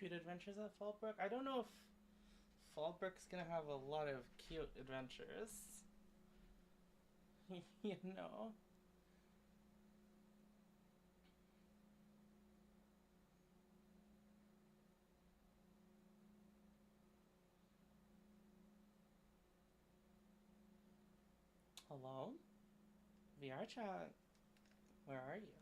cute adventures at Fallbrook. I don't know if Fallbrook's gonna have a lot of cute adventures. You know? Hello? VR chat. Where are you?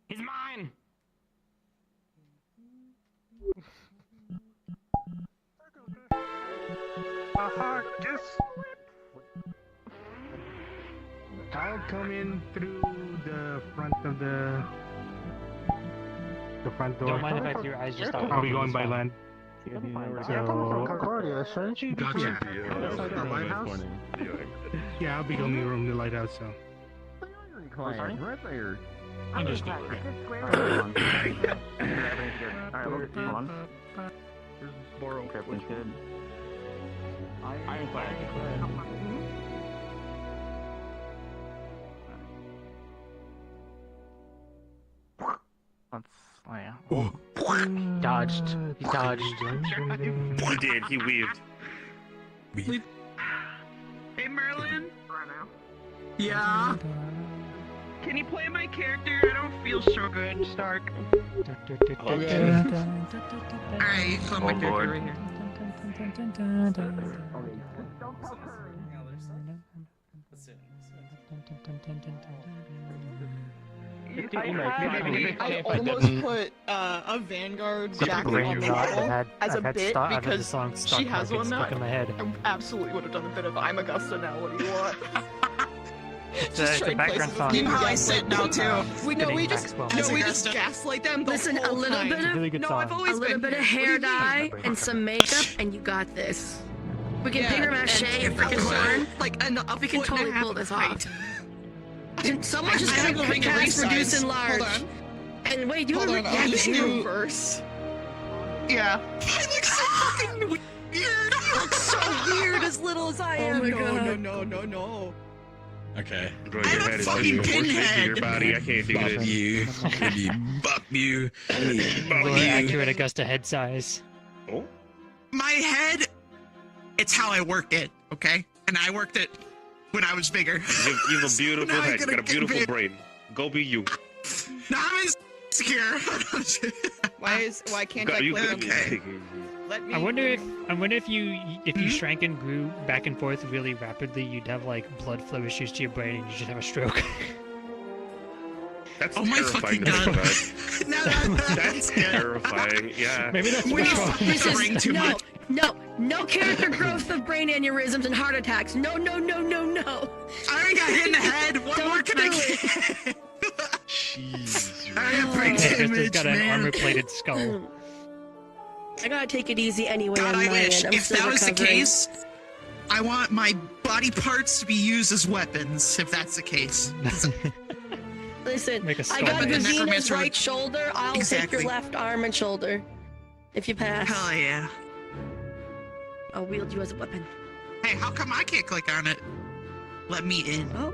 He's mine! Just... I'll come in through the front of the front door. Don't mind if I have your eyes just out. I'll be going by land. So, Concordia, shouldn't you be gotcha. outside the lighthouse? Yeah, I'll be going from the lighthouse, so. Right there. I'm just doing Alright, hold on. Borrow. Everything's good. Ironclad. Let's, oh yeah. Dodged. He dodged. He did. He weaved. Hey Merlin, Yeah. can you play my character? I don't feel so good, Stark. Okay. Alright, so my character right here. I almost put a Vanguard jacket on the wall as a bit because she has one now. In my head. I absolutely would have done a bit of I'm Augusta now, what do you want? It's a background song. You know how I sit now too. We just gaslight them the Listen, whole a little time. bit of Really good song. I've always a little been bit of here. hair What do you mean? dye and some makeup, and you got this. We can Yeah, paper mache and your freaking horn. like a We can foot and a totally half pull this height. off. Someone just I gotta have a ring cast size. reduce and Hold large. on. And wait, you Hold have on, a I'm yeah, just you gonna do. reverse. Yeah. I look so fucking weird. I look so weird as little as I am. my God. No. Okay. Bro, I'm your a head is fucking the worst shape in pinhead. your body. I can't do this. You. Buck you. More you. accurate Augusta head size. Oh? My head, it's how I work it, okay? And I worked it when I was bigger. You have a beautiful Now I'm head. You gonna got a get beautiful big. brain. Go be you. Now I'm insecure. Why can't I You play got- them? Okay. Let me. I wonder if you shrank and grew back and forth really rapidly, you'd have like blood flow issues to your brain and you just have a stroke. That's Oh my terrifying fucking to god. think about. No, That's terrifying. Yeah. Maybe that's We what's don't wrong. use the ring too much. No character growth of brain aneurysms and heart attacks. No. I already got hit in the head. What Don't more can I do get? Jeez. I am brain Krista's damage, got an man. armor-plated skull. I gotta take it easy anyway. God, on I my wish. end. I'm If still that was the recovering. case, I want my body parts to be used as weapons, if that's the case. Listen, Make a I skull got base. The Vivina's necromancer- right shoulder. I'll take Exactly. your left arm and shoulder. If you pass, Hell yeah. I'll wield you as a weapon. Hey, how come I can't click on it? Let me in. Oh.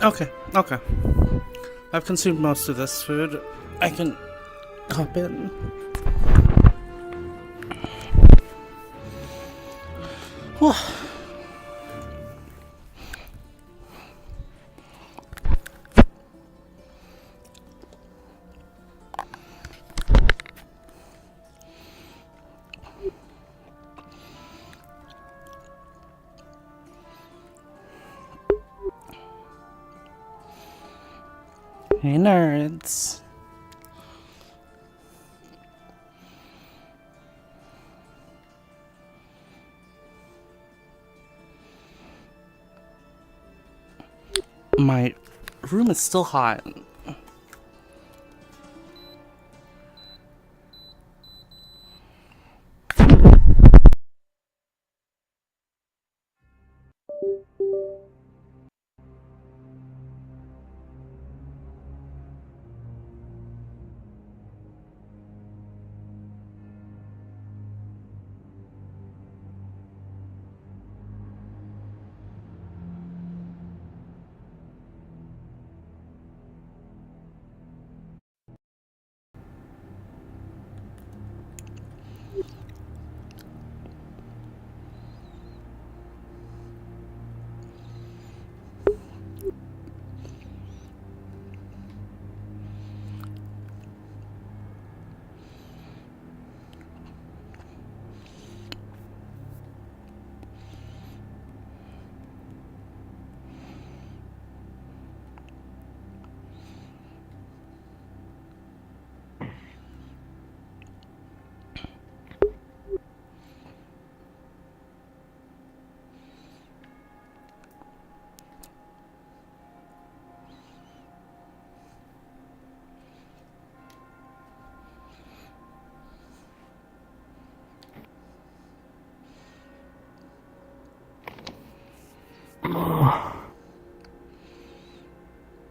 Okay, okay. I've consumed most of this food. I can hop in. Whew. Hey, nerds. My room is still hot.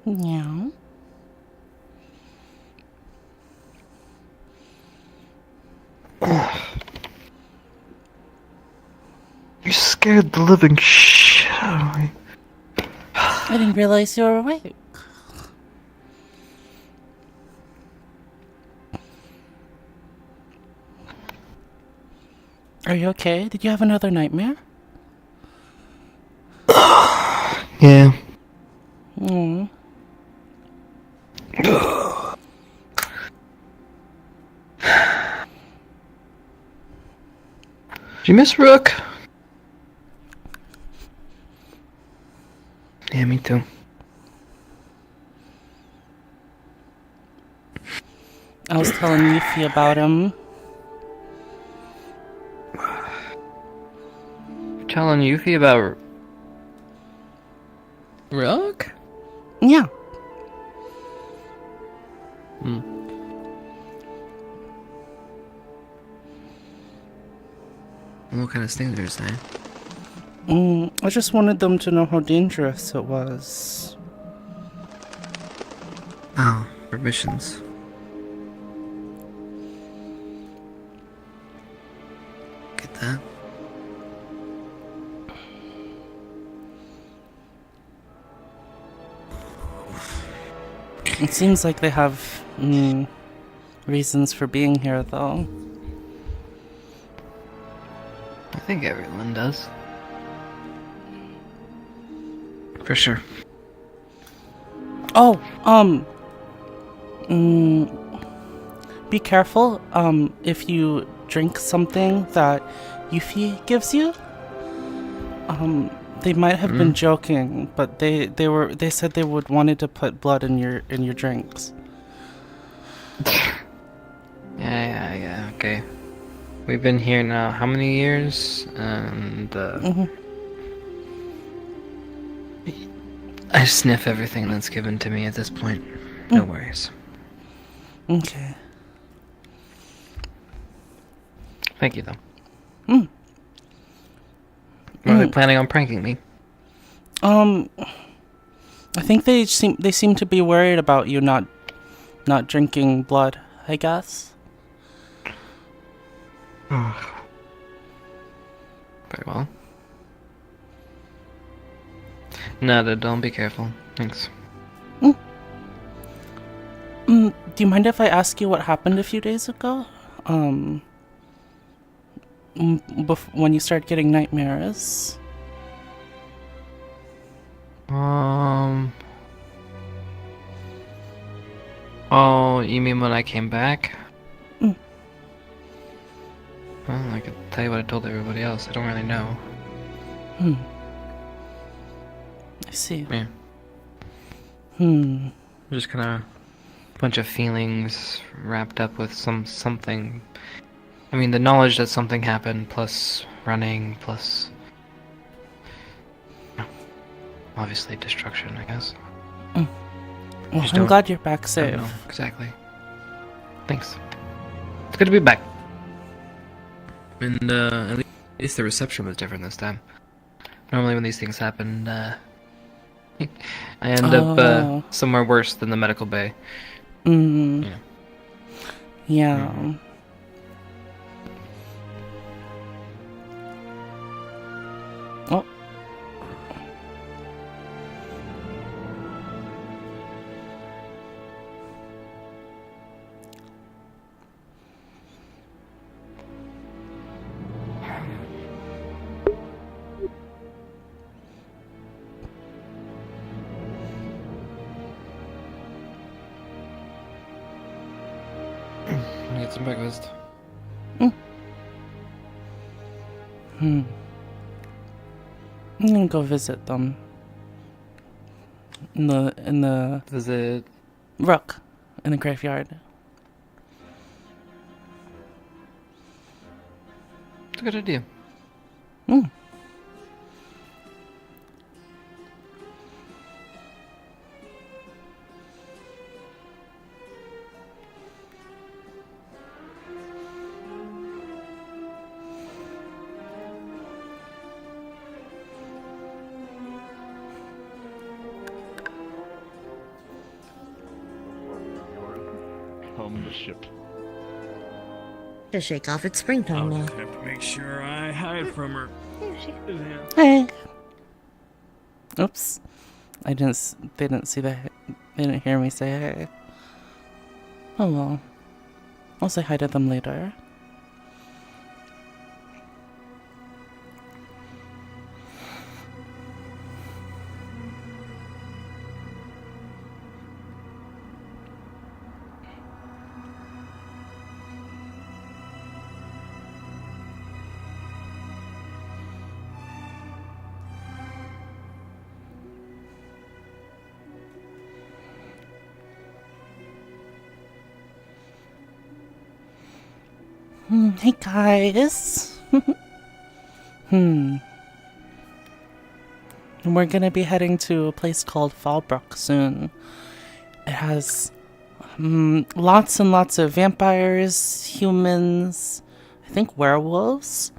Yeah. You scared the living shit out of me. I didn't realize you were awake. Are you okay? Did you have another nightmare? Yeah. Mm. Do you miss Rook? Yeah, me too. I was telling Yuffie about him. Telling Yuffie about Rook? Yeah. What kind of things are you saying? I just wanted them to know how dangerous it was. Oh, permissions. Get that? It seems like they have reasons for being here, though. I think everyone does. For sure. Oh, be careful, if you drink something that Yuffie gives you. They might have been joking, but they said they would wanted to put blood in your drinks. Yeah, okay. We've been here now how many years? And I sniff everything that's given to me at this point. No worries. Okay. Thank you, though. Are they planning on pranking me? I think they seem to be worried about you not drinking blood, I guess. Very well. No, don't be careful. Thanks. Do you mind if I ask you what happened a few days ago? When you started getting nightmares. Oh, you mean when I came back? Mm. Well, I could tell you what I told everybody else. I don't really know. I see. Yeah. Just kind of a bunch of feelings wrapped up with something. I mean, the knowledge that something happened, plus running, plus obviously destruction, I guess. Well, Just I'm don't- glad you're back Don't safe. know exactly. Thanks. It's good to be back. And at least the reception was different this time. Normally when these things happen, I end up somewhere worse than the medical bay. Yeah. Oh. Get some breakfast. I'm gonna go visit them. In the Visit. Rook in the graveyard. It's a good idea. Home the ship. To shake off it's springtime now. have to make sure I hide from her. Hey. Oops. They didn't see the. They didn't hear me say hey. Oh well. I'll say hi to them later. Hey guys. We're gonna be heading to a place called Fallbrook soon. It has lots and lots of vampires, humans, I think werewolves.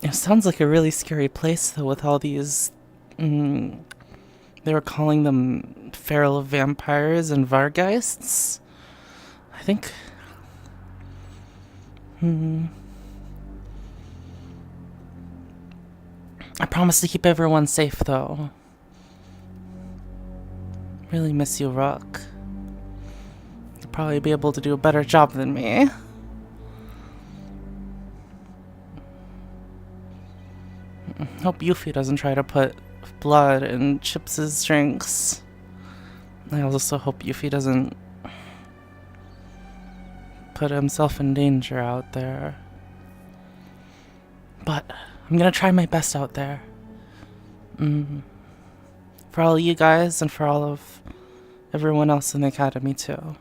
It sounds like a really scary place though, with all these they were calling them feral vampires and vargeists. I think I promise to keep everyone safe, though. Really miss you, Rook. You'll probably be able to do a better job than me. Hope Yuffie doesn't try to put blood in Chips's drinks. I also hope Yuffie doesn't put himself in danger out there. But I'm gonna try my best out there. For all of you guys and for all of everyone else in the academy too.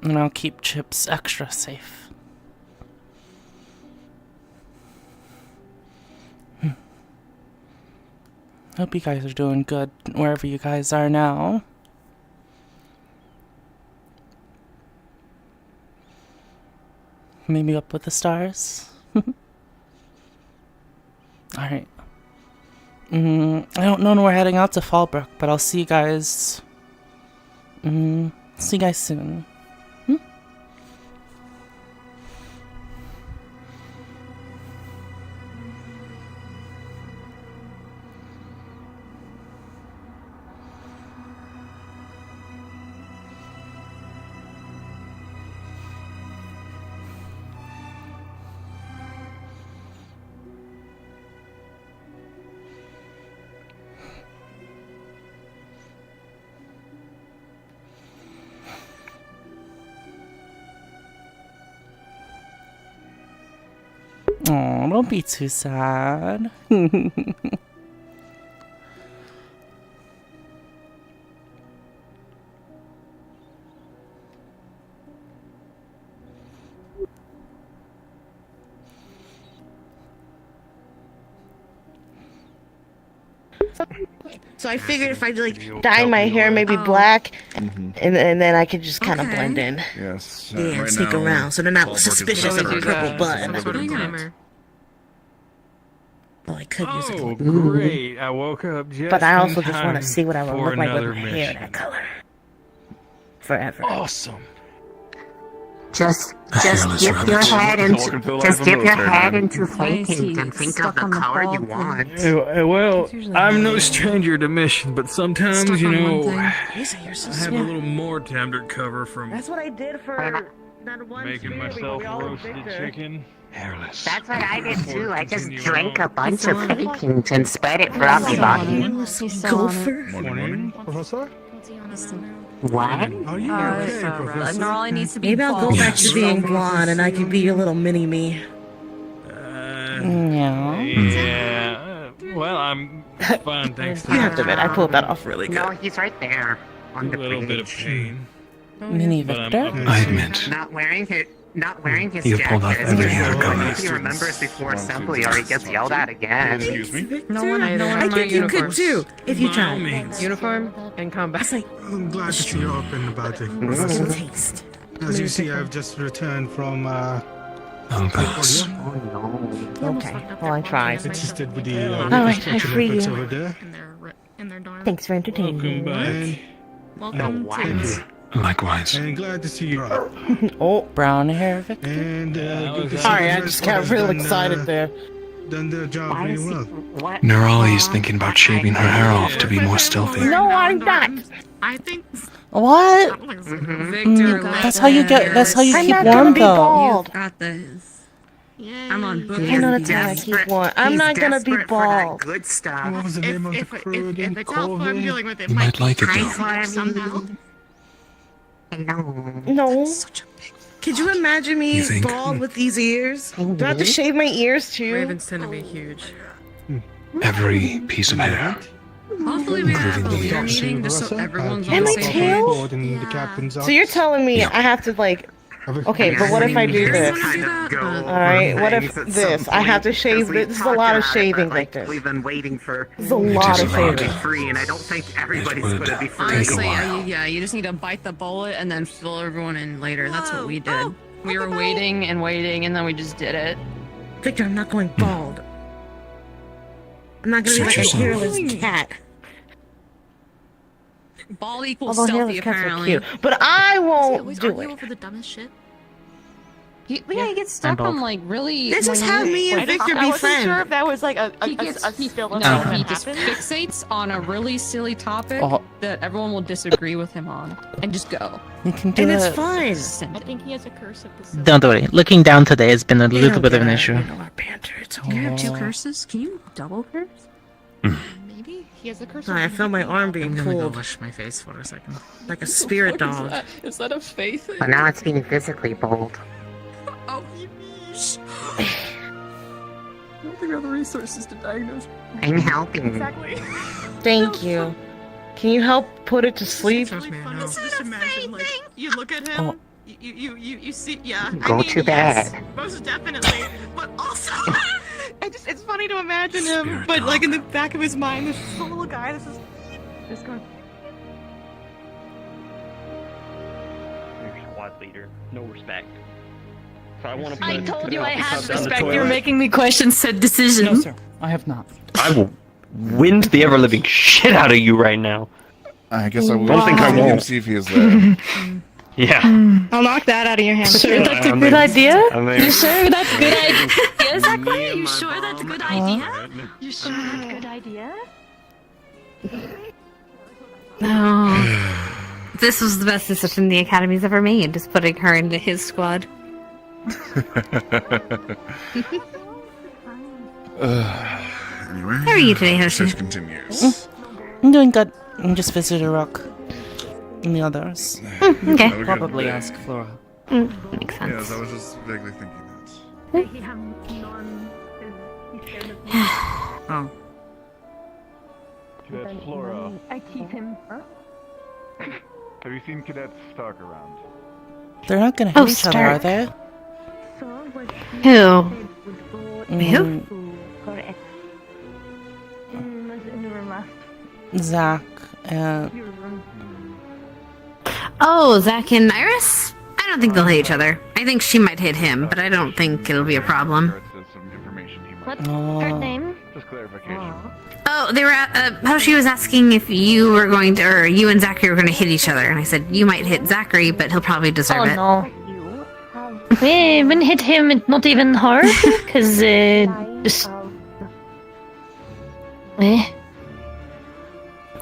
And I'll keep Chips extra safe. Hope you guys are doing good wherever you guys are now. Maybe up with the stars? Alright. I don't know when we're heading out to Fallbrook, but I'll see you guys. See you guys soon. Oh, don't be too sad. So I figured if I like dye my hair maybe black, and then I could just kind of blend in. Yes. Yeah, right sneak now, around, so they're not Fallbrook is suspicious of a looking purple for button. a little bit of Oh, I could use Oh, a great. I woke up just but I also in just want to time see what I would for look like with another my hair mission. that color. Forever. Awesome. Just dip your head into painting and think of the color you want. Well, I'm no stranger to missions, but sometimes, you know, I You're so have a little more time to recover from That's what I did for that one making spirit myself we all roasted Victor. chicken. Hairless. That's what I did too. I just Continue drank on. a bunch of paintings and spread it throughout my body. Gopher. Morning, Professor? What? Are you okay, Professor? Norley needs to be Maybe I'll go back to Yes. being blonde and I can be a little mini me. Yeah. Yeah. Well, I'm fine, thanks to You have to admit, I pulled that off really No, good. he's right there a on the little bit of bridge. pain. Mini But I'm Victor? up I to admit, Not wearing his You jacket. pulled off every hair color. If he remembers before assembly or he gets yelled at again. Excuse me? No one I in my think you could uniform. too, if you By all tried. means. Uniform and combat. It's like, I'm glad to see you're open about it. skin taste. As you see, I've just returned from I'll pass. Oh no. Okay, well I tried. assisted with the Alright, I reconstruction free efforts you. over there. In their dorm. Thanks for entertaining Welcome me. back. Welcome what? to Likewise. And glad to see you up. Oh, Brown hair Victor? And good to see sorry, the I rest just of got us real done, excited there. Done their job Why really is he? well. What? Nerali's thinking about shaving her hair off to be more stealthy. No, I'm not. I think What? Victor, That's how you get. That's how you I'm keep not gonna warm, be though. bald. got this. yeah. I'm on book. I know that's how I keep warm. I'm He's not gonna be desperate for that bald. good stuff. What was the name of the crew again? If it's helpful, I'm Colvin? dealing with it. You might like it, That's though. what I somehow. mean. No. No. Could you imagine me You think? bald with these ears? Do I have to shave my ears too? Raven's gonna be huge. Every piece of hair. Hopefully we have a Including the leader ears. meeting just so everyone's on And the my same tail? page. So you're telling me I have to like, okay, but what if I do this? Kind of go All right, what if things at this? some I have to point, shave 'cause we've this is a lot talked of about it, shaving, but, like, Victor. We've been waiting for This is a lot of is a lot. shaving. free, and I don't think everybody's would going to be free. take a Honestly, while. yeah, you just need to bite the bullet and then fill everyone in later. That's what we did. We were waiting and waiting, and then we just did it. Victor, I'm not going bald. I'm not gonna be like a Suit yourself. hairless cat. Bald equals Although stealthy, hairless cats are apparently. cute, but I won't do it. over the dumbest shit. Yeah, he gets stuck on like really. This is how me and Victor be friends. that was like He gets he still no, he just fixates on a really silly topic Oh. that everyone will disagree with him on, and just go. You can do And it's it. fine. Send I it. think he has a curse of the Don't worry. Looking down today has been a They little don't bit of get an it. issue. We know our banter. It's You have okay. two curses? Can you double curse? Maybe he has a curse. Sorry, I felt my arm being pulled wash my face for a second. like a spirit dog. Is that a faith? But now it's being physically bold. Oh, I don't think we have the resources to diagnose. I'm helping. Thank you. Can you help put it to sleep? Really funny. Just imagine, like, you look at him, Oh. you see, yeah. Go to bed. Yes, most definitely. But also, it's funny to imagine him, Spirit but like dog. in the back of his mind, there's this little guy. This is just going. Your squad leader. No respect. So I want to I told you I have down the respect. toilet. You're making me question said decision. No, sir. I have not. I will wind the ever living shit out of you right now. I guess I will. Don't think I Look won't. and see if he is there. Yeah. I'll knock that out of your hand. Sure, that's a I good mean- idea? I mean, You sure that's a good idea? Exactly. You sure that's a good idea? You sure that's a good idea? No. This was the best decision the Academy's ever made, just putting her into his squad. Anyway, How are you today, Hoshi? search continues. I'm doing good. I just visited Rock. And the others. Okay. That would Probably good. ask Flora. Makes sense. Yes, I was just vaguely thinking that. He have non Oh. Cadet Flora, I keep him. have you seen Cadet Stark around? They're not gonna hit each other, are Stark. they? Who? Mm, Zach and Oh, Zach and Iris? I don't think they'll hit each other. I think she might hit him, but I don't think it'll be a problem. What's her name? Just clarification. Oh, they were how she was asking if you were going to, or you and Zachary were going to hit each other, and I said you might hit Zachary, but he'll probably deserve it. No. We haven't hit him, not even hard, because just. It's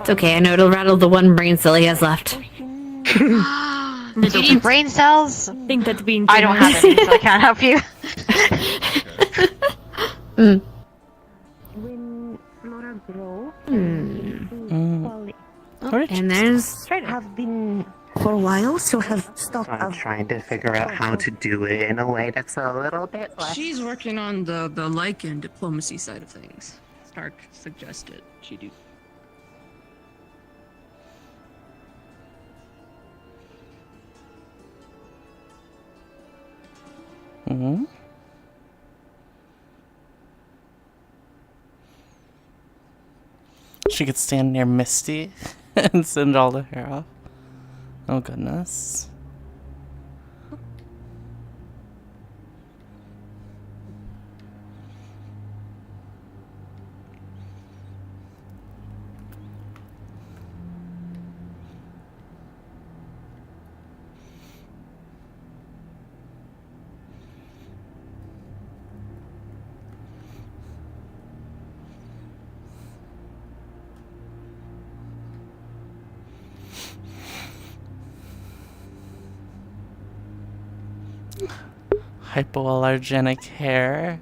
okay. I know it'll rattle the one brain cell he has left. Did you need brain cells? I think that's being. I don't have any, so I can't help you. And there's have been for a while, so have stock I'm trying to figure out how to do it in a way that's a little bit less. She's working on the Lycan diplomacy side of things. Stark suggested she do. Mm-hmm. She could stand near Misty and send all the hair off. Oh goodness. Hypoallergenic hair.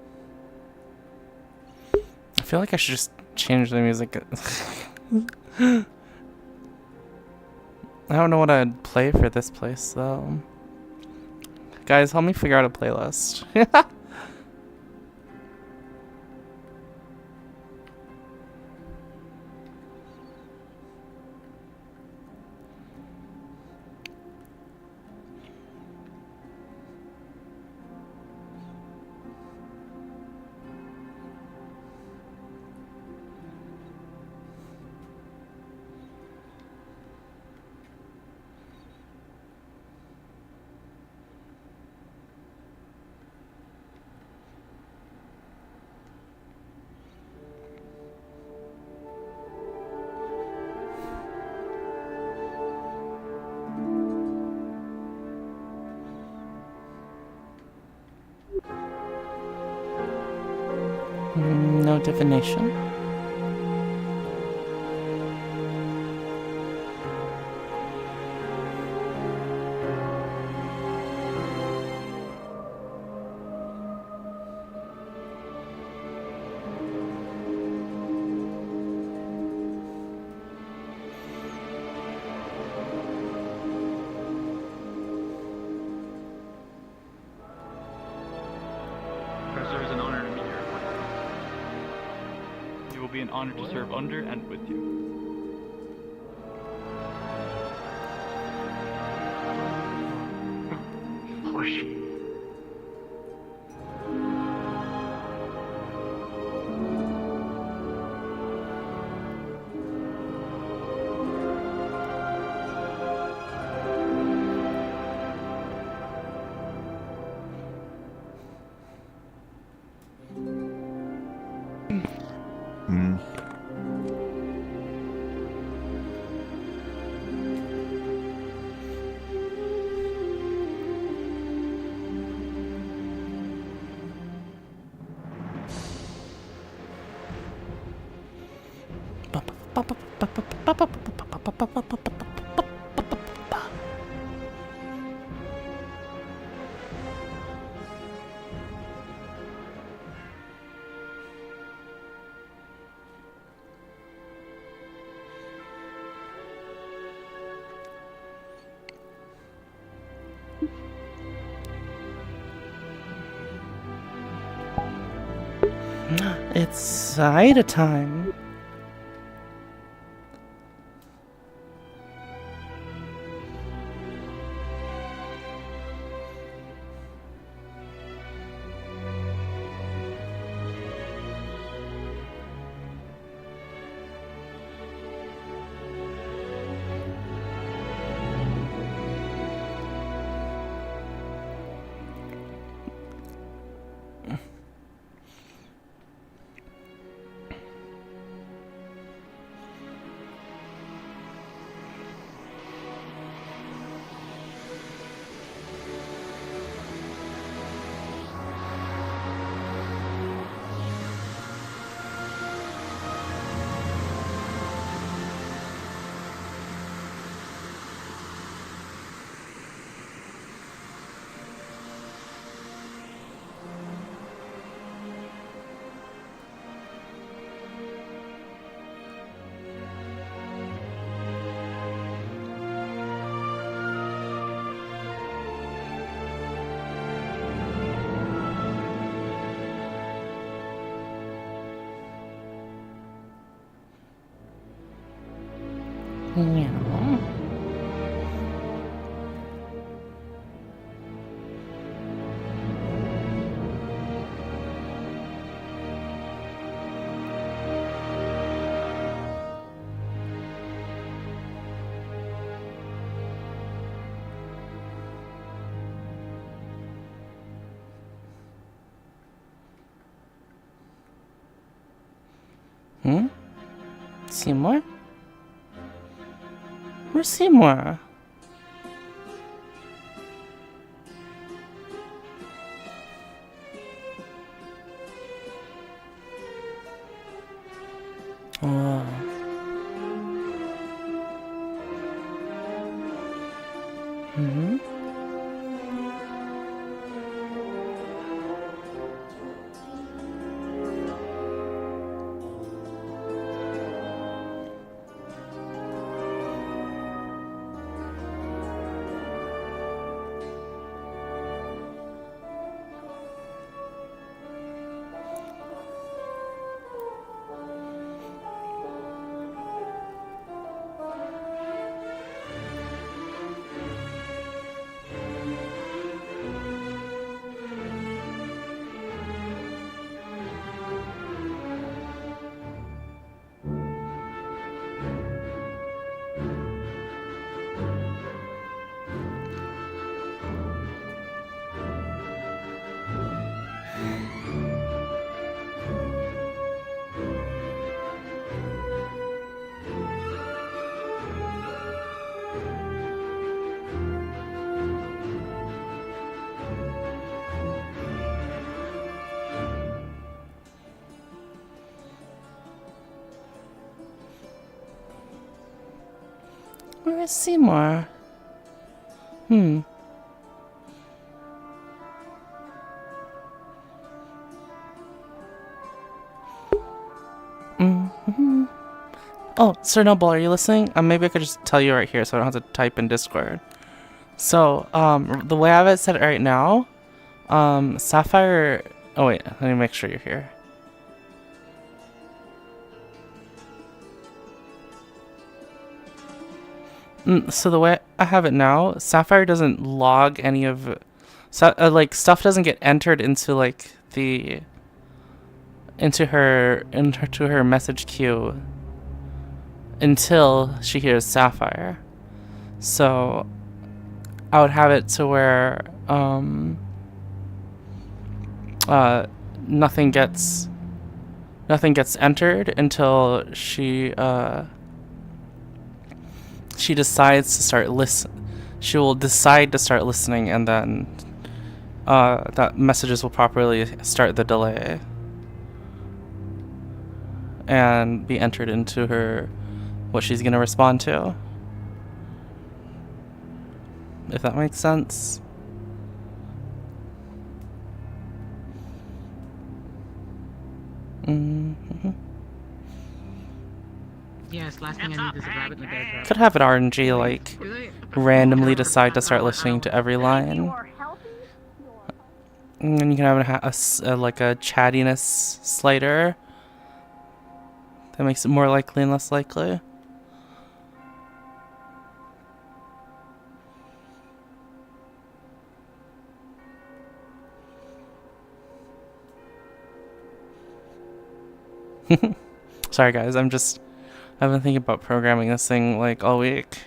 I feel like I should just change the music. I don't know what I'd play for this place though. Guys, help me figure out a playlist. No divination. Professor, it's an honor to meet you. It will be an honor to serve under and with you. Push. It's Aida time. Yeah. Seymour? Where's Seymour? Oh. Mm-hmm. Where is Seymour? Hmm. Mm-hmm. Oh, Sir Noble, are you listening? Maybe I could just tell you right here so I don't have to type in Discord. So, the way I have it set right now, Sapphire... Oh wait, let me make sure you're here. So the way I have it now, Sapphire doesn't log any of... like, stuff doesn't get entered into, like, the... into her message queue until she hears Sapphire. So I would have it to where nothing gets entered until she decides to start she will decide to start listening, and then that messages will properly start the delay and be entered into her what she's gonna respond to. If that makes sense. Yes, last thing I need is a rabbit in the bed. Could have an RNG like randomly decide to start listening to every line. And then you can have like a chattiness slider that makes it more likely and less likely. Sorry guys, I've been thinking about programming this thing like all week.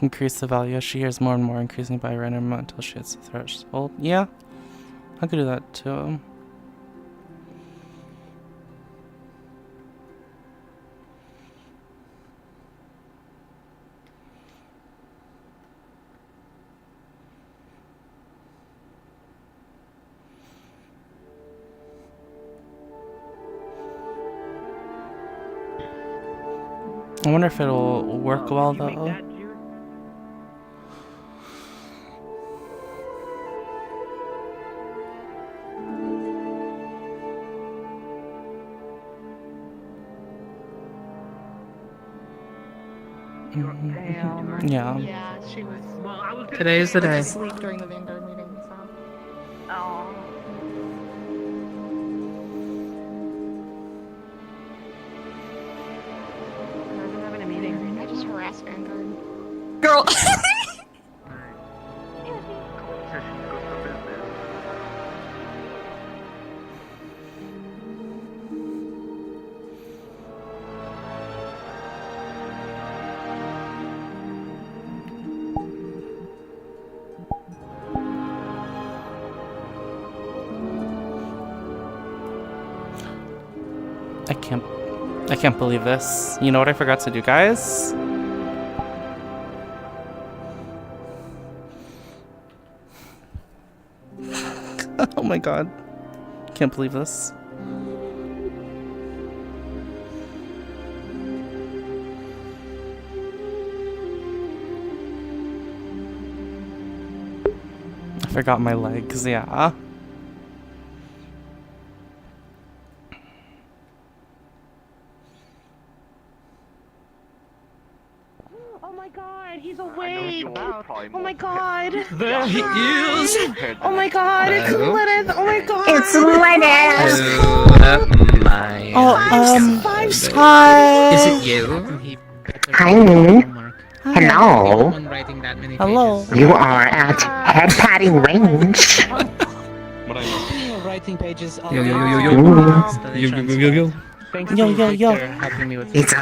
Increase the value as she hears more and more, increasing by a random amount until she hits the threshold. Yeah, I could do that too. I wonder if it'll work well though. Yeah. Yeah, she was. Well, I was Today is the day. asleep during the Vanguard meeting, so. Oh. Imagine having a meeting. I just harassed Vanguard. Girl. I can't believe this. You know what I forgot to do, guys? Oh my god. Can't believe this. I forgot my legs, yeah. He's awake! Oh my god! There he is! Oh my god, it's Hello? Lilith! Oh my god! It's Lilith! Hi! Is it you? Hi. Hello. Hello. You are at head patting range. Writing pages. Yo, yo, yo, yo, yo. Yo, yo, yo, yo. Thanks Yo, to yo, yo. Victor helping me with It's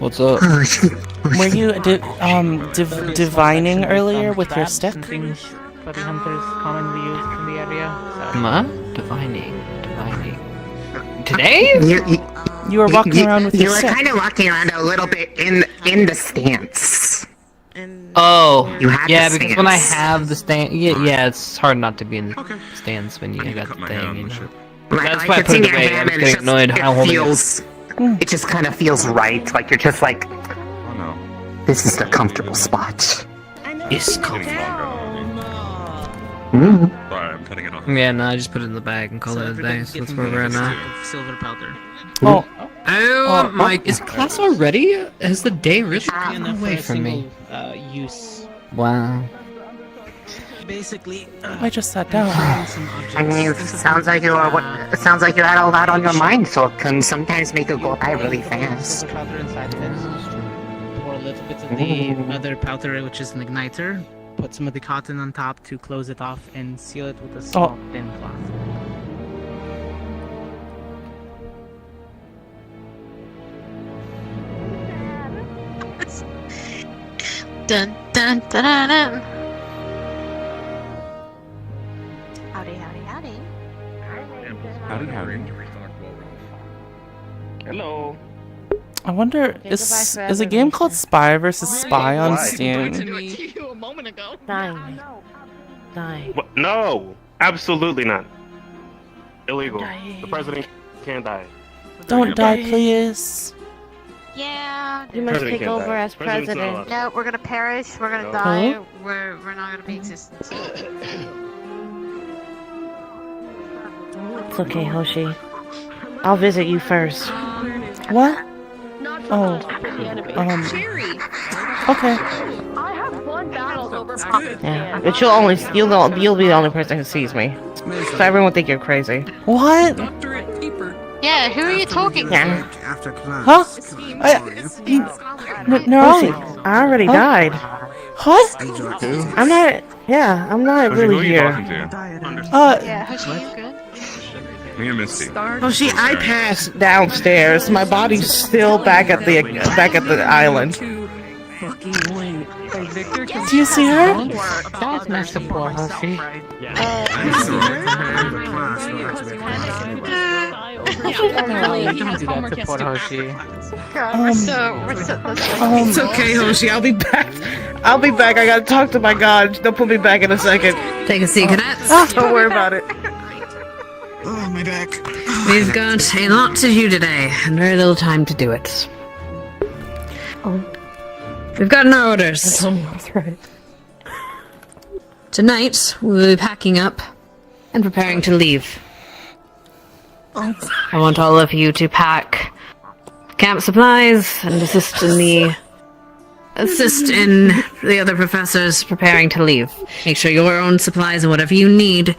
What's up? Were you divining earlier with your stick? Buddy hunters commonly used in the area. Huh? Divining. Today? You were walking around with you your were stick. kind of walking around a little bit in the stance. Oh, You had yeah, the because when I stance. have the stand, yeah, it's hard not to be in the stance when you got the thing. You know? That's why I it's put in it your away. I hand was and getting annoyed how it holding feels. It just kind of feels right. Like you're just like, Oh no. this is the comfortable spot. It's Mm. Sorry, I'm cutting it off. Yeah, no, I just put it in the bag and call it a day. So that's where we're at now. Silver powder. Oh my! Is class already? Has the day really Enough gone for away a from me? single, use. Wow. Basically, I just sat down. I mean, it sounds like you are. It sounds like you had a lot on your mind, so it can sometimes make it go by really fast. silver powder inside of it. Pour a little bit of the other powder, which is an igniter. Put some of the cotton on top to close it off and seal it with a small thin cloth. Dun dun dun dun dun. Howdy, howdy, howdy. Hello. I wonder, is a game called Spy vs. Spy on Steam? A moment ago. Dying. Dying. What? No, absolutely not. Illegal. The president can't die. Don't die, please. Yeah. You must President take can't over die. as President's not president. allowed. No, we're gonna perish. We're gonna Huh? die. We're not gonna be existent. It's okay, Hoshi. I'll visit you first. What? Oh. Okay. I have won battles over Yeah, but you'll be the only person who sees me. So everyone will think you're crazy. What? Yeah, who are you talking to? Yeah. Huh? Hoshi, I already died. What? I'm not. Yeah, I'm not really here. Yeah, Hoshi, you good? Me and Misty. Hoshi, I passed downstairs. My body's still back at the island. Do you see her? That's messed up, poor Hoshi. Don't do that to poor Hoshi. God, It's okay, Hoshi. I'll be back. I'll be back. I gotta talk to my god. They'll put me back in a second. Take a seat, cadets. Don't worry about it. Oh, my back. We've got a lot to do today, and very little time to do it. We've gotten our orders. That's right. Tonight, we'll be packing up and preparing to leave. I want all of you to pack camp supplies and assist in the other professors preparing to leave. Make sure your own supplies and whatever you need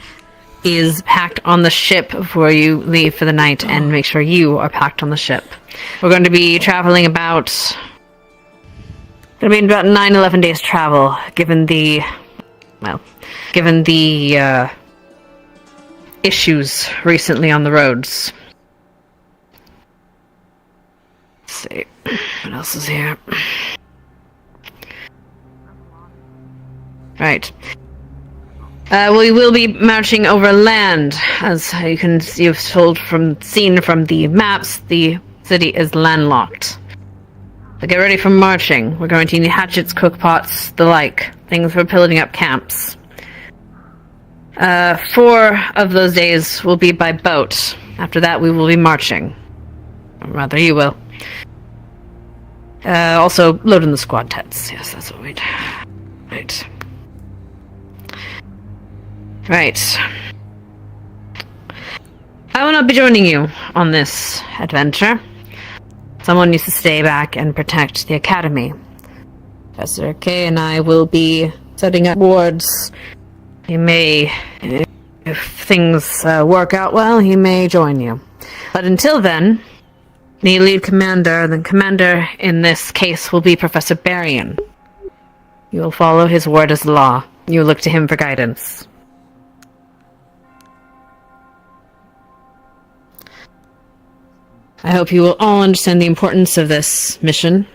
is packed on the ship before you leave for the night, and make sure you are packed on the ship. We're going to be traveling about 9-11 days travel, given the issues recently on the roads. Let's see, what else is here? Right. We will be marching over land, as you've seen from the maps. The city is landlocked. So get ready for marching. We're going to need hatchets, cookpots, the like, things for building up camps. 4 of those days will be by boat. After that, we will be marching. Or rather, you will. Also, loading the squad tents. Yes, that's what we do. Right. Right. I will not be joining you on this adventure. Someone needs to stay back and protect the academy. Professor K and I will be setting up wards. He may, if things work out well, he may join you. But until then, the lead commander, the commander in this case will be Professor Barrion. You will follow his word as law. You will look to him for guidance. I hope you will all understand the importance of this mission,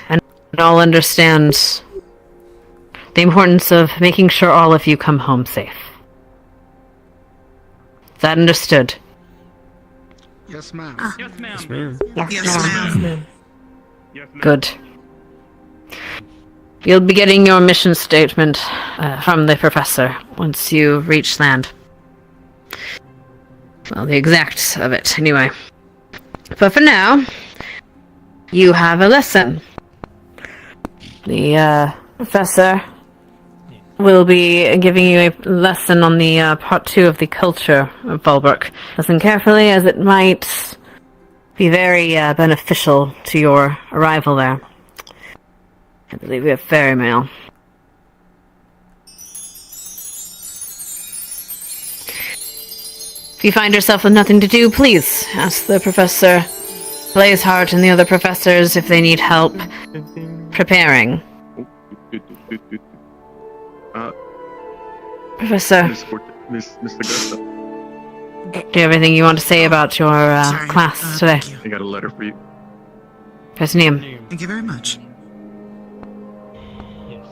and all understand the importance of making sure all of you come home safe. Is that understood? Yes, ma'am. Yes, ma'am. Yes, ma'am. Good. You'll be getting your mission statement from the professor once you reach land. Well, the exact of it, anyway. But for now, you have a lesson. The professor will be giving you a lesson on the part 2 of the culture of Fallbrook. Listen carefully, as it might be very beneficial to your arrival there. I believe we have ferry mail. If you find yourself with nothing to do, please ask the Professor Blazeheart and the other professors if they need help preparing. Professor, Mr. Gusta. do you have anything you want to say about your class today? I got a letter for you. Professor Neum. Thank you very much. Yes.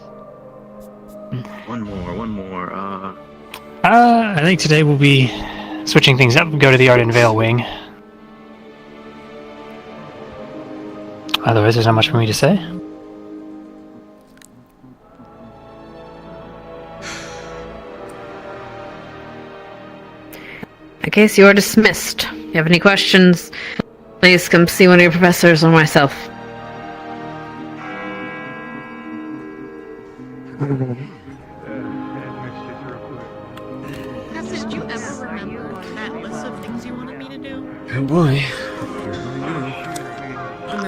One more. I think today we'll be switching things up and go to the Art and Veil wing. Otherwise, there's not much for me to say. In case you are dismissed. If you have any questions, please come see one of your professors or myself. Did you ever remember that list of things you wanted me to do? Oh boy.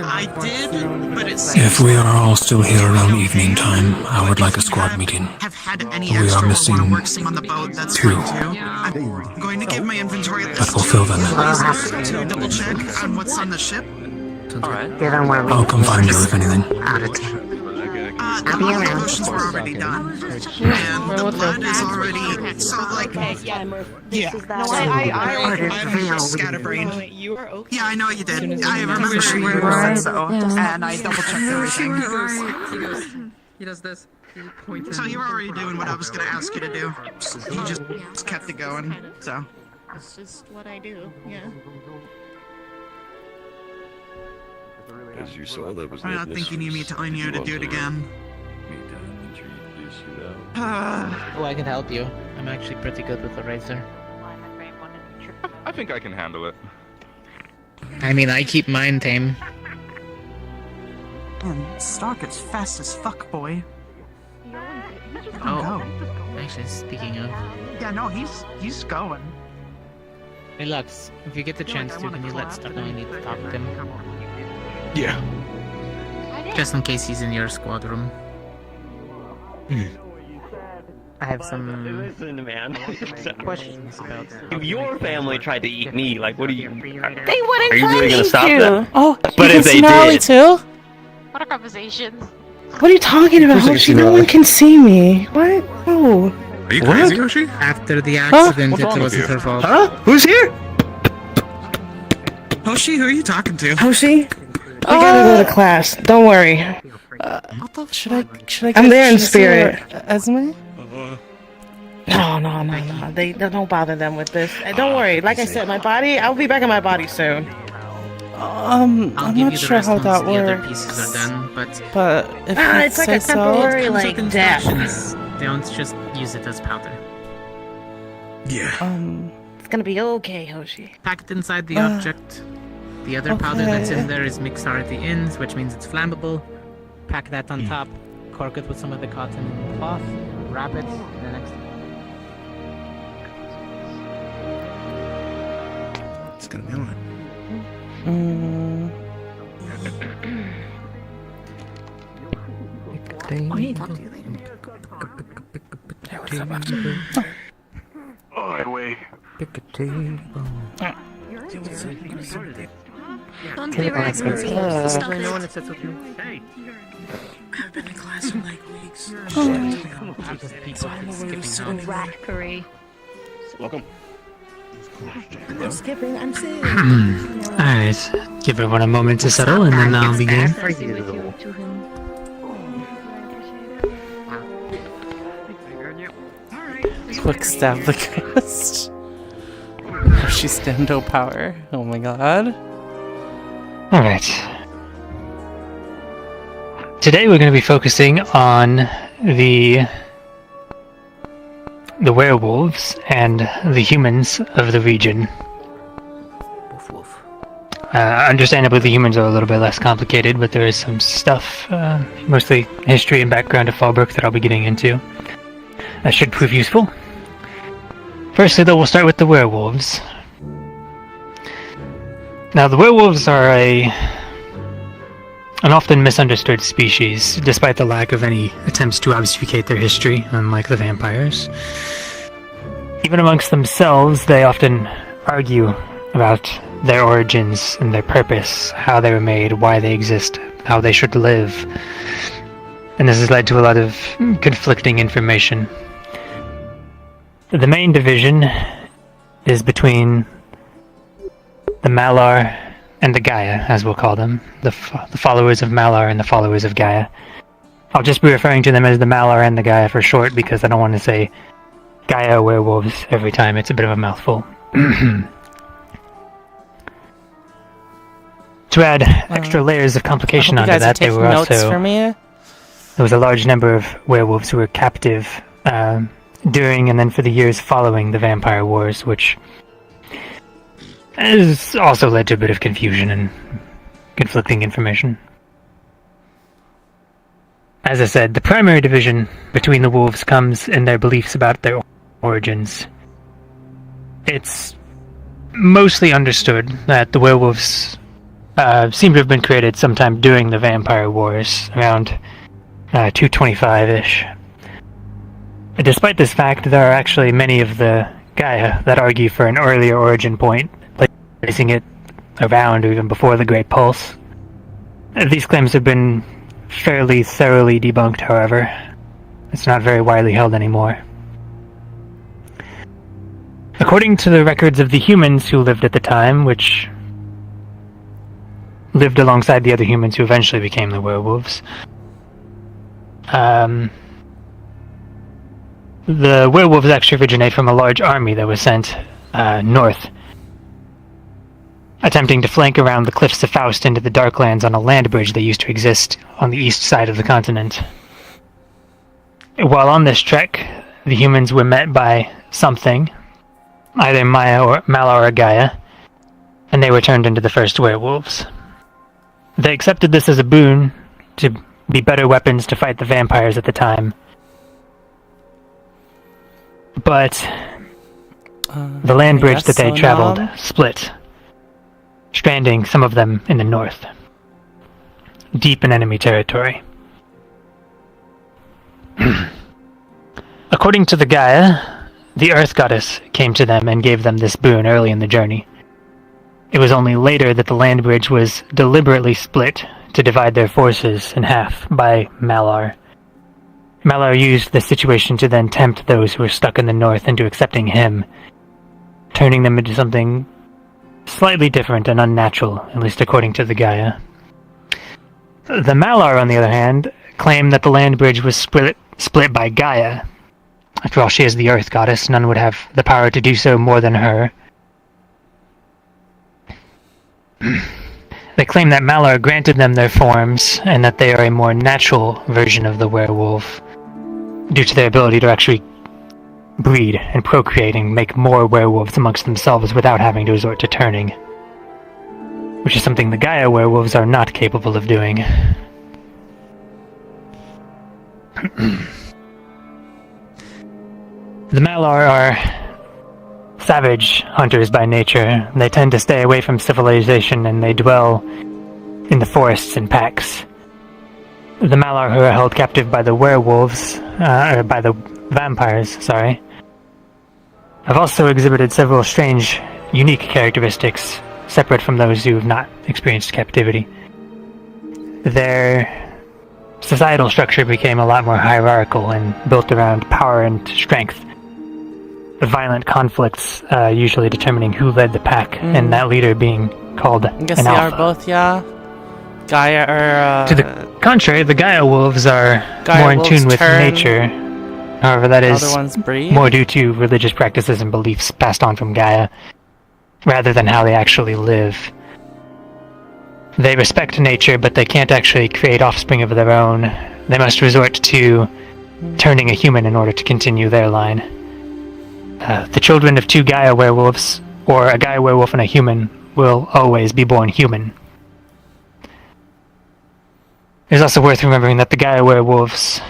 I did, but it seems If we are all still here around evening time, I would like a squad meeting. Have had any We are extra missing or working on the boat, that's 2. fine too. I'm going to give my inventory That list will fill them. to double check on what's on the ship. Given where we I'll come find you if anything. out of town. The body lotions were already done, and the blood is already. So like, yeah. No, I scatterbrained. You are okay. Yeah, I know you did. I remember you said so, and I double checked everything. He does this. He points. So you were already doing what I was gonna ask you to do. You just kept it going. So. It's just what I do. Yeah. As you saw, that was I don't think you need me telling you to do it again. Oh, I can help you. I'm actually pretty good with the razor. I think I can handle it. I mean, I keep mine tame. Man, Stark is fast as fuck, boy. Oh, actually, speaking of... Yeah, no, he's going. Hey, Lux, if you get the chance to, can you let Stark know you need to talk with him? Yeah. Just in case he's in your squad room. I have some Listen, man. Questions about... If your family tried to eat me, like, what do you... They wouldn't Are you try really to gonna eat stop you. that? Oh, But you if can they see Gnarly did- too? What a conversation. What are you talking about, course I can Hoshi? see No Gnarly. one can see me. What? Oh. Are you crazy, Yoshi? After the accident, What's wrong it with wasn't you? her fault. Huh? Who's here? Hoshi, who are you talking to? Hoshi? I gotta go to class. Don't worry. Should I I'm there in Shizu or spirit. Esme? No. They don't bother them with this. Don't worry. Like I said, my body. I'll be back in my body soon. I'll I'm give not you the sure rest how once that the other works. pieces are done, but... But if you It's like say a temporary Comes like with death. instructions. Don't just use it as powder. so, It's gonna be okay, Hoshi. Pack it inside the object. The other powder that's in okay. there is mixed already in, which means it's flammable. Pack that on top, cork it with some of the cotton cloth, wrap it, and the next... It's gonna be on. Oh, wait. pick a table. Don't Table be has right, been Marie. Stop I it. know when it sits with you. Hey. I've been in class for like weeks. Rat curry. Welcome. I'm skipping. I'm sick. Alright, give everyone a moment to settle and then I'll begin. For you. quick stab the ghost. Oh, she's stando power. Oh my god. Alright. Today we're going to be focusing on the werewolves and the humans of the region. Understandably, the humans are a little bit less complicated, but there is some stuff, mostly history and background of Fallbrook, that I'll be getting into. That should prove useful. Firstly, though, we'll start with the werewolves. Now, the werewolves are an often misunderstood species, despite the lack of any attempts to obfuscate their history, unlike the vampires. Even amongst themselves, they often argue about their origins and their purpose, how they were made, why they exist, how they should live. And this has led to a lot of conflicting information. The main division is between the Malar and the Gaia, as we'll call them. The followers of Malar and the followers of Gaia. I'll just be referring to them as the Malar and the Gaia for short because I don't want to say Gaia werewolves every time. It's a bit of a mouthful. To add extra layers of complication onto that, there were also there was a large number of werewolves who were captive during and then for the years following the Vampire Wars, which has also led to a bit of confusion and conflicting information. As I said, the primary division between the wolves comes in their beliefs about their origins. It's mostly understood that the werewolves seem to have been created sometime during the Vampire Wars, around 225-ish. Despite this fact, there are actually many of the Gaia that argue for an earlier origin point, placing it around or even before the Great Pulse. These claims have been fairly thoroughly debunked, however. It's not very widely held anymore. According to the records of the humans who lived at the time, which lived alongside the other humans who eventually became the werewolves, the werewolves actually originate from a large army that was sent north, attempting to flank around the cliffs of Faust into the Darklands on a land bridge that used to exist on the east side of the continent. While on this trek, the humans were met by something, either Malar or Gaia, and they were turned into the first werewolves. They accepted this as a boon to be better weapons to fight the vampires at the time. But the land bridge that they traveled split, stranding some of them in the north, deep in enemy territory. According to the Gaia, the Earth Goddess came to them and gave them this boon early in the journey. It was only later that the land bridge was deliberately split to divide their forces in half by Malar. Malar used the situation to then tempt those who were stuck in the north into accepting him, turning them into something slightly different and unnatural, at least according to the Gaia. The Malar, on the other hand, claim that the land bridge was split by Gaia. After all, she is the Earth Goddess. None would have the power to do so more than her. They claim that Malar granted them their forms, and that they are a more natural version of the werewolf, due to their ability to actually breed and procreate and make more werewolves amongst themselves without having to resort to turning. Which is something the Gaia werewolves are not capable of doing. The Malar are savage hunters by nature. They tend to stay away from civilization and they dwell in the forests in packs. The Malar who are held captive by the werewolves, or by the vampires, sorry, have also exhibited several strange, unique characteristics separate from those who have not experienced captivity. Their societal structure became a lot more hierarchical and built around power and strength. Violent conflicts usually determining who led the pack, and that leader being called I guess an they alpha. are both, yeah. Gaia or To the contrary, the Gaia wolves are more in tune with nature. However, that is other ones breed. more due to religious practices and beliefs passed on from Gaia, rather than how they actually live. They respect nature, but they can't actually create offspring of their own. They must resort to turning a human in order to continue their line. The children of two Gaia werewolves, or a Gaia werewolf and a human, will always be born human. It's also worth remembering that the Gaia werewolves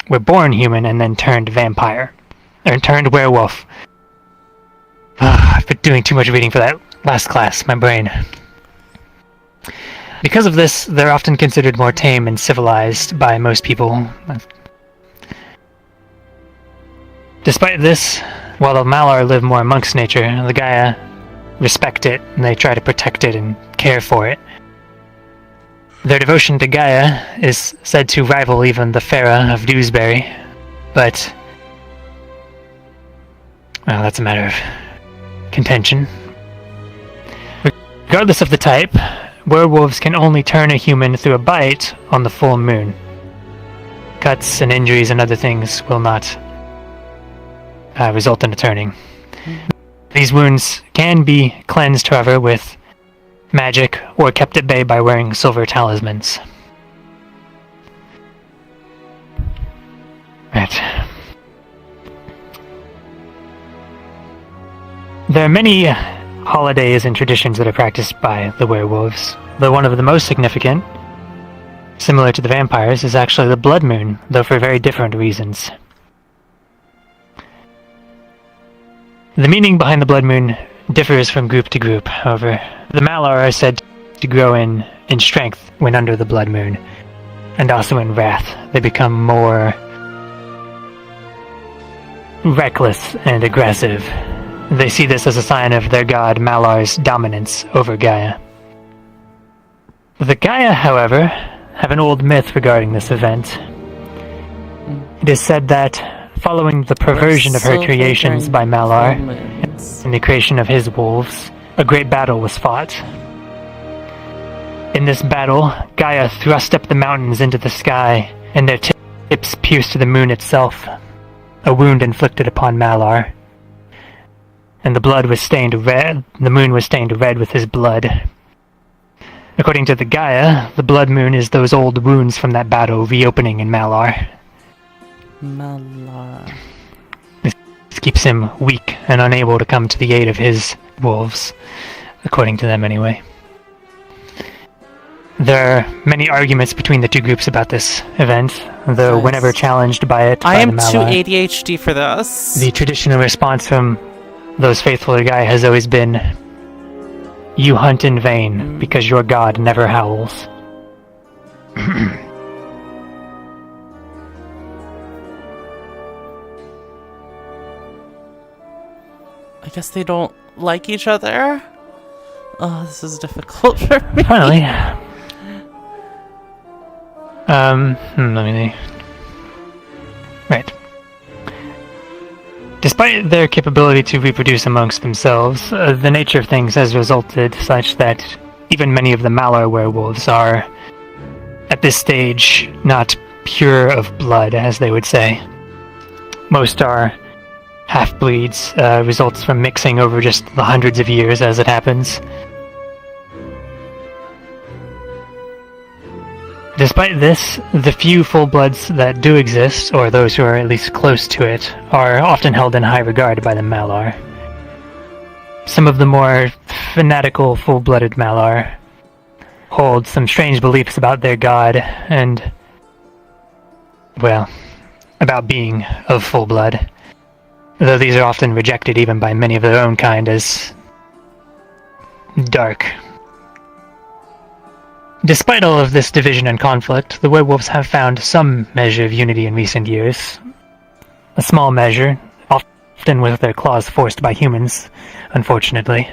were born human and then turned vampire, or turned werewolf. I've been doing too much reading for that last class, my brain. Because of this, they're often considered more tame and civilized by most people. Despite this, while the Malar live more amongst nature, the Gaia respect it and they try to protect it and care for it. Their devotion to Gaia is said to rival even the Farah of Dewsbury, but well, that's a matter of contention. Regardless of the type, werewolves can only turn a human through a bite on the full moon. cuts and injuries and other things will not result in a turning. These wounds can be cleansed, however, with magic or kept at bay by wearing silver talismans. Right. There are many holidays and traditions that are practiced by the werewolves, though one of the most significant, similar to the vampires, is actually the blood moon, though for very different reasons. The meaning behind the blood moon differs from group to group, however. The Malar are said to grow in strength when under the blood moon, and also in wrath. They become more reckless and aggressive. They see this as a sign of their god Malar's dominance over Gaia. The Gaia, however, have an old myth regarding this event. It is said that, following the perversion of her creations by Malar, and the creation of his wolves, a great battle was fought. In this battle, Gaia thrust up the mountains into the sky, and their tips pierced the moon itself, a wound inflicted upon Malar. And the blood was stained red. The moon was stained red with his blood. According to the Gaia, the blood moon is those old wounds from that battle reopening in Malar. Malar. This keeps him weak and unable to come to the aid of his wolves, according to them anyway. There are many arguments between the two groups about this event, though whenever challenged by it, I by am the too Malar, ADHD for this. the traditional response from those faithful to Gaia has always been, "You hunt in vain, because your god never howls." I guess they don't like each other. Oh, this is difficult for me. Finally. Let me... Right. Despite their capability to reproduce amongst themselves, the nature of things has resulted such that even many of the Malar werewolves are, at this stage, not pure of blood, as they would say. Most are half-breeds, results from mixing over just the hundreds of years as it happens. Despite this, the few full-bloods that do exist, or those who are at least close to it, are often held in high regard by the Malar. Some of the more fanatical full-blooded Malar hold some strange beliefs about their god, and, well, about being of full blood, though these are often rejected even by many of their own kind as dark. Despite all of this division and conflict, the werewolves have found some measure of unity in recent years. A small measure, often with their claws forced by humans, unfortunately.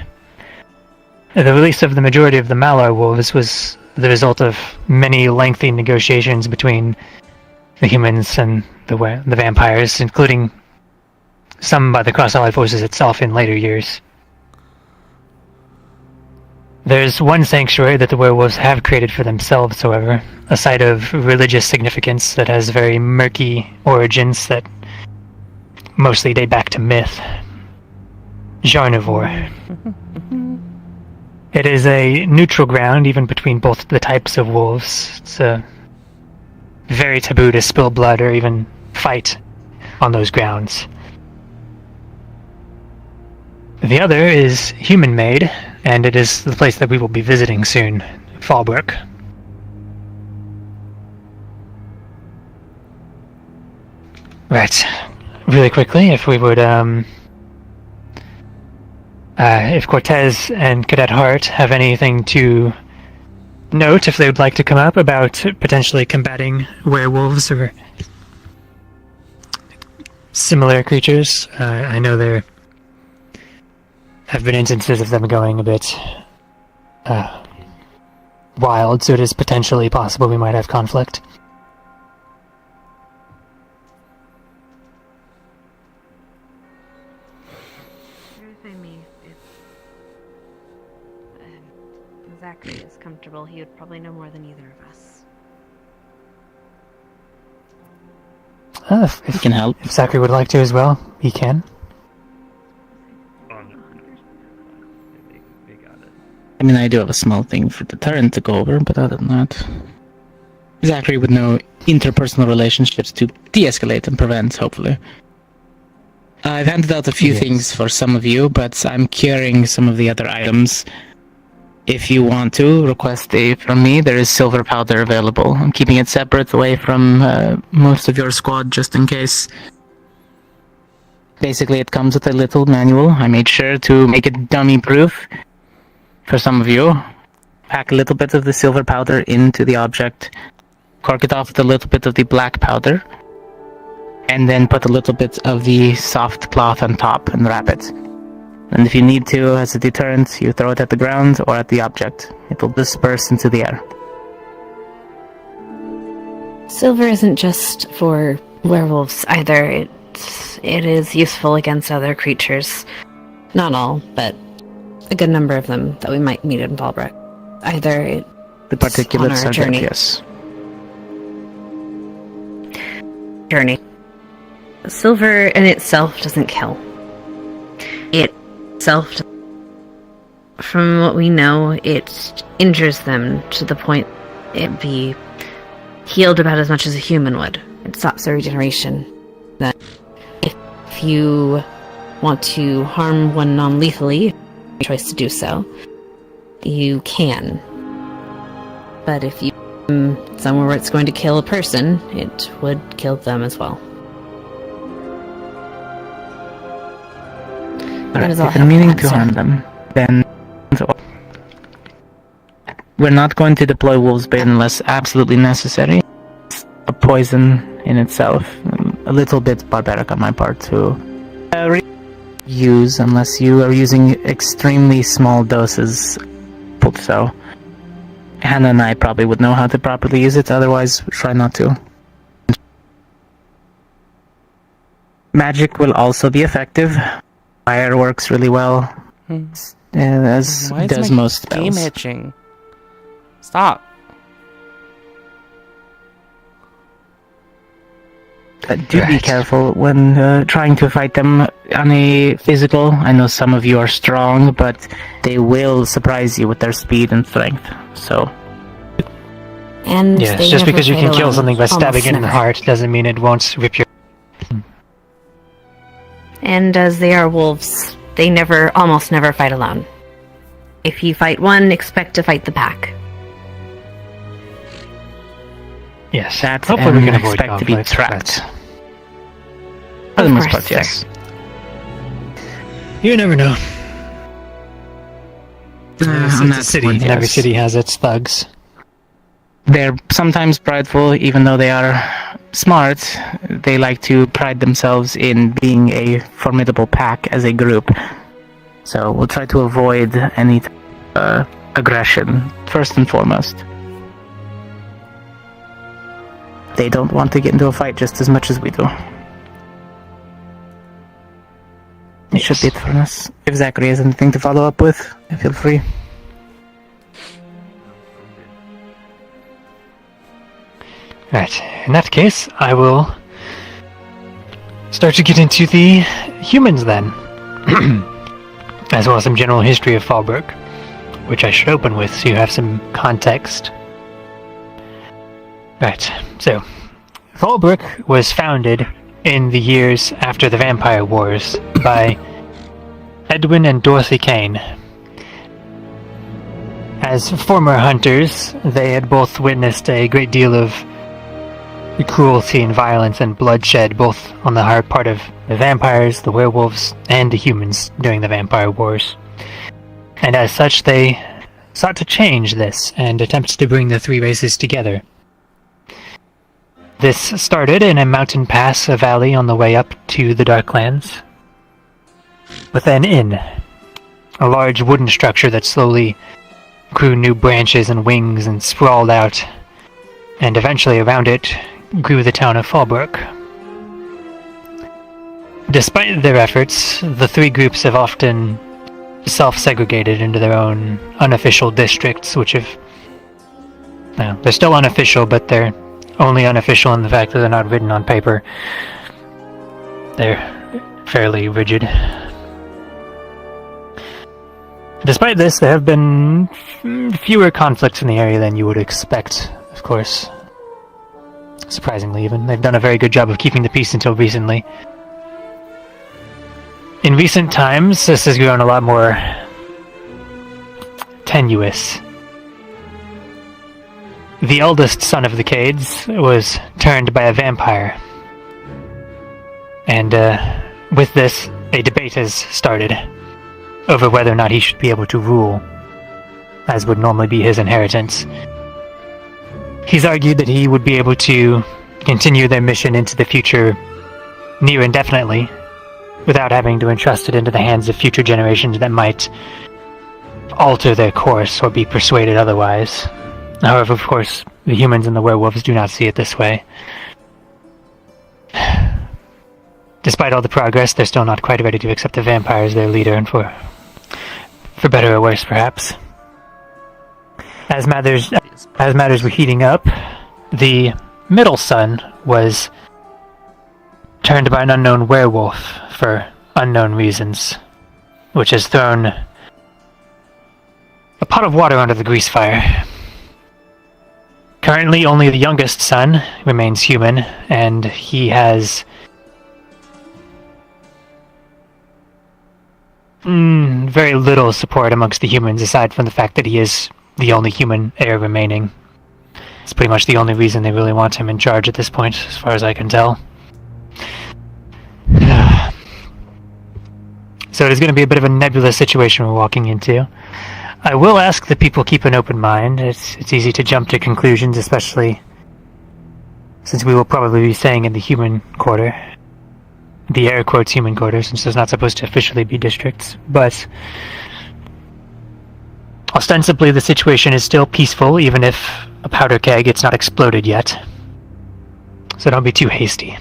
The release of the majority of the Malar wolves was the result of many lengthy negotiations between the humans and the vampires, including some by the Cross-Allied Forces itself in later years. There's one sanctuary that the werewolves have created for themselves, however, a site of religious significance that has very murky origins that mostly date back to myth. Jarnivore. It is a neutral ground even between both the types of wolves. It's very taboo to spill blood or even fight on those grounds. The other is human-made, and it is the place that we will be visiting soon, Fallbrook. Right. Really quickly, if we would, if Cortez and Cadet Hart have anything to note, if they would like to come up about potentially combating werewolves or similar creatures. I know there have been instances of them going a bit wild, so it is potentially possible we might have conflict. Zachary is comfortable, he would probably know more than either of us. If can help. If Zachary would like to as well, he can. I mean, I do have a small thing for deterrent to go over, but other than that, Zachary would know interpersonal relationships to de-escalate and prevent, hopefully. I've handed out a few things for some of you, but I'm carrying some of the other items. If you want to request a from me, there is silver powder available. I'm keeping it separate away from most of your squad, just in case. Basically, it comes with a little manual. I made sure to make it dummy-proof for some of you. Pack a little bit of the silver powder into the object, cork it off with a little bit of the black powder, and then put a little bit of the soft cloth on top and wrap it. And if you need to, as a deterrent, you throw it at the ground or at the object. It will disperse into the air. Silver isn't just for werewolves either. It is useful against other creatures. Not all, but a good number of them that we might meet in Fallbrook. Either the particulates on our journey. Yes. Journey. Silver in itself doesn't kill. It itself, from what we know, it injures them to the point it be healed about as much as a human would. It stops their regeneration. That if you want to harm one non-lethally, your choice to do so, you can. But if you somewhere where it's going to kill a person, it would kill them as well. That is all If I'm meaning to harm them, then we're not going to deploy Wolf's Bane unless absolutely necessary. It's a poison in itself. A little bit barbaric on my part to use unless you are using extremely small doses. So Hannah and I probably would know how to properly use it, otherwise try not to. Magic will also be effective. Fire works really well, as Why is does my most game spells. itching? Stop. Do be careful when trying to fight them on a physical. I know some of you are strong, but they will surprise you with their speed and strength. So, And Yes, they just never because you fail can kill on something by stabbing almost it in the never. heart doesn't mean it won't rip your... And as they are wolves, they almost never fight alone. If you fight one, expect to fight the pack. Yes, that hopefully we and can avoid expect to be conflict, trapped. but For the Of most course, part, yes. You never know. on It's a that city, point, and every yes. city has its thugs. They're sometimes prideful, even though they are smart. They like to pride themselves in being a formidable pack as a group. So we'll try to avoid any aggression, first and foremost. They don't want to get into a fight just as much as we do. It should be it for us. If Zachary has anything to follow up with, feel free. Right, in that case, I will start to get into the humans then. As well as some general history of Fallbrook, which I should open with so you have some context. Right, so Fallbrook was founded in the years after the Vampire Wars by Edwin and Dorothy Kane. As former hunters, they had both witnessed a great deal of cruelty and violence and bloodshed, both on the part of the vampires, the werewolves, and the humans during the Vampire Wars. And as such, they sought to change this and attempted to bring the three races together. This started in a mountain pass, a valley on the way up to the Darklands, with an inn, a large wooden structure that slowly grew new branches and wings and sprawled out, and eventually around it grew the town of Fallbrook. Despite their efforts, the three groups have often self-segregated into their own unofficial districts, which have... Well, they're still unofficial, but they're only unofficial in the fact that they're not written on paper. They're fairly rigid. Despite this, there have been fewer conflicts in the area than you would expect, of course. Surprisingly, even. They've done a very good job of keeping the peace until recently. In recent times, this has grown a lot more tenuous. The eldest son of the Cades was turned by a vampire. And with this, a debate has started over whether or not he should be able to rule, as would normally be his inheritance. He's argued that he would be able to continue their mission into the future near indefinitely, without having to entrust it into the hands of future generations that might alter their course or be persuaded otherwise. However, of course, the humans and the werewolves do not see it this way. Despite all the progress, they're still not quite ready to accept the vampire as their leader, and for better or worse, perhaps. As matters were heating up, the middle son was turned by an unknown werewolf for unknown reasons, which has thrown a pot of water under the grease fire. Currently, only the youngest son remains human, and he has very little support amongst the humans, aside from the fact that he is the only human heir remaining. It's pretty much the only reason they really want him in charge at this point, as far as I can tell. So it is going to be a bit of a nebulous situation we're walking into. I will ask that people keep an open mind. It's easy to jump to conclusions, especially since we will probably be staying in the human quarter. The air quotes human quarter, since there's not supposed to officially be districts. But ostensibly the situation is still peaceful, even if a powder keg it's not exploded yet. So don't be too hasty.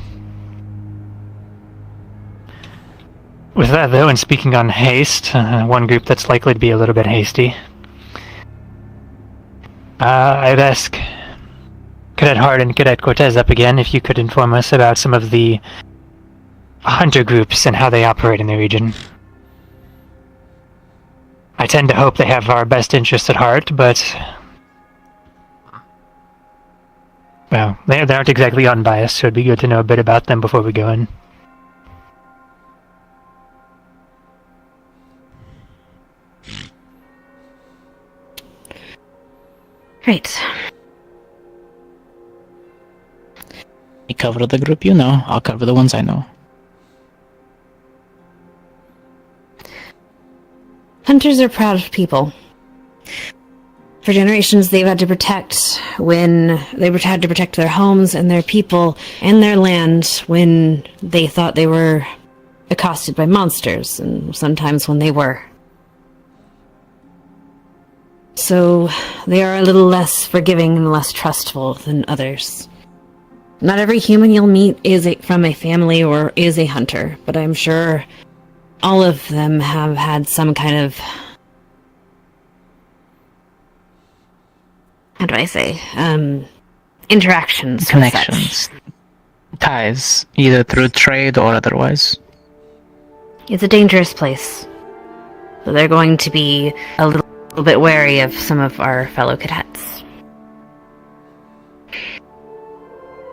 With that, though, and speaking on haste, one group that's likely to be a little bit hasty, I'd ask Cadet Hart and Cadet Cortez up again if you could inform us about some of the hunter groups and how they operate in the region. I tend to hope they have our best interests at heart, but well, they aren't exactly unbiased, so it'd be good to know a bit about them before we go in. Great. You cover the group you know, I'll cover the ones I know. Hunters are proud people. For generations, they've had to protect their homes and their people and their land when they thought they were accosted by monsters, and sometimes when they were. So they are a little less forgiving and less trustful than others. Not every human you'll meet is from a family or is a hunter, but I'm sure all of them have had some kind of, how do I say, interactions. Connections. Ties, either through trade or otherwise. It's a dangerous place. So they're going to be a little bit wary of some of our fellow cadets.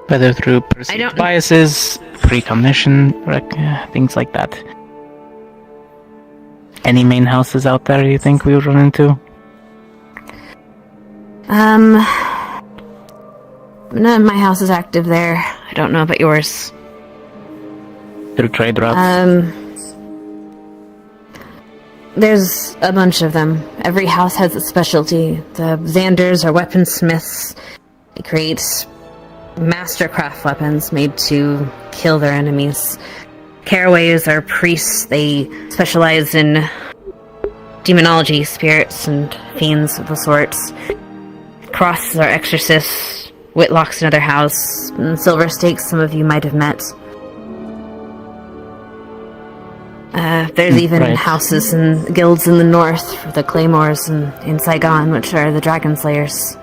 Whether through perceived biases, precognition, things like that. Any main houses out there you think we would run into? None of my house is active there. I don't know about yours. Through trade routes? There's a bunch of them. Every house has its specialty. The Xanders are weaponsmiths. They create mastercraft weapons made to kill their enemies. Caraways are priests. They specialize in demonology, spirits, and fiends of the sorts. Crosses are exorcists. Whitlock's another house. And Silver Stakes, some of you might have met. There's even houses and guilds in the north for the Claymores and in Saigon, which are the Dragon Slayers.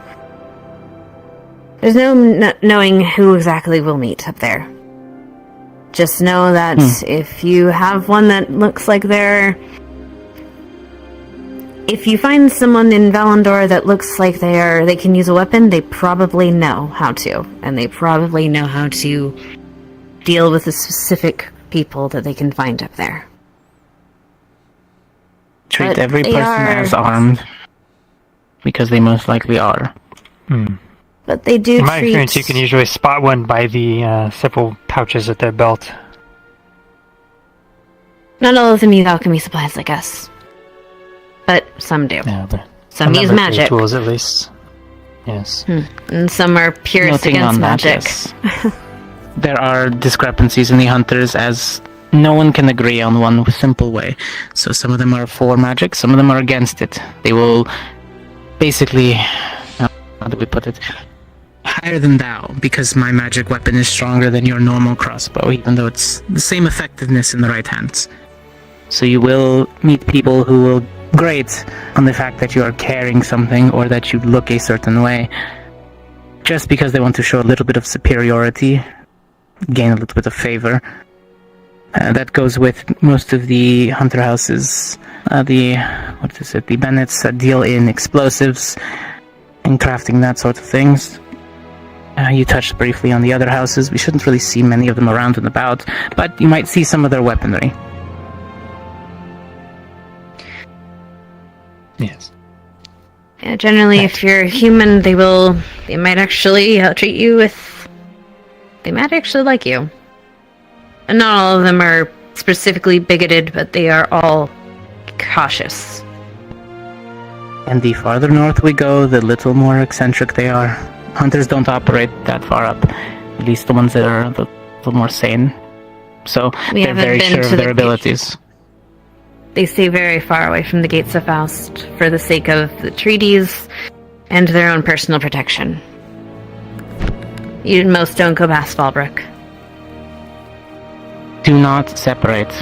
There's no knowing who exactly we'll meet up there. Just know that if you have one that looks like if you find someone in Valandor that looks like they can use a weapon, they probably know how to. And they probably know how to deal with the specific people that they can find up there. Treat But every they person are- as armed, because they most likely are. But they do In my treat... experience, you can usually spot one by the several pouches at their belt. Not all of them use alchemy supplies like us. But some do. Yeah, Some use magic. Tools, at least. Yes. And some are purist Noting against on that, magic. yes. There are discrepancies in the hunters, as no one can agree on one simple way. So some of them are for magic, some of them are against it. They will basically, how do we put it, higher than thou, because my magic weapon is stronger than your normal crossbow, even though it's the same effectiveness in the right hands. So you will meet people who will grate on the fact that you are carrying something or that you look a certain way, just because they want to show a little bit of superiority, gain a little bit of favor. That goes with most of the hunter houses. The Bennetts deal in explosives and crafting, that sort of things. You touched briefly on the other houses. We shouldn't really see many of them around and about, but you might see some of their weaponry. Yes. Yeah, generally, if you're human, they might actually treat you with... They might actually like you. And not all of them are specifically bigoted, but they are all cautious. And the farther north we go, the little more eccentric they are. Hunters don't operate that far up, at least the ones that are a little more sane. So they're very sure of their abilities. They stay very far away from the gates of Faust for the sake of the treaties and their own personal protection. Most don't go past Fallbrook. Do not separate.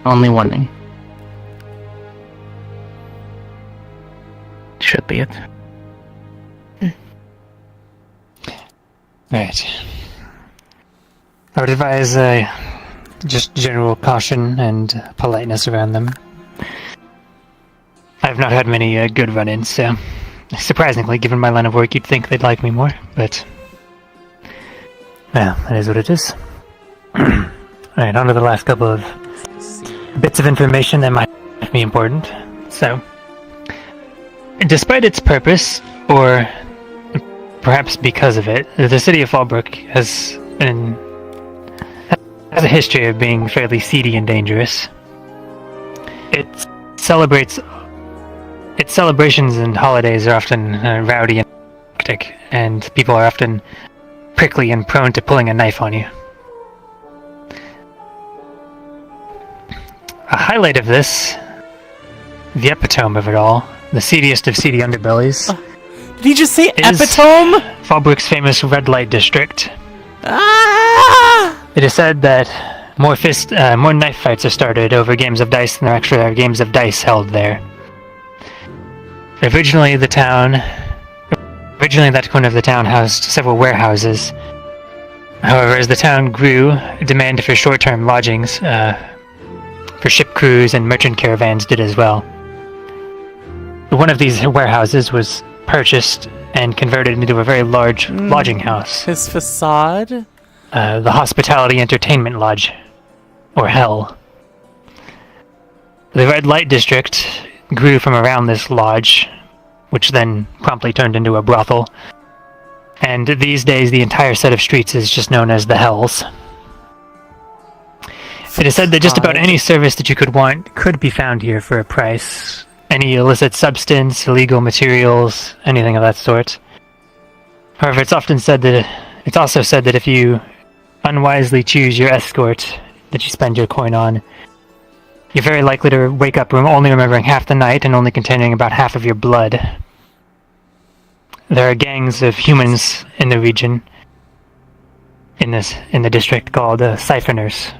Only warning. Should be it. Right. I would advise just general caution and politeness around them. I've not had many good run-ins, so surprisingly, given my line of work, you'd think they'd like me more, but well, that is what it is. Alright, on to the last couple of bits of information that might be important. So, despite its purpose, or perhaps because of it, the city of Fallbrook has a history of being fairly seedy and dangerous. Its celebrations and holidays are often rowdy and hectic, and people are often prickly and prone to pulling a knife on you. A highlight of this, the epitome of it all, the seediest of seedy underbellies. Did you just say epitome? Fallbrook's famous red light district. Ah! It is said that more knife fights are started over games of dice than there actually are games of dice held there. Originally, that corner of the town housed several warehouses. However, as the town grew, demand for short-term lodgings for ship crews and merchant caravans did as well. One of these warehouses was purchased and converted into a very large lodging house. His facade? The Hospitality Entertainment Lodge, or Hell. The Red Light District grew from around this lodge, which then promptly turned into a brothel. And these days, the entire set of streets is just known as the Hells. It is said that just about any service that you could want could be found here for a price. Any illicit substance, illegal materials, anything of that sort. However, it's also said that if you unwisely choose your escort that you spend your coin on, you're very likely to wake up only remembering half the night and only containing about half of your blood. There are gangs of humans in the region, in the district, called siphoners.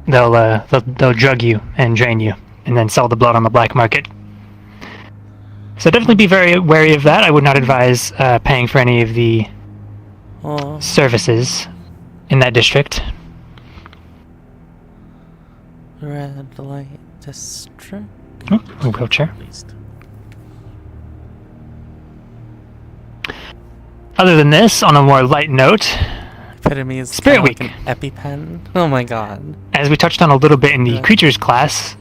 They'll drug you and drain you, and then sell the blood on the black market. So definitely be very wary of that. I would not advise paying for any of the services in that district. Red light district. Oh, a wheelchair. Other than this, on a more light note, Epitome is Spirit like Week. an EpiPen. Oh my god. As we touched on a little bit in the creatures class,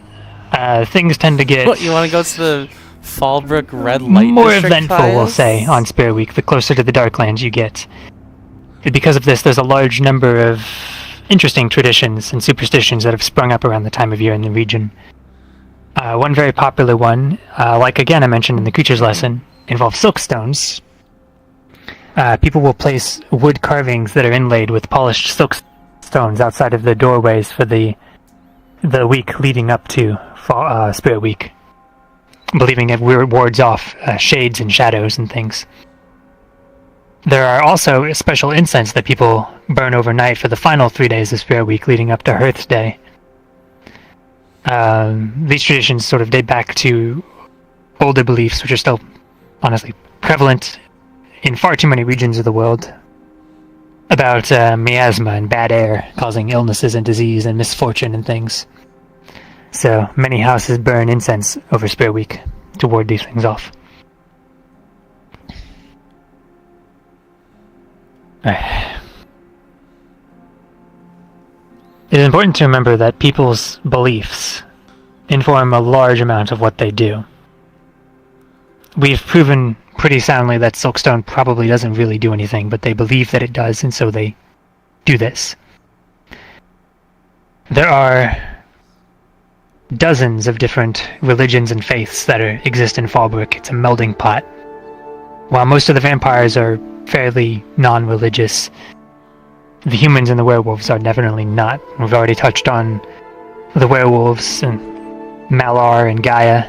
things tend to get What, you want to go to the Fallbrook red light more district, eventful, we'll Fias? say, on Spirit Week, the closer to the Darklands you get. Because of this, there's a large number of interesting traditions and superstitions that have sprung up around the time of year in the region. One very popular one, like again I mentioned in the creatures lesson, involves silkstones. People will place wood carvings that are inlaid with polished silk stones outside of the doorways for the week leading up to Spirit Week, believing it wards off shades and shadows and things. There are also special incense that people burn overnight for the final 3 days of Spirit Week leading up to Hearth's Day. These traditions sort of date back to older beliefs, which are still, honestly, prevalent in far too many regions of the world, about miasma and bad air causing illnesses and disease and misfortune and things. So many houses burn incense over Spirit Week to ward these things off. It is important to remember that people's beliefs inform a large amount of what they do. We've proven pretty soundly that Silkstone probably doesn't really do anything, but they believe that it does, and so they do this. There are dozens of different religions and faiths that exist in Fallbrook. It's a melding pot. While most of the vampires are fairly non-religious, the humans and the werewolves are definitely not. We've already touched on the werewolves and Malar and Gaia.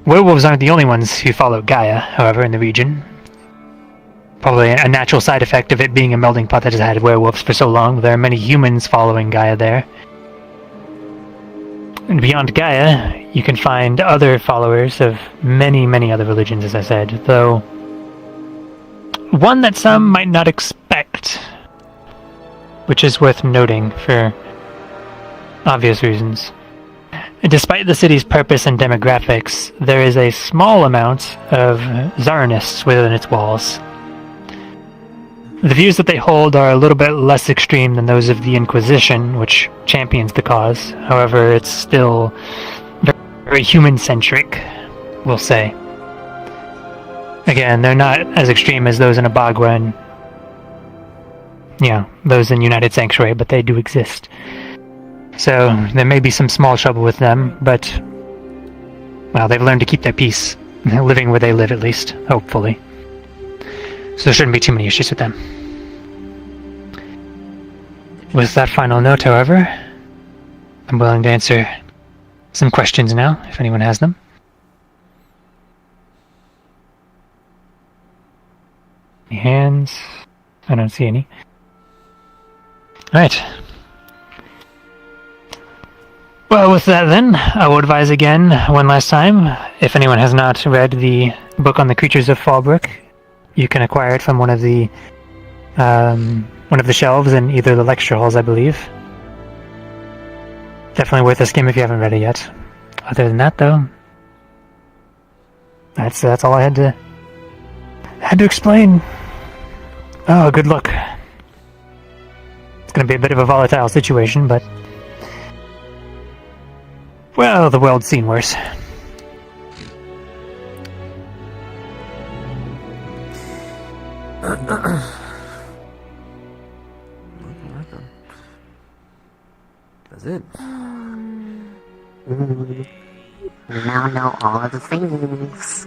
Werewolves aren't the only ones who follow Gaia, however, in the region. Probably a natural side effect of it being a melding pot that has had werewolves for so long. There are many humans following Gaia there. And beyond Gaia, you can find other followers of many, many other religions, as I said, though one that some might not expect, which is worth noting for obvious reasons. Despite the city's purpose and demographics, there is a small amount of Zarnists within its walls. The views that they hold are a little bit less extreme than those of the Inquisition, which champions the cause. However, it's still very human-centric, we'll say. Again, they're not as extreme as those in Abagua and, those in United Sanctuary, but they do exist. So, there may be some small trouble with them, but, well, they've learned to keep their peace, living where they live at least, hopefully. So there shouldn't be too many issues with them. With that final note, however, I'm willing to answer some questions now, if anyone has them. Any hands? I don't see any. Alright. Well, with that then, I will advise again, one last time, if anyone has not read the book on the creatures of Fallbrook, you can acquire it from one of the shelves in either the lecture halls, I believe. Definitely worth a skim if you haven't read it yet. Other than that, though, that's all I had to explain. Oh, good luck. It's going to be a bit of a volatile situation, but well, the world's seen worse. That's it. Now know all of the things.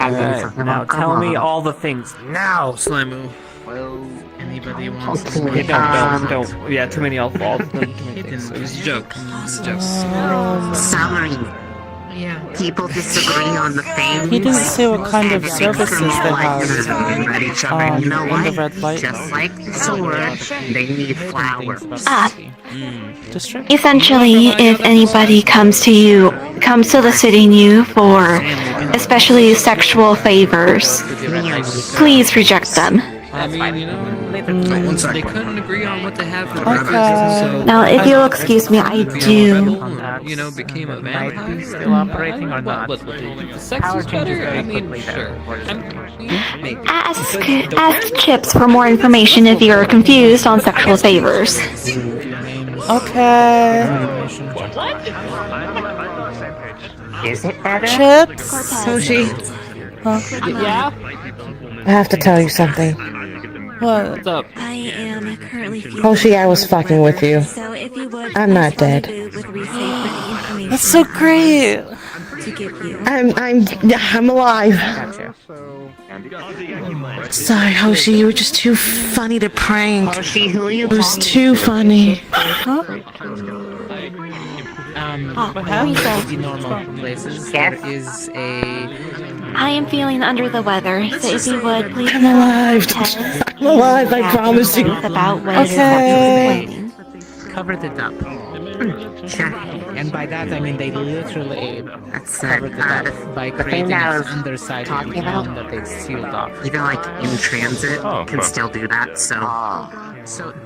Alright, now tell me all the things. Now, Slimu. Well, anybody wants Okay, to Don't. Yeah, too many alcohol. Too many things. It was a joke. Summary. Yeah. People disagree on the things. He didn't say what kind of services they have You know in what? the red light Just like the sword, they need flowers. Essentially, if anybody comes to you comes to soliciting you for especially sexual favors, please reject them. I mean, you know, they couldn't agree on what to have for Okay. breakfast, so Now, if you'll excuse me, I do. you know, became a vampire. Still operating or not? What the sex is better? I mean, sure. Maybe. Ask Chips for more information if you're confused on sexual favors. Okay. Is it better? Chips? Hoshi, Huh? Yeah? I have to tell you something. What? What's up? I am currently Hoshi, I was fucking with you. So if you would, I'm not dead. That's so great. I'm alive. Sorry, Hoshi, you were just too funny to prank. Hoshi, who are you? It was too funny. Huh? What happened? The normal places. Yes? There is a. I am feeling under the weather, so if you would, please. I'm alive. I'm alive, I promise you. About what it is that you're complaining. Covered it up. And by that I mean they literally covered it up by creating an underside of the town that they sealed off. Even like in transit can still do that. So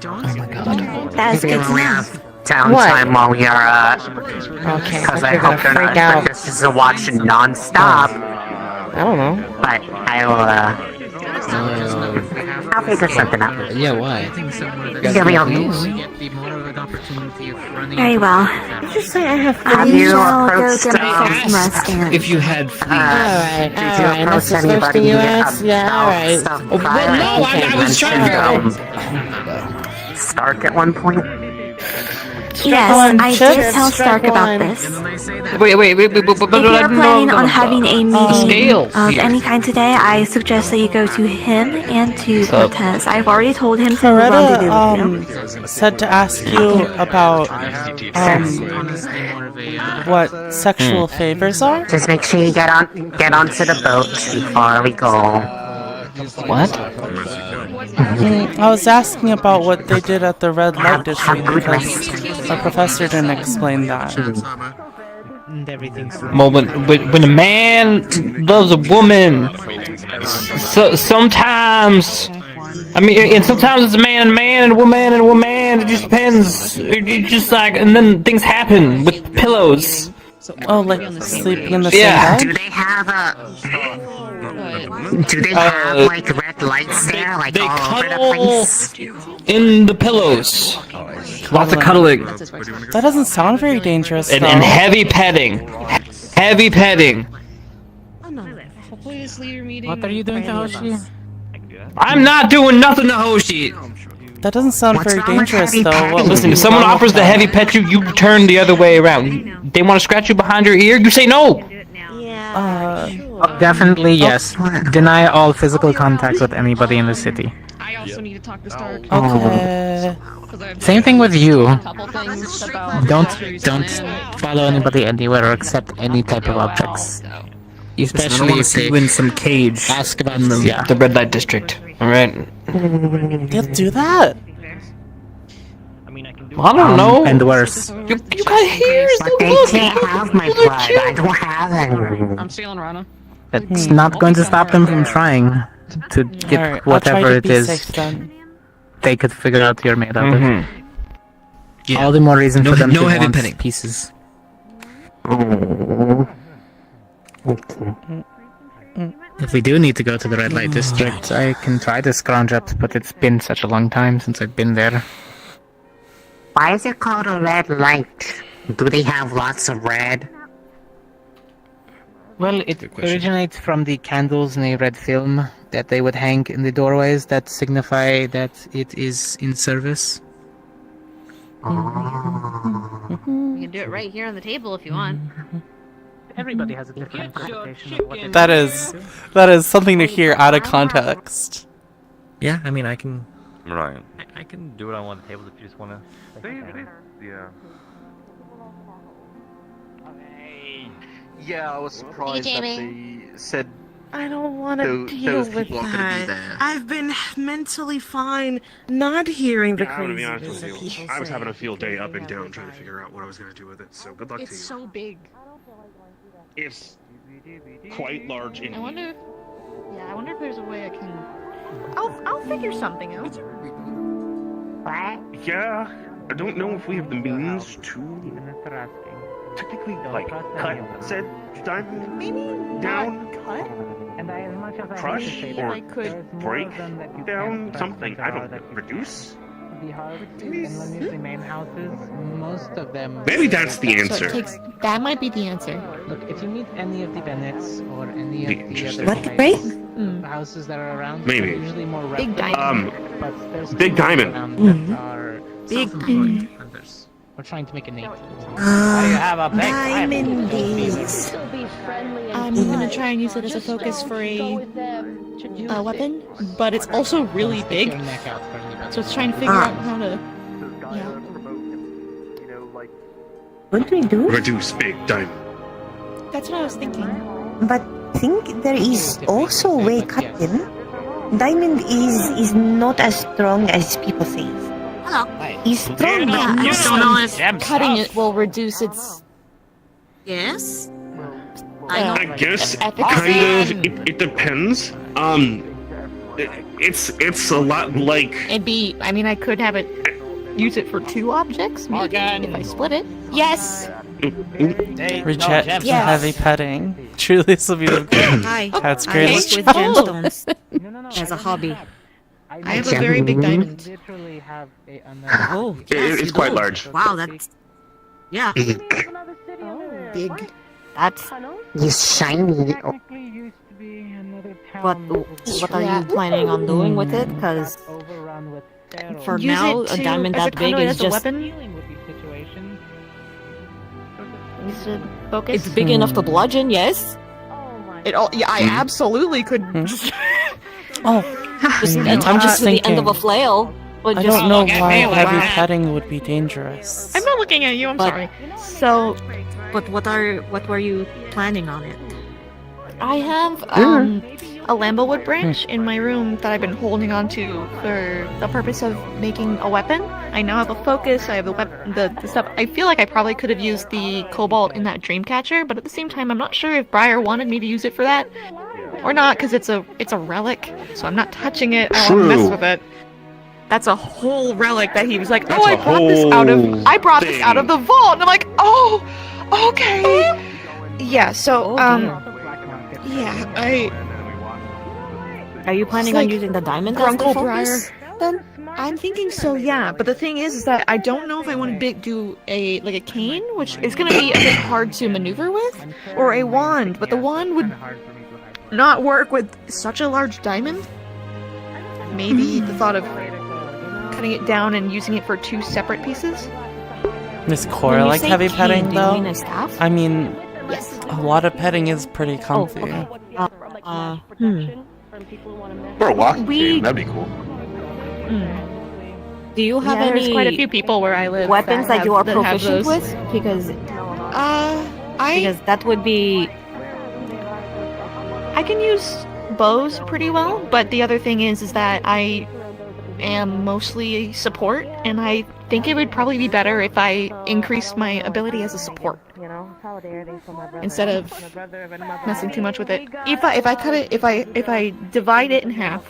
don't. Oh my god. That's maybe good to when we know. have downtime while we are Okay, because I you're hope gonna they're freak not out. this is a watch non-stop. I don't know. But I'll figure something out. Yeah, why? Yeah, we all Very well. Did you say I have Have fleas? you I'll go approached get myself some rest and... If you had fleas. Alright, did you approach that's the first anybody thing you asked? Yeah, alright. Well, no, I was trying to. Stark at one point? Yes, I did tell Stark about this. Wait. If you're planning on having a meeting Scales of here. any kind today, I suggest that you go to him and to Cortez. I've already told him to rendezvous with you. Said to ask you about what sexual favors are. Just make sure you get onto the boat before we go. What? I was asking about what they did at the red light district because our professor didn't explain that. And everything's Well, when a man loves a woman, so sometimes, I mean, and sometimes it's a man and a woman and a woman. It just depends. It just like, and then things happen with pillows. Oh, like sleeping in the Yeah. same Do bed? they have do they have like red lights there, like They all over the cuddle place? in the pillows. Lots of cuddling That doesn't sound very dangerous, and though. heavy petting. Heavy petting. What are you doing to Hoshi? I'm not doing nothing to Hoshi. That doesn't sound very dangerous, though. What Listen, if someone offers to heavy pet you, you turn the other way around. They want to scratch you behind your ear, you say no. Definitely yes. Deny all physical contact with anybody in the city. I also need to talk to Stark. Okay. Same thing with you. A couple things about Don't follow anybody anywhere or accept any type of objects. Especially if they in some cage. Ask about them. Yeah. The red light district. All right. They'll do that? Well, I don't know. And worse. You got hairs. But they can't have my blood. I don't have any. I'm stealing Rana. It's not going to stop them from trying to get Alright, I'll whatever try to it be is. safe then. They could figure out you're made of it. Mm-hmm. Yeah. All the more reason No- for them no to heavy want petting. pieces. If we do need to go to the red light district, I can try to scrounge up, but it's been such a long time since I've been there. Why is it called a red light? Do they have lots of red? Well, it originates from the candles in a red film that they would hang in the doorways that signify that it is in service. We can do it right here on the table if you want. Everybody has a different interpretation of what it That is something to hear out of context. Yeah, I mean, I can. Ryan. I can do what I want on the table if you just want to. Yeah. Yeah, I was surprised that Jamie. they said I don't want to deal those with people are gonna be that. there. I've been mentally fine not hearing the Yeah, I'm gonna be craziness honest that with you. people I was say. having a field day up and down trying to figure out what I was gonna do with it. So good luck to you. It's so big. is quite large indeed. I wonder if there's a way I can. I'll figure something out. Yeah, I don't know if we have the means to technically like cut said diamond down, crush, or break down something. I don't know, reduce. Most of them. Maybe that's the answer. That might be the answer. Look, if you meet any of the Bennetts or any of the other What, break? houses that are around, Maybe. they're usually more Big diamond. but there's Big diamond. that are Big diamond. hunters. We're trying to make a name. Diamondies. I'm gonna try and use it as a focus for a weapon, but it's also really big. So it's trying to figure out how to. Yeah. What do we do? Reduce big diamond. That's what I was thinking. But think there is also a way cut him. Diamond is not as strong as people say. Hello. He's strong, but I not don't know if cutting it will reduce its. Yes. I guess kind of. It depends. It's a lot like. It'd be. I mean, I could have it. Use it for 2 objects, maybe, if I split it. Yes. Reject heavy petting. Truly, this will be the Hi. cat's I greatest work with job. gemstones as a hobby. I have a very big diamond. Oh, It's quite large. Wow, that's yeah. Big. That's shiny. What are you planning on doing with it? Because for Use now, it a to- diamond as a that big conduit, is as a just. weapon? Use it focus. It's big enough to bludgeon, yes. It all. Yeah, I absolutely could. Oh, Just I'm attach it just to the end of thinking. a flail. But I just don't know get why me with heavy that. petting would be dangerous. I'm not looking at you. I'm But- sorry. So But what were you planning on it? I have a Lambowood branch in my room that I've been holding on to for the purpose of making a weapon. I now have a focus. I have the stuff. I feel like I probably could have used the cobalt in that Dreamcatcher, but at the same time, I'm not sure if Briar wanted me to use it for that or not, because it's a relic. So I'm not touching it. I don't want to mess with it. That's a whole relic that he was like, That's oh, I a brought this out of whole this out of the vault, and I'm like, oh, okay. Yeah. So yeah, Are you planning It's on like using the diamond as the Grunkle focus? Briar. I'm thinking so, yeah. But the thing is that I don't know if I want to do a cane, which is going to be a bit hard to maneuver with, or a wand. But the wand would not work with such a large diamond. Maybe the thought of cutting it down and using it for 2 separate pieces. Miss Cora like heavy petting do you though? mean a staff? I mean, Yes. a lot of petting is pretty comfy. Or a walking We- cane, that'd be cool. Do you have Yeah, there's any quite a few people where I live weapons that you are have proficient those. with? Because I that would be. can use bows pretty well, but the other thing is that I am mostly support, and I think it would probably be better if I increased my ability as a support instead of messing too much with it. If I cut it, if I divide it in half,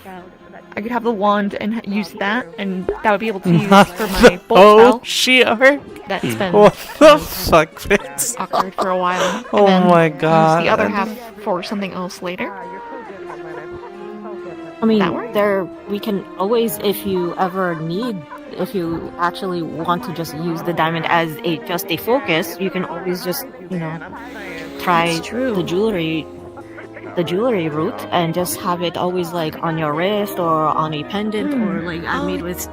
I could have the wand and use that, and that would be able to use for my bolt spell. That's been What the fuck, Vince? awkward for a while. Oh and then my god. Use the other half for something else later. I mean, That work? we can always, if you actually want to just use the diamond as just a focus, you can always just, try That's true. the jewelry route and just have it always like on your wrist or on a pendant or like I made with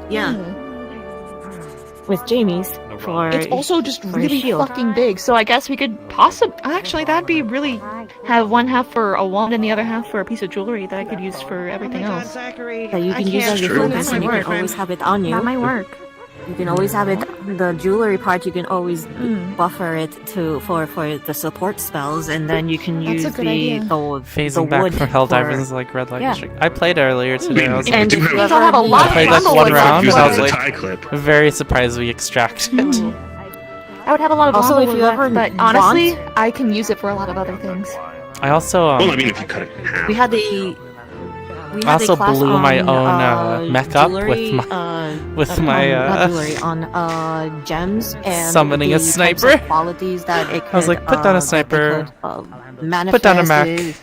Jamie's for. It's also just for a really shield. fucking big, so I guess we could possibly. Actually, that'd be really. Have one half for a wand and the other half for a piece of jewelry that I could use for everything else. That you can use as your focus and you can always have it on you. That might work. You can always have it. The jewelry part you can always buffer it for the support spells, and then you can That's use a good idea. the Phasing back wood for Helldivers like Red Light Yeah. District. I played earlier today. I was And if you I still have a ever lot I played like of one Lambowood round. Use I that was as a like tie clip. very surprised we extracted. I would have a lot of Also, lava if you left, ever but honestly, I can use it for a lot of other things. I also Well, I mean, if you cut it in half. We had the. I also class blew my on, own mech up jewelry, with my not jewelry, on gems and summoning a the types sniper. of qualities that it could, I was like, put down a sniper, manifest, put down a mech.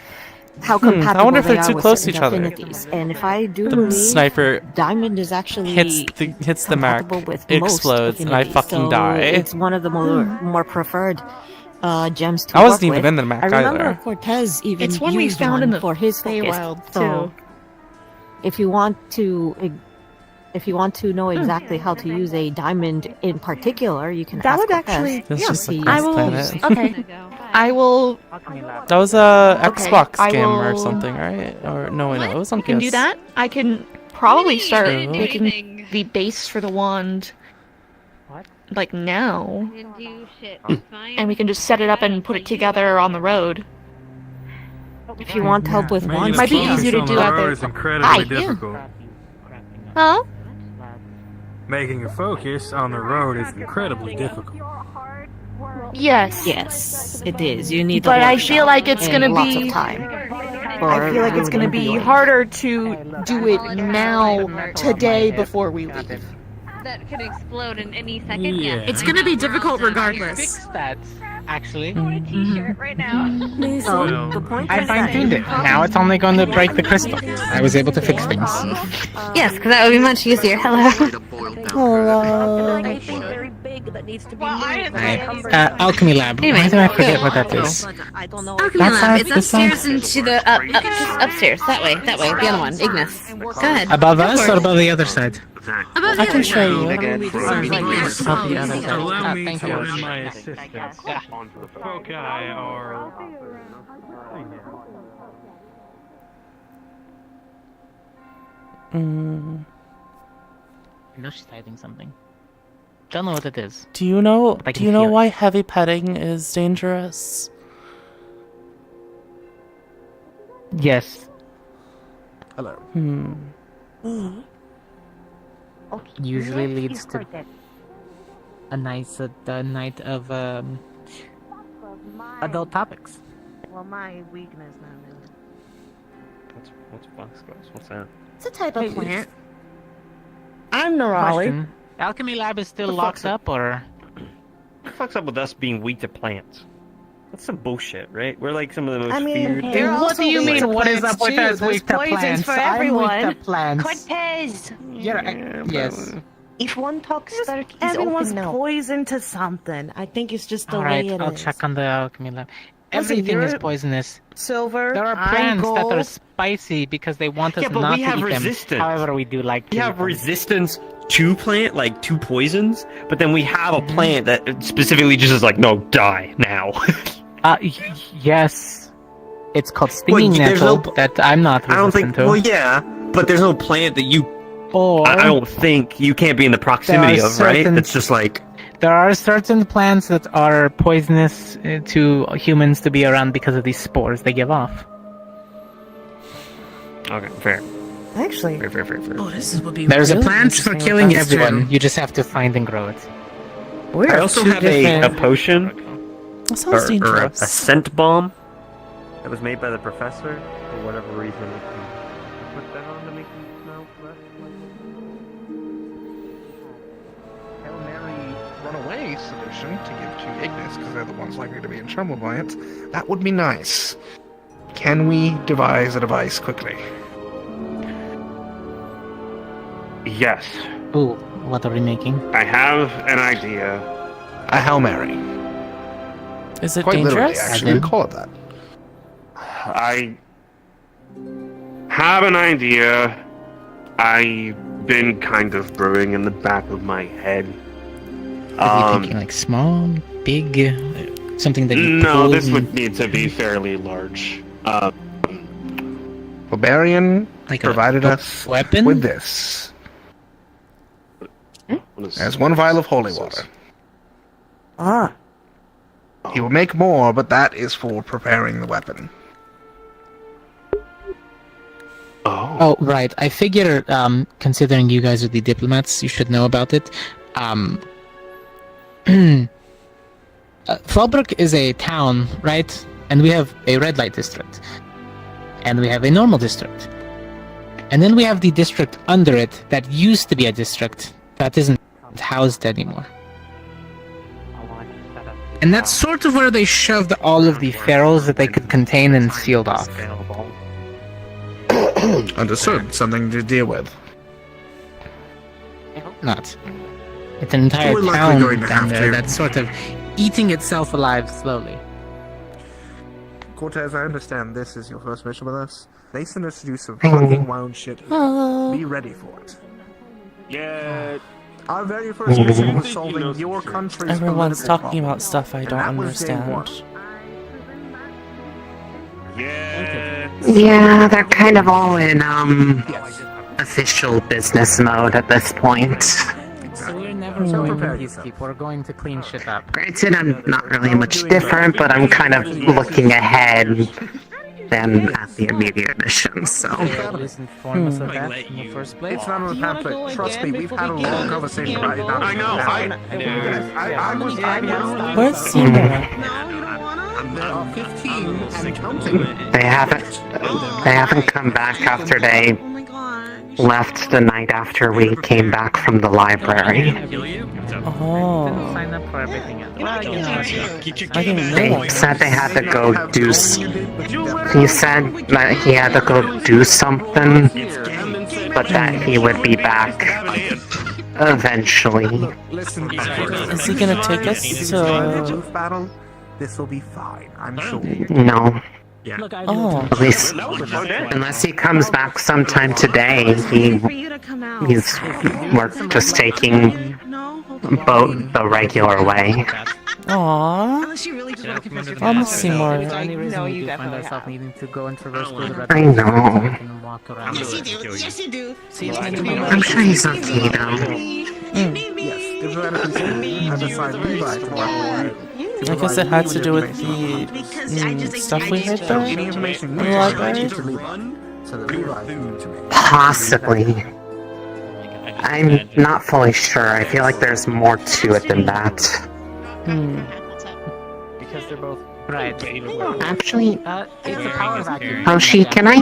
how compatible I wonder if they they're are too with close to certain each other. affinities. And if I do The believe sniper diamond is actually hits the mark, compatible with it most explodes, and I affinities, fucking so die. It's one of the more preferred gems to I wasn't work even with. in the mech I remember either. Cortez even It's one we used found one in the for his focus. Feywild, So too. if you want to know exactly how to use a diamond in particular, you can That ask would Cortez. actually. That's Yeah, just a I will. planet. Okay. I will. That was a Okay, Xbox I game or will- something, right? Or no, wait, no, it was on I can do PS. that. I can probably start True. making the base for the wand. Like now. And we can just set it up and put it together on the road. If you want help with one, It might be easier to do out there. is incredibly Hi. difficult. Huh? Making a focus on the road is incredibly difficult. Yes. Yes, it is. You need. But the I workshop feel like it's and gonna lots be. of time. I feel like it's gonna be harder to do it now, today, before we leave. That could explode in any second. Yeah. It's gonna be difficult regardless. Fix that, actually. T-shirt right now. So the point I is that fine-tuned it. Now it's only going to break the crystal. I was able to fix things. Yes, because that would be much easier. Hello. Hello. Alchemy lab. Why do I forget what that is? Alchemy That's lab. It's this side? upstairs into the just upstairs. That way. The other one. Ignis. Go ahead. Above Go us for or it. above the other side? Above I the can other show side. you. Ignis. Above the other side. Allow me Thank to you. lend my assistance. Foci are... I know she's hiding something. Don't know what it is. Do you know? But I Do can you know feel it. why heavy petting is dangerous? Yes. Hello. Usually leads to a nice night of adult topics. Well, my weakness now. What's foxgloves? What's that? It's a type of plant. I'm Nerali. Question. Alchemy lab is still The locked fuck's up, or? What the fuck's up with us being weak to plants? That's some bullshit, right? We're like some of the most I mean, feared. they're What do you also weak mean? to What is plants, up with too. us There's weak to poisons plants? for I'm everyone. weak to plants. Cortez! Yes. If one talks dark, he's Everyone's open now. poisoned to something. I think it's just the All way right, it I'll is. check on the alchemy lab. Listen, Everything is you're- poisonous. Silver, There are I'm plants that are gold. spicy because they want us Yeah, but not we to have eat resistance. them. However, we do like to We eat have them. resistance to plant, like to poisons, but then we have a plant that specifically just is like, no, die now. Yes. It's called stinging there's nettle no- that I'm not I don't resistant think. to. Well, yeah, but there's no plant that you. Or I don't think you can't be in the proximity There are of, right? certain- It's just like. there are certain plants that are poisonous to humans to be around because of these spores they give off. Okay, fair. Actually, fair. oh, this would be. There's really a plant for interesting if killing that's everyone. true. You just have to find and grow it. I also have a potion That sounds or a dangerous. scent bomb that was made by the professor for whatever reason. It can put that on to make them smell less. Hail Mary runaway solution to give to Ignis, because they're the ones likely to be in trouble by it. That would be nice. Can we devise a device quickly? Yes, Ooh, what are we making? I have an idea. A Hail Mary. Is it Quite literally, dangerous? actually. We call it that. I have an idea. I've been kind of brewing in the back of my head. Are you thinking like small, big, something that you No, pull this and- would need to be fairly large. Barbarian Like a provided us weapon? with this. As one vial of holy water. Ah. He will make more, but that is for preparing the weapon. Oh, right. I figure, considering you guys are the diplomats, you should know about it. Fallbrook is a town, right? And we have a red light district. And we have a normal district. And then we have the district under it that used to be a district that isn't housed anymore. And that's sort of where they shoved all of the ferals that they could contain and sealed off. Understood. Something to deal with. I hope not. It's an entire We're likely town going to down have there to. that's sort of eating itself alive slowly. Cortez, I understand this is your first mission with us. They sent us to do some fucking wild shit. Be ready for it. Yeah. Our very first mission was solving your country's Everyone's political talking problem. about stuff I don't that was day one. understand. Yeah, they're kind of all in, official business mode at this point. So we're never going to peacekeep, we're going to clean shit up. Granted, I'm not really much different, but I'm kind of looking ahead than at the immediate mission, so... At least inform us of that in the first place. It's not on the pamphlet. Trust me, we've had a long conversation about it. I know. I Where's Seymour? There are 15 and counting. They haven't come back after they left the night after we came back from the library. Oh. Sign up for everything else. I didn't know They that. said they had to go do... He said that he had to go do something, but that he would be back eventually. Listen, Is he gonna take us to... battle? This will be fine, I'm sure. No. Oh. At least, unless he comes back sometime today, he's just taking boat the regular way. Aww. I'll miss Seymour. Any reason we do find ourselves needing to go and traverse through the red I light know. district and walk around. Yes, you do. I'm sure he's okay though. Yes, diplomatically, I decide Levi to work with you. I guess it had to do with the stuff we heard there Any information in you the have library. to Levi, so that Levi can Possibly. I'm not fully sure. I feel like there's more to it than that. Because they're both right. Actually, It's a power vacuum. Hoshi, can I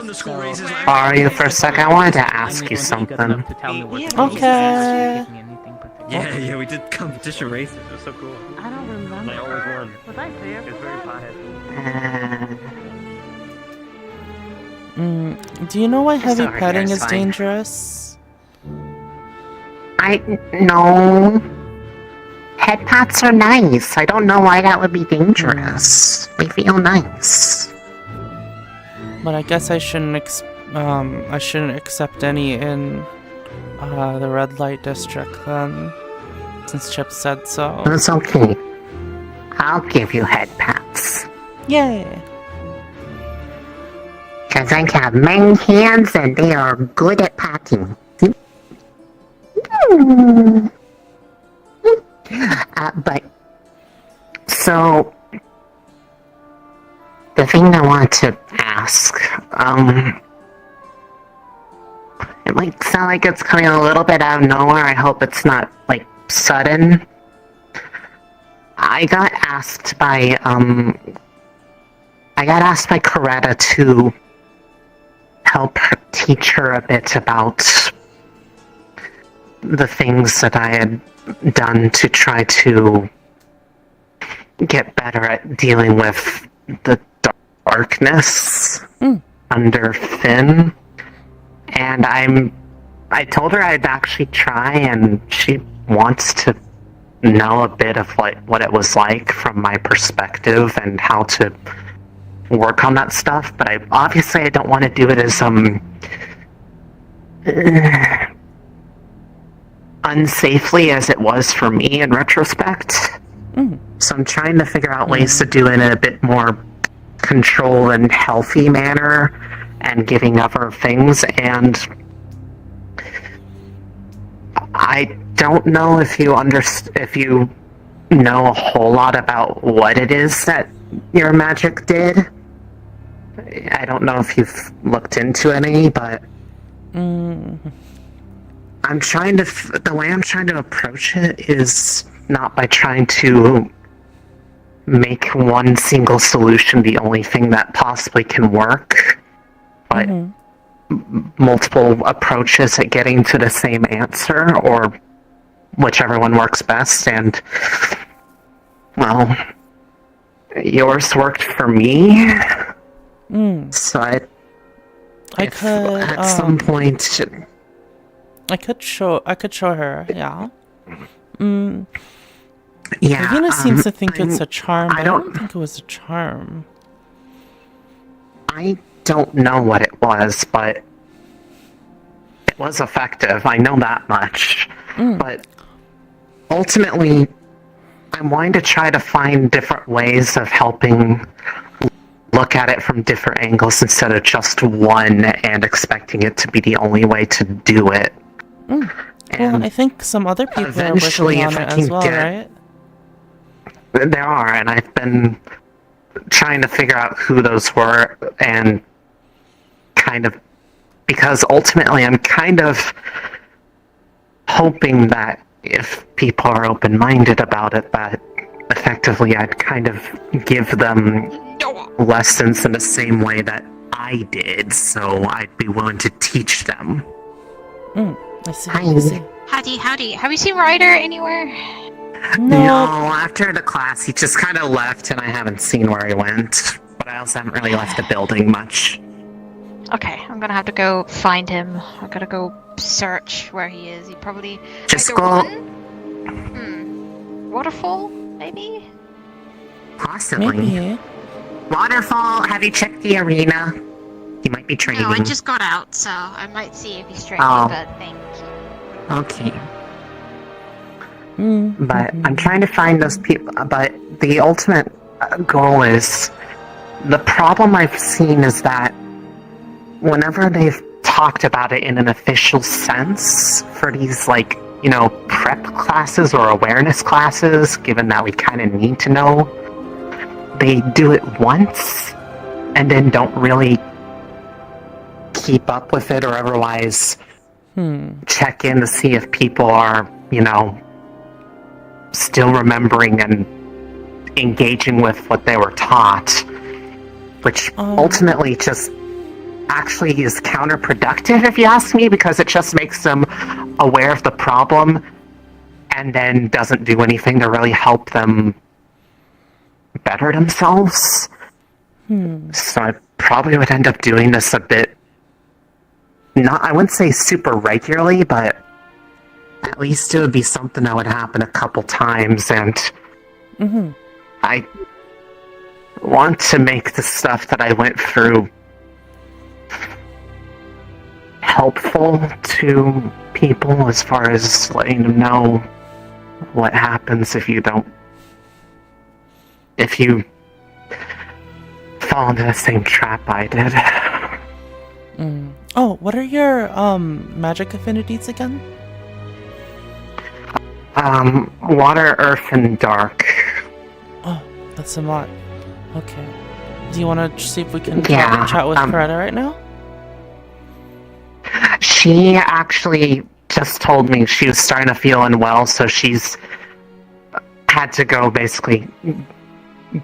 borrow you for a sec? I wanted to ask you something. Okay. Yeah, we did competition races. It was so cool. I don't remember. I always won. Was I there? It's very pothead. Do you know why heavy over petting here, is it's fine. dangerous? I no. Head pats are nice. I don't know why that would be dangerous. They feel nice. But I guess I shouldn't accept any in the red light district then, since Chip said so. That's okay. I'll give you head pats. Yay! Because I have many hands and they are good at patting. But, so, the thing I wanted to ask, it might sound like it's coming a little bit out of nowhere. I hope it's not, like, sudden. I got asked by Coretta to help teach her a bit about the things that I had done to try to get better at dealing with the darkness under Finn. And I told her I'd actually try, and she wants to know a bit of what it was like from my perspective and how to work on that stuff, but I don't want to do it as unsafely as it was for me in retrospect. So I'm trying to figure out ways to do it in a bit more controlled and healthy manner and giving other things, and I don't know if you know a whole lot about what it is that your magic did. I don't know if you've looked into any, but I'm trying to. The way I'm trying to approach it is not by trying to make one single solution the only thing that possibly can work, but multiple approaches at getting to the same answer, or whichever one works best, and, well, yours worked for me, so I could at some point... I could show her, yeah. Yeah, Ravina seems to think it's a charm, but I don't think it was a charm. I don't know what it was, but it was effective. I know that much. But ultimately, I'm wanting to try to find different ways of helping look at it from different angles instead of just one and expecting it to be the only way to do it. Well, I think some other people are working on it as well, right? There are, and I've been trying to figure out who those were, and kind of, because ultimately I'm kind of hoping that if people are open-minded about it, that effectively I'd kind of give them lessons in the same way that I did, so I'd be willing to teach them. I see. I see. Howdy. Have you seen Ryder anywhere? No, after the class he just kind of left and I haven't seen where he went. But I also haven't really left the building much. Okay, I'm gonna have to go find him. I gotta go search where he is. He probably... Just go... Waterfall, maybe? Possibly. Maybe. Waterfall, have you checked the arena? He might be training. No, I just got out, so I might see if he's training, but thank you. Okay. But I'm trying to find those people, but the ultimate goal is, the problem I've seen is that whenever they've talked about it in an official sense for these, like, you know, prep classes or awareness classes, given that we kind of need to know, they do it once and then don't really keep up with it or otherwise check in to see if people are, you know, still remembering and engaging with what they were taught, which ultimately just actually is counterproductive, if you ask me, because it just makes them aware of the problem and then doesn't do anything to really help them better themselves. So I probably would end up doing this a bit, not, I wouldn't say super regularly, but at least it would be something that would happen a couple times, and I want to make the stuff that I went through helpful to people as far as letting them know what happens if you fall into the same trap I did. Oh, what are your magic affinities again? Water, earth, and dark. Oh, that's a lot. Okay. Do you want to see if we can Yeah, chat with Coretta right now? She actually just told me she was starting to feel unwell, so she's had to go basically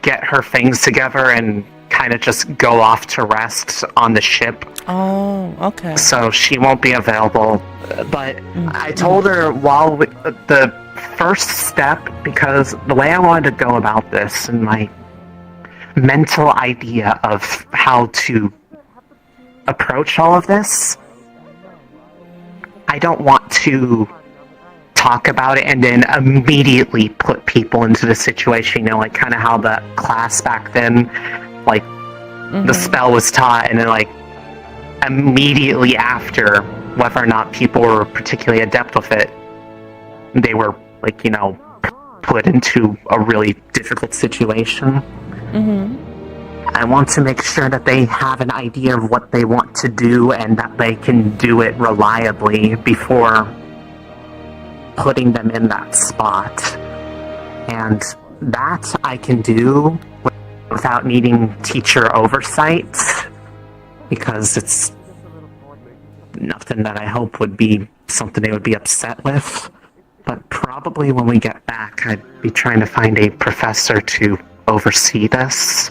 get her things together and kind of just go off to rest on the ship. Oh, okay. So she won't be available. But I told her the first step, because the way I wanted to go about this and my mental idea of how to approach all of this, I don't want to talk about it and then immediately put people into the situation, you know, like kind of how the class back then, like the spell was taught and then like immediately after, whether or not people were particularly adept with it, they were like, you know, put into a really difficult situation. I want to make sure that they have an idea of what they want to do and that they can do it reliably before putting them in that spot. And that I can do without needing teacher oversight, because it's nothing that I hope would be something they would be upset with. But probably when we get back, I'd be trying to find a professor to oversee this.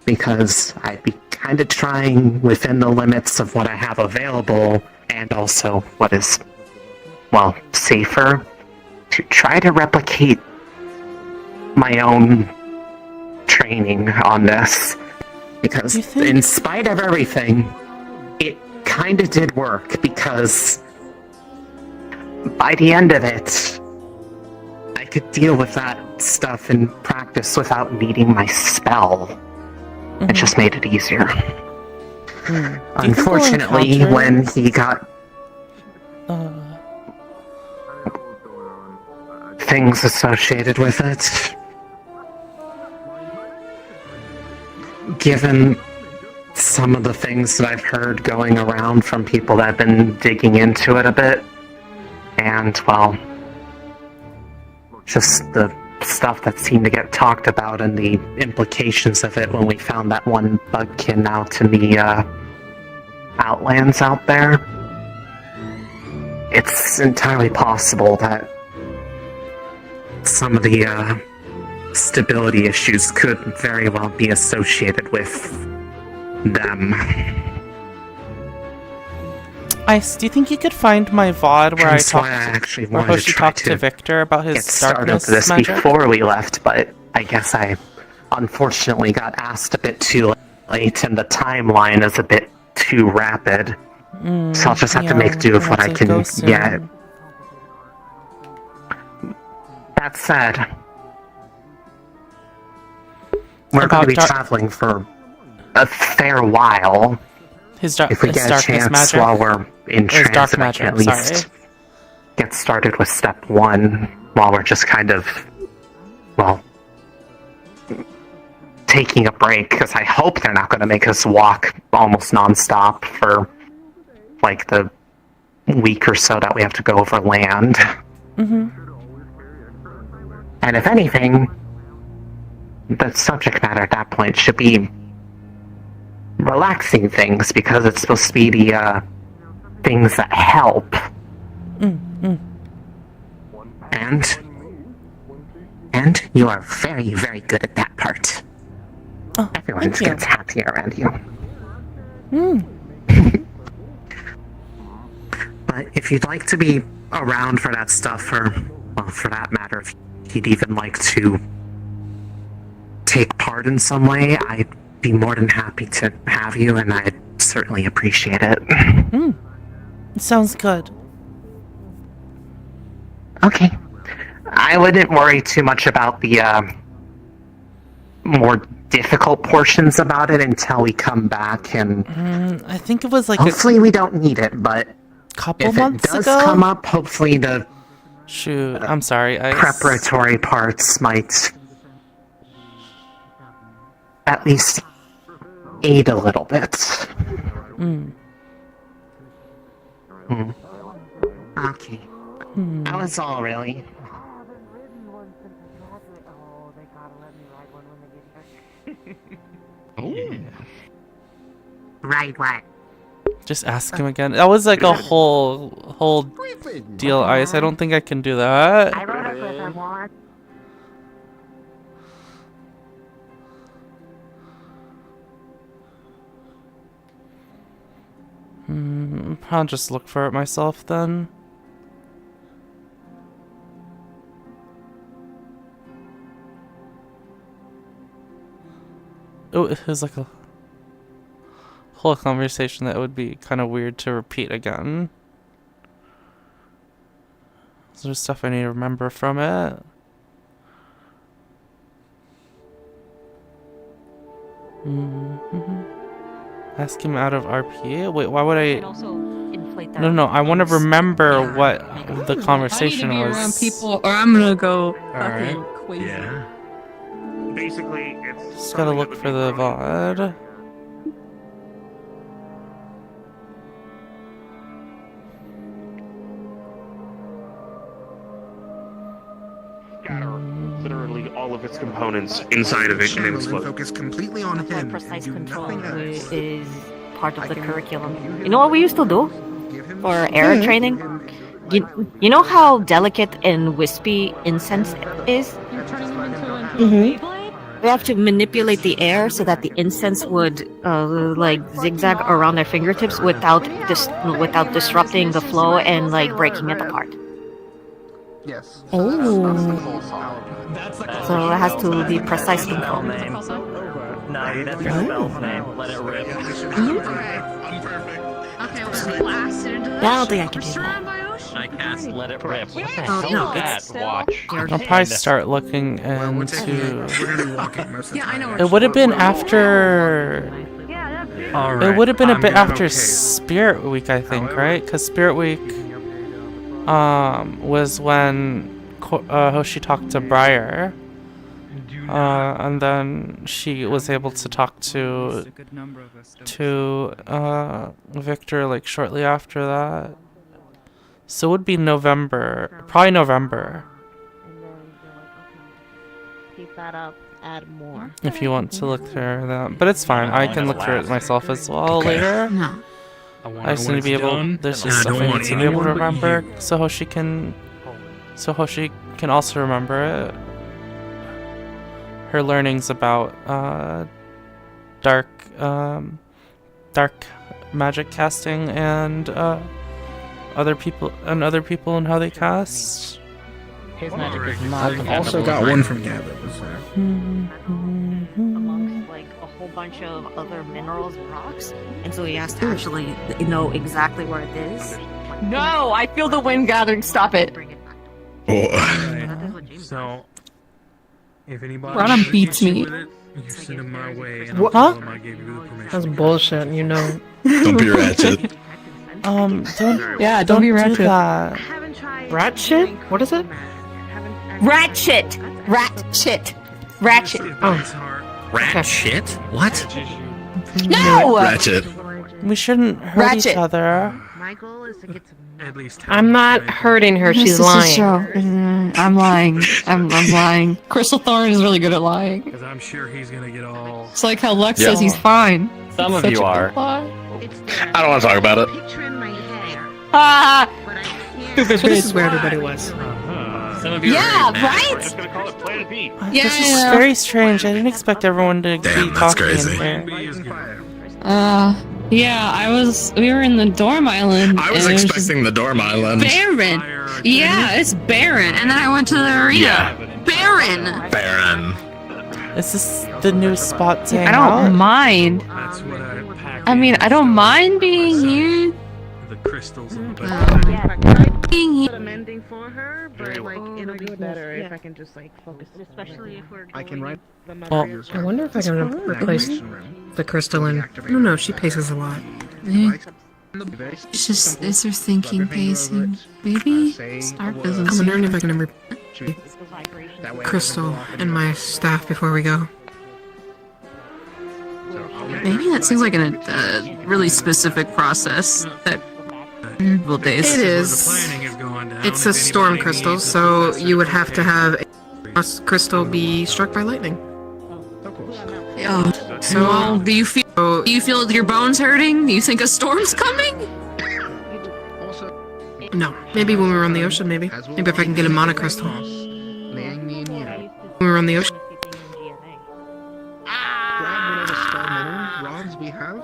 Because I'd be kind of trying within the limits of what I have available and also what is, well, safer to try to replicate my own training on this. Because in spite of everything, it kind of did work because by the end of it, I could deal with that stuff in practice without needing my spell. It just made it easier. Unfortunately, when he got things associated with it, given some of the things that I've heard going around from people that have been digging into it a bit, and, well, just the stuff that seemed to get talked about and the implications of it when we found that one bugkin out in the outlands out there, it's entirely possible that some of the stability issues could very well be associated with them. Ice, do you think you could find my VOD where That's why I actually wanted to try to Victor about his get started darkness with this magic? before we left, but I guess I unfortunately got asked a bit too late, and the timeline is a bit too rapid. So I'll just have to make do with what I can get. That said, we're going to be traveling for a fair while. If we get a chance magic? while we're in Dark transit, I magic, can at least get started with step 1 while we're just kind of, well, taking a break, because I hope they're not going to make us walk almost non-stop for, like, the week or so that we have to go over land. And if anything, the subject matter at that point should be relaxing things, because it's supposed to be the things that help. And you are very, very good at that part. Everyone just gets happy around you. But if you'd like to be around for that stuff, or, well, for that matter, if you'd even like to take part in some way, I'd be more than happy to have you, and I'd certainly appreciate it. It sounds good. Okay. I wouldn't worry too much about the more difficult portions about it until we come back, and I think it was like hopefully we don't need it, but couple if months it does ago? come up, hopefully the I'm sorry, preparatory parts might at least aid a little bit. Okay. That was all, really. Right, what? Just ask him again. That was like a whole deal, Ice. I don't think I can do that. I'll just look for it myself then. Oh, it was like a whole conversation that would be kind of weird to repeat again. Is there stuff I need to remember from it? Ask him out of RP? Wait, why would I? No, I want to remember what the conversation I need to be was. around people, or I'm gonna go fucking crazy. Yeah. Basically, it's Just gotta look for the VOD. literally all of its components inside of it and explode. Focus completely on him. Precise Do control nothing else. is part of the curriculum. You know what we used to do for air training? You know how delicate and wispy incense is? You're turning him into a Beyblade? We have to manipulate the air so that the incense would like zigzag around their fingertips without disrupting the flow and like breaking it apart. Yes. Oh. That's So it has to be precise control. No, that's your spell's name. Let it rip. Okay, well, acid. Yeah, I don't think I can do that. I cast Let It Rip. What the Oh, hell no, is that? Watch. I'll probably start looking into. Yeah, I know. It would have been after. Alright, It would have been a I'm bit gonna- after Spirit Week, I think, right? Because Spirit Week, was when Hoshi talked to Briar, and then she was able to talk to Victor like shortly after that. So it would be November, probably November. Keep that up. Add more. If you want to look through that, but it's fine. I can look through it myself as well later. No. I just need to be able. There's just stuff I need to be able to remember, so Hoshi can also remember it. Her learnings about dark magic casting and other people and how they cast. His magic is not. I've also got one from Gavin. Amongst like a whole bunch of other minerals and rocks, and so he has to actually know exactly where it is. No, I feel the wind gathering. Stop it. So, if anybody Ron beats me. with it, you send them my way, and What? I'll tell them I gave you the permission. That's bullshit, you know. Don't be ratchet. Don't. Yeah, don't be ratchet. Do that. Ratchet? What is it? Ratchet. Ratchet. Ratchet. Oh. Rat shit? What? No. Ratchet. We shouldn't hurt each Ratchet. other. My goal is to get some. At least I'm not hurting her. This She's is a lying. show. I'm lying. I'm lying. Crystal Thorn is really good at lying. because I'm sure he's gonna get all. It's like how Lex Yeah. says he's fine. Some of Such you a are. good lie. I don't want to talk about it. Picture in my head, Ah! but I can't. So this is where everybody was. Some of you Yeah, are very mad. right? We're just gonna call it Planet B. This is Yeah. very strange. I didn't expect everyone to Damn, be that's talking crazy. in B here. is good. Yeah, we were in the dorm island. I was and it expecting the dorm island. barren. Fire, Yeah, it's barren. And then I went to the arena. Yeah. Baron. Baron. Is this the new spot to hang I out? don't mind. That's what I packed. I mean, I don't mind being here. The crystals and the Being here. I'm ending for her, but like it'll be better if I can just like focus. Especially if we're. I can write Well, I wonder if I can replace the crystalline. No, she paces a lot. It's just, it's her thinking pace, and maybe Stark doesn't I'm see wondering it. if I can ever crystal in my staff before we go. Maybe that seems like a really specific process that well days. It is. The planning is going down. It's a If storm anybody crystal, needs so to you would have to have a crystal be struck by lightning. Oh, So well, do you feel your bones hurting? Do you think a storm's coming? no, maybe when we were on the ocean, maybe if I can get a mana crystal. laying me and you. When we were on the ocean. Grab whatever spell mineral rods we have,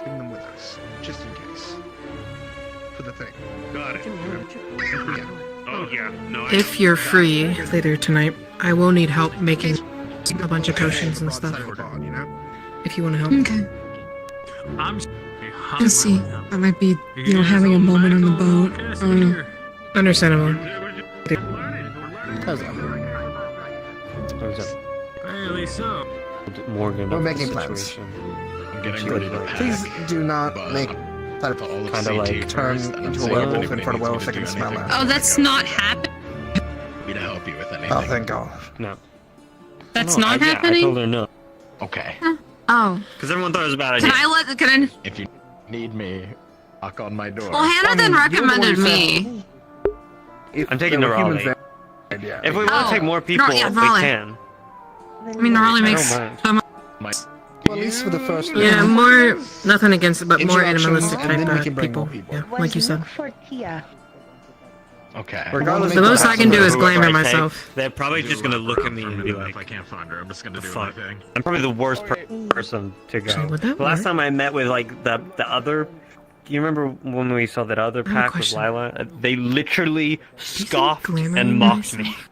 bring them with us, just in case. For the thing. Got it. Yeah. Oh yeah. No. If you're free later tonight, I will need help making a bunch of potions and stuff. You know? If you want to help. Okay. I'm Let's see. I might be, having a moment on the boat. Understandable. Apparently so. Morgan. We're making plans. I'm getting ready to pack. Please do not make that Kind of like turn into a werewolf in front of werewolf that can smell it. Oh, that's not happening. Me to help you with anything. Oh, thank God. No. That's No, not I happening. told her no. Okay. Oh, Because everyone thought it was a bad idea. can I? If you need me, knock on my door. Well, Hannah then recommended me. I'm taking there were humans Nerali. there, If we want to take more people, we Nerali. can. I mean, Nerali I makes. don't mind. Well, at least for the first Yeah, more nothing against it, but more Interactions, animalistic and then we type can bring more people. people. Yeah, like you said. For Tia. Okay. Regardless, The most I can do is whoever glamour I take, myself. They're probably just gonna look at me and be like, if I can't find her, I'm just gonna do fuck. my thing. I'm probably the worst person to go. Actually, would that The last work? time I met with like the other, do you remember when we saw that other I have a pack with question. Lila? They literally scoffed glamour and mocked me. myself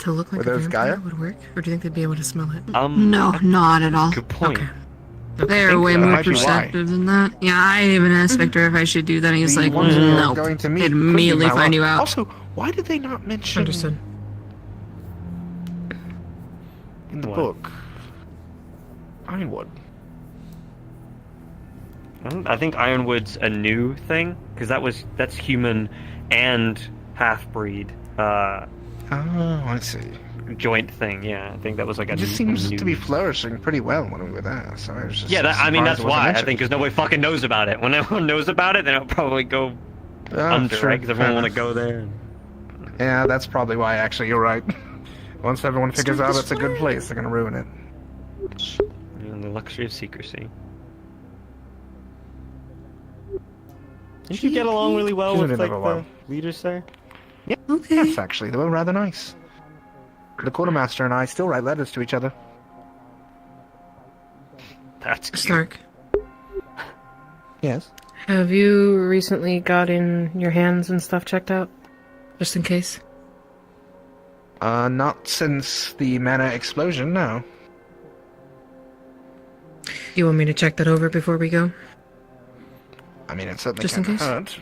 To look like Were a those vampire Gaia? would work? Or do you think they'd be able to smell it? No, not at all. Good point. Okay. They're think way that more might be why. perceptive than that. Yeah, I even asked Victor if I should do that, and he's The like, ones that you're no. going to meet They'd could be immediately Lila. find you out. Also, why did they not mention Understood. in the What? book Ironwood? I think Ironwood's a new thing because that's human and half-breed Oh, I see. joint thing. Yeah, I think that was like a It just new, seems to be flourishing pretty well when we were there. So I was just Yeah, I mean that's surprised it wasn't why I mentioned. think because nobody fucking knows about it. When everyone knows about it, then it'll probably go under, sure, right? Because fair everyone want to enough. go there. Yeah, that's probably why. Actually, you're right. Once everyone figures out it's a good place, they're gonna ruin it. The luxury of secrecy. Didn't you get along really well She's with been like there for a the while. leaders there? Yeah, yes, actually, they were rather nice. The quartermaster and I still write letters to each other. That's cute. Stark, Yes. have you recently gotten your hands and stuff checked out? Just in case? Not since the mana explosion, no. You want me to check that over before we go? I mean, it certainly Just in can't case? hurt.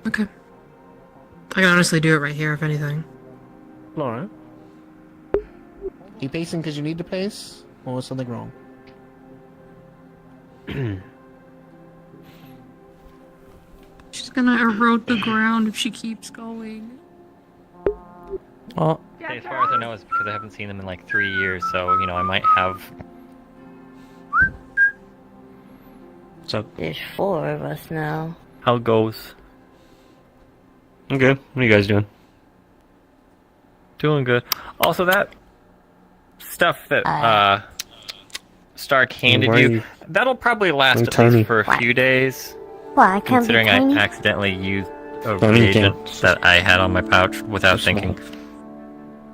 Okay. I can honestly do it right here, if anything. Laura? You pacing because you need to pace? Or was something wrong? She's gonna erode the ground if she keeps going. Well, Okay, as far as I know, it's because I haven't seen them in like 3 years, so, you know, I might have... So, There's 4 of us now. how it goes? I'm good. What are you guys doing? Doing good. Also, that stuff that, Stark handed Why are you, you- that'll probably last I'm at tiny. least for a few days. Why, I can't be Considering I tiny? accidentally used a Tiny reagent that I had on my pouch without thinking. is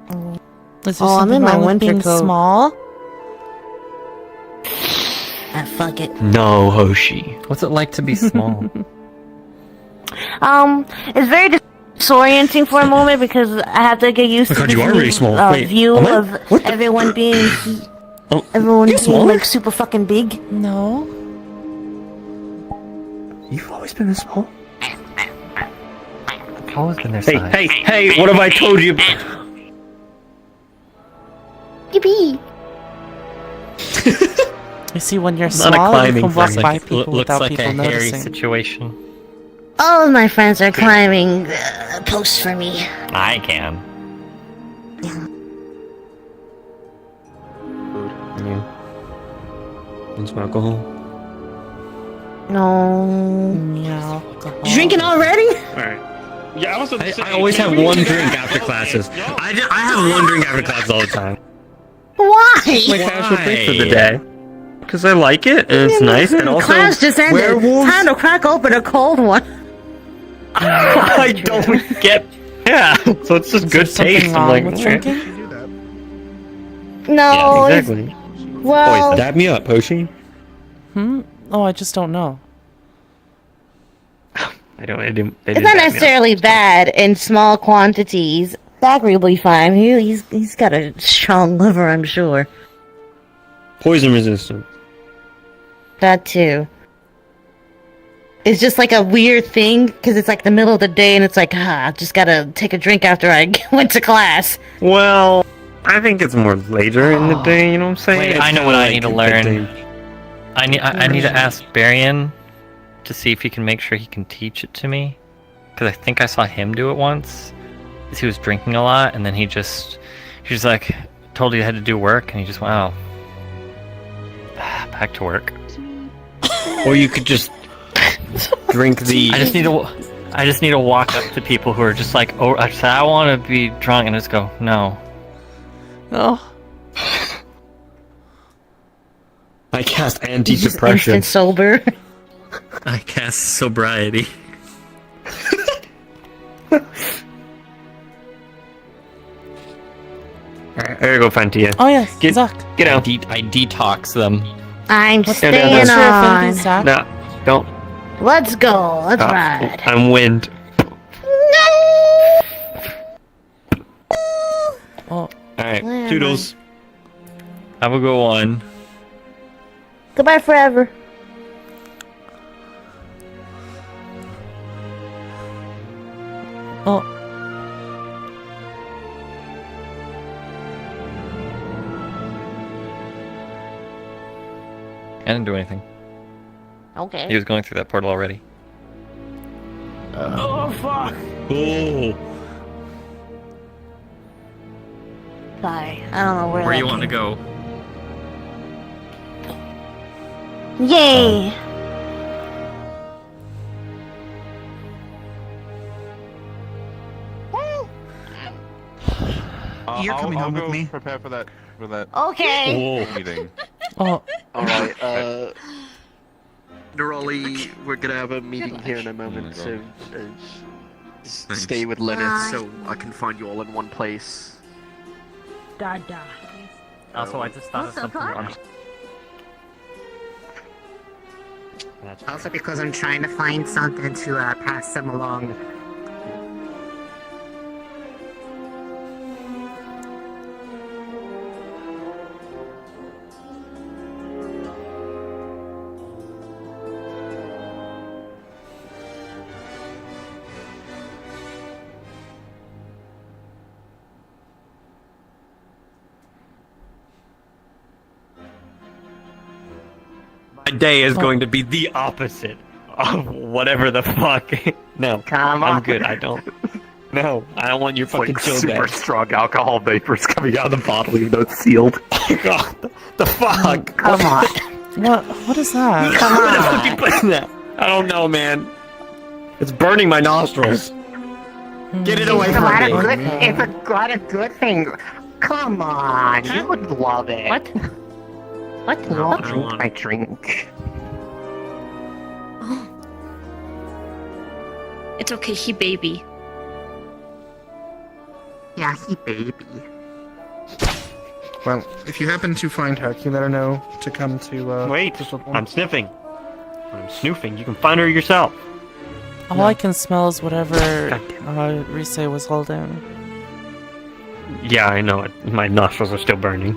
there Oh, I'm something in my wrong with winter being coat. small? Ah, fuck it. No, Hoshi. What's it like to be small? It's very disorienting for a moment because I have to get used Oh to God, this you are new, really small. Wait, view am I- of what the- everyone being Oh, everyone you're being smaller? like super fucking big. No. You've always been this small? I've always been their Hey, size. hey, what have I told you? Yippee! You see, when you're Not a small, you climbing can walk thing. by people Looks without like people a hairy noticing. situation. All of my friends are climbing posts for me. I can. You want some alcohol? No. Yeah. Drinking already? Alright. Yeah, I always have one drink after classes. I have one drink after classes all the time. Why? My casual drink for the day. Because I like it, and it's nice, and also Class just ended. werewolves. Time to crack open a cold one. I don't get. Yeah, so it's just good Something taste. wrong I'm like, with okay. drinking? No. Yeah, it's- exactly. Well, Dab me up, Hoshi. Oh, I just don't know. I didn't. it's not necessarily bad in small quantities. Zachary will be fine. He's got a strong liver, I'm sure. Poison resistant. That too. It's just like a weird thing because it's like the middle of the day and it's like, I just gotta take a drink after I went to class. Well, I think it's more later in the day. You know what I'm saying? Wait, It's I know kinda what I like need to a learn. thing. I need to ask Barian to see if he can make sure he can teach it to me. Because I think I saw him do it once. 'Cause he was drinking a lot, and then he just like told he had to do work, and he just went, oh, back to work. Or you could just drink the. I just need to walk up to people who are just like, oh, I want to be drunk, and just go, no. Oh. I cast He's just anti-depression. instant sober. I cast sobriety. gotta go find Tia. Oh yes, Get Zach. Get out. I detox them. I'm No, staying What's your on. affinity, Zach? No, don't. Let's go. Let's ride. I'm wind. Oh. Alright, Where toodles. Have a good one. Goodbye forever. Oh. I didn't do anything. Okay. He was going through that portal already. Oh, fuck! Oh. Bye. I don't know where. Where that you want to came go? from. Yay! You're coming home with me. Prepare for that. Okay. Meeting. Oh. Alright, Neroli, we're gonna have a meeting here in a moment, so stay with Lenneth so I can find you all in one place. Dada. Also, I just thought of something wrong. Also because I'm trying to find something to pass them along. My day is going to be the opposite of whatever the fuck. No, Come on. I'm good. I don't. No, I don't want your fucking Like chill super bag. strong alcohol vapors coming out of the bottle even though it's sealed. God, the fuck? Come on. What is that? Come Where the fuck on. you putting that? I don't know, man. It's burning my nostrils. Get it away It's from not me. a good. It's not a good thing. Come on, you would love it. What? What? No, drink my drink. It's okay, he baby. Yeah, he baby. Well, if you happen to find her, can you let her know to come to, Wait, to Silverhorn? I'm sniffing. I'm snoofing. You can find her yourself. All I can smell is whatever Rise was holding. Yeah, I know it. My nostrils are still burning.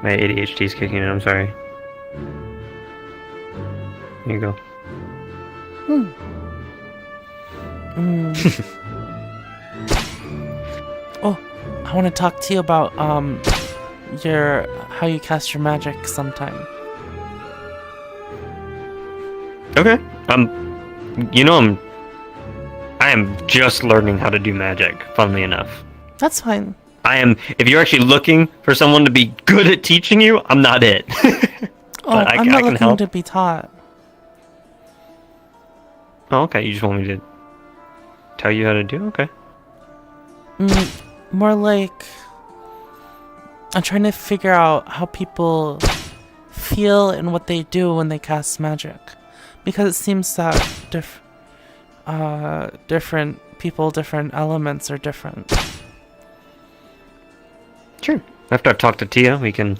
My ADHD's kicking in, I'm sorry. Here you go. Oh, I want to talk to you about your how you cast your magic sometime. Okay. I am just learning how to do magic, funnily enough. That's fine. If you're actually looking for someone to be good at teaching you, I'm not it. Oh, I'm not looking to be taught. Oh, okay. You just want me to tell you how to do? Okay. More like I'm trying to figure out how people feel and what they do when they cast magic, because it seems that different people, different elements are different. Sure. After I've talked to Tia, we can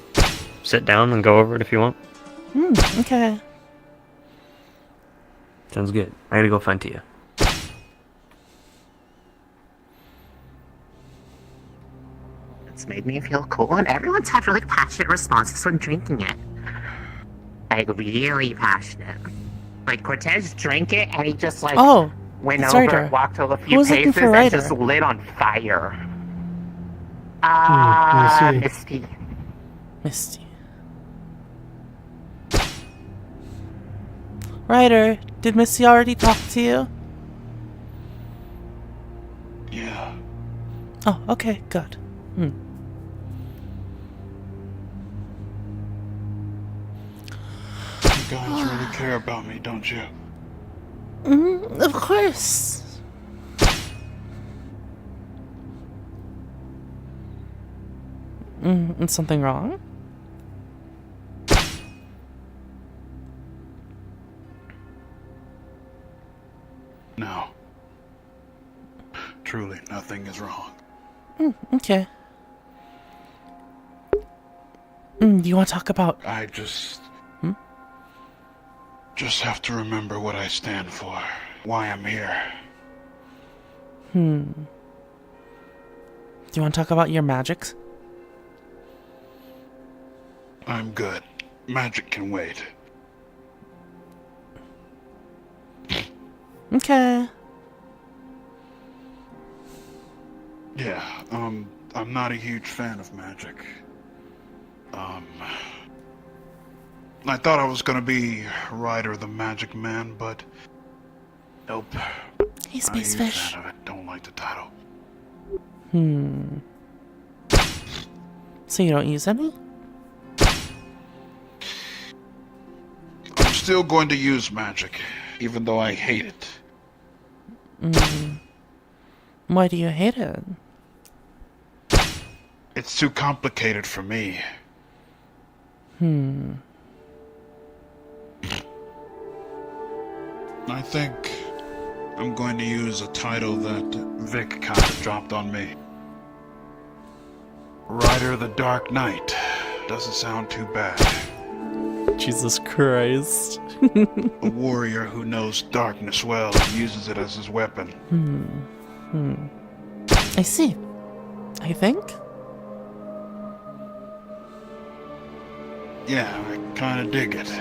sit down and go over it if you want. Okay. Sounds good. I gotta go find Tia. It's made me feel cool, and everyone's had really passionate responses when drinking it. Like, really passionate. Like, Cortez drank it, and he just, like, went it's over Ryder. and walked a Who few was looking paces for and Ryder? just lit on fire. Misty. Misty. Ryder, did Misty already talk to you? Yeah. Oh, okay, good. You guys really care about me, don't you? Of course. Is something wrong? No. Truly, nothing is wrong. Okay. You want to talk about... I just have to remember what I stand for, why I'm here. Do you want to talk about your magics? I'm good. Magic can wait. Okay. Yeah, I'm not a huge fan of magic. I thought I was gonna be Ryder the Magic Man, but nope. Hey, Not a huge Spacefish. fan of it. Don't like the title. So you don't use any? I'm still going to use magic, even though I hate it. Why do you hate it? It's too complicated for me. I think I'm going to use a title that Vic kind of dropped on me. Rider the Dark Knight. Doesn't sound too bad. Jesus Christ. A warrior who knows darkness well and uses it as his weapon. I see. I think? Yeah, I kind of dig it.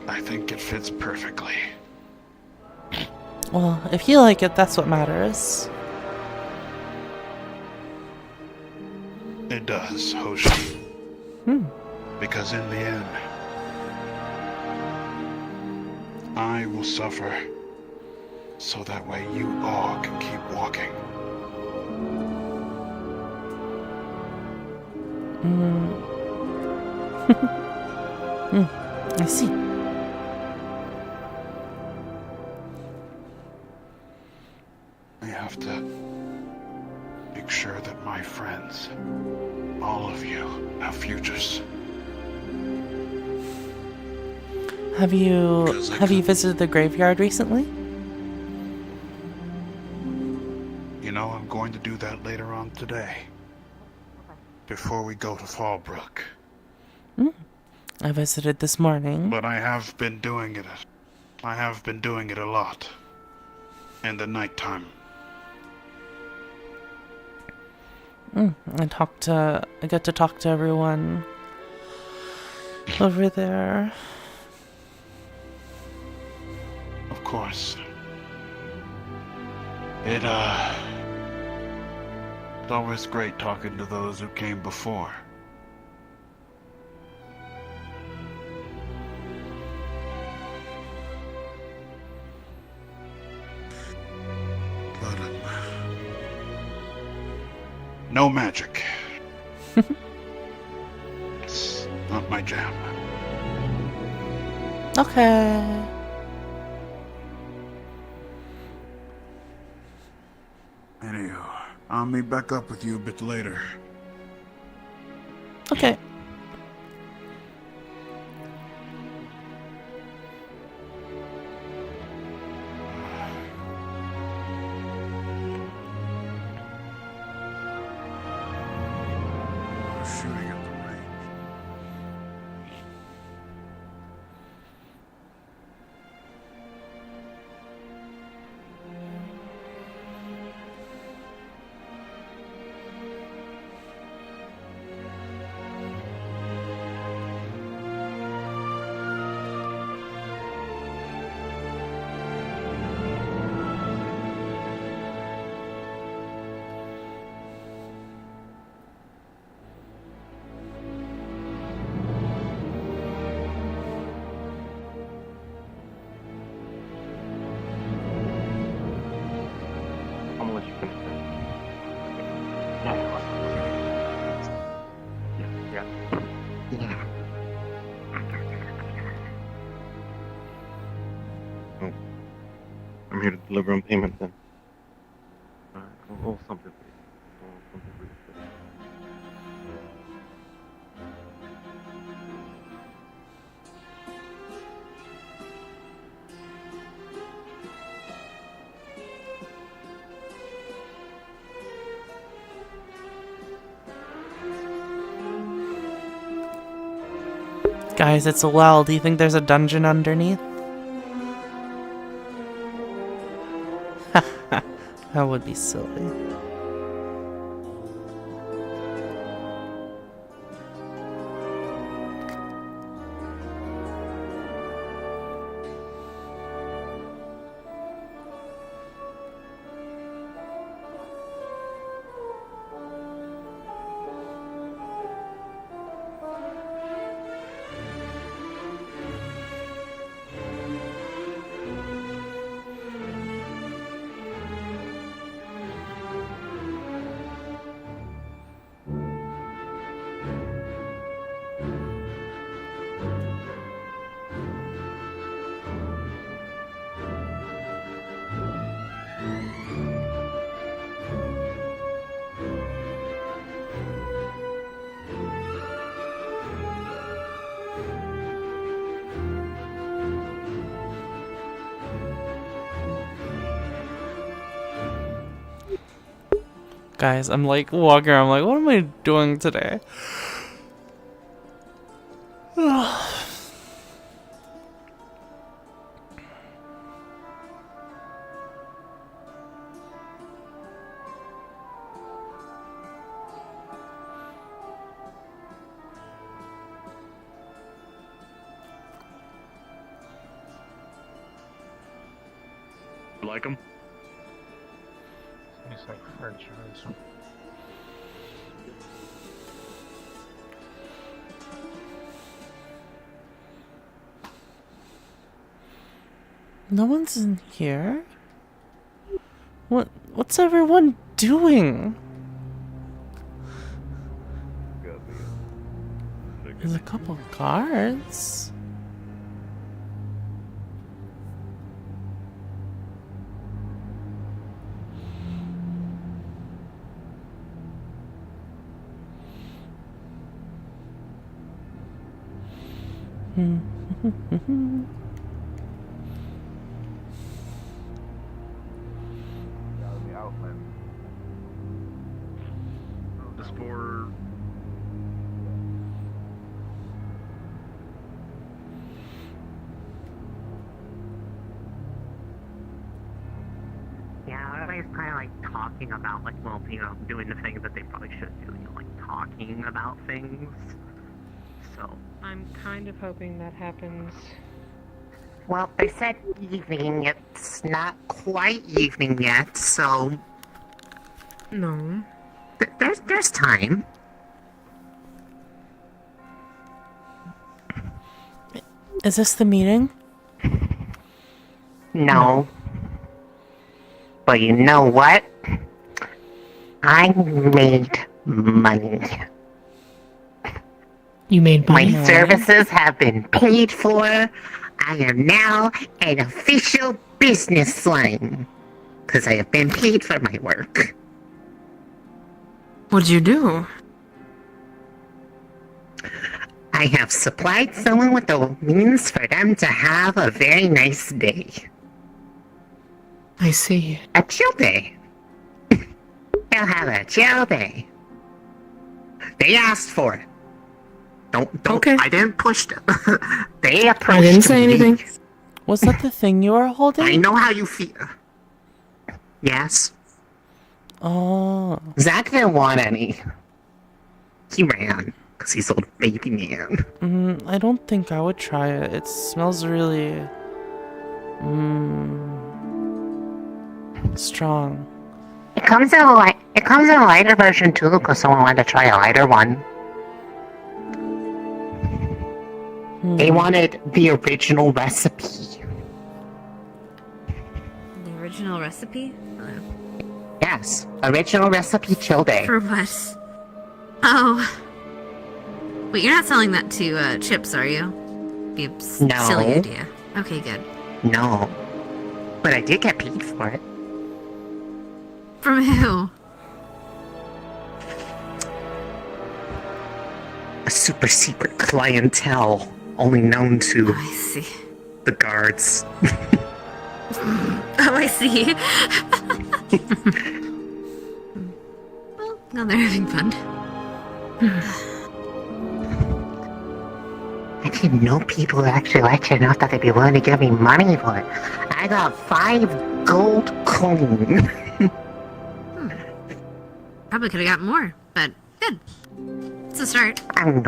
I think it fits perfectly. Well, if you like it, that's what matters. It does, Hoshi. Because in the end, I will suffer so that way you all can keep walking. I see. I have to make sure that my friends, all of you, have futures. Have you visited the graveyard recently? You know, I'm going to do that later on today. Before we go to Fallbrook. I visited this morning. But I have been doing it. I have been doing it a lot. In the nighttime. I get to talk to everyone over there. Of course. It's always great talking to those who came before. But, no magic. It's not my jam. Okay. Anywho, I'll meet back up with you a bit later. Okay. Shooting at the range. I'm gonna let you finish that. Yeah. Oh, I'm here to deliver on payment then. Alright, I'll something for you. I'll something for you. Guys, it's a well. Do you think there's a dungeon underneath? That would be silly. Guys, I'm like walking around, I'm like, what am I doing today? Like them? It's like French fries. No one's in here? What's everyone doing? There's a couple of guards. This for Yeah, everybody's kind of like talking about like, well, you know, doing the things that they probably should do, you know, like talking about things. So I'm kind of hoping that happens. well, they said evening. It's not quite evening yet, so No. there's time. Is this the meeting? No. But you know what? I made money. You made money? My services have been paid for. I am now an official business line. Because I have been paid for my work. What'd you do? I have supplied someone with the means for them to have a very nice day. I see. A chill day. They'll have a chill day. They asked for it. Don't. Okay. I didn't push them. They approached I didn't say me. anything. Was that the thing you were holding? I know how you feel. Yes. Oh. Zach didn't want any. He ran. Because he's a little baby man. I don't think I would try it. It smells really... strong. It comes in a lighter version too, because someone wanted to try a lighter one. They wanted the original recipe. The original recipe? Yes, original recipe chill day. For what? Oh. Wait, you're not selling that to Chips, are you? Be a No. silly idea. Okay, good. No. But I did get paid for it. From who? A super secret clientele only known to I see. the guards. Oh, I see. Well, now they're having fun. I didn't know people actually liked it enough that they'd be willing to give me money for it. I got 5 gold coins. Probably could have got more, but good. It's a start. I mean,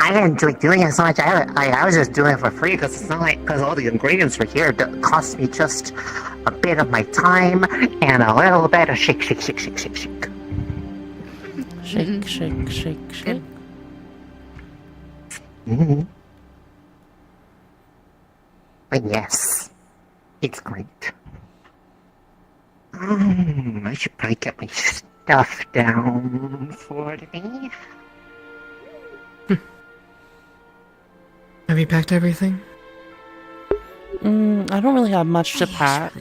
I didn't like doing it so much. I was just doing it for free because it's not like because all the ingredients were here. It cost me just a bit of my time and a little bit of shake. Shake, shake, shake, shake. Mm-hmm. But yes, it's great. I should probably get my stuff down for me. Have you packed everything? I don't really have much to pack.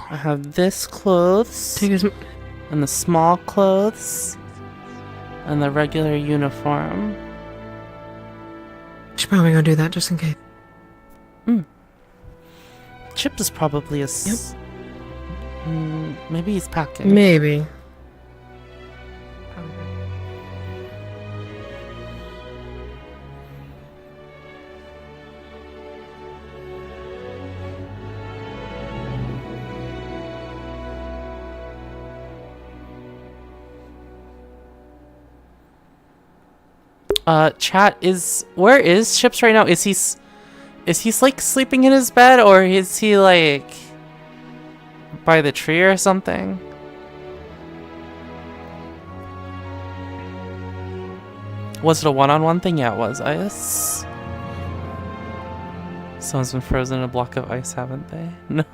I have this clothes, and the small clothes, and the regular uniform. Should probably go do that just in case. Chip is probably maybe he's packing. Maybe. Chat where is Chips right now? Is he like sleeping in his bed, or is he like by the tree or something? Was it a one-on-one thing? Yeah, it was. Ice. Someone's been frozen in a block of ice, haven't they? No.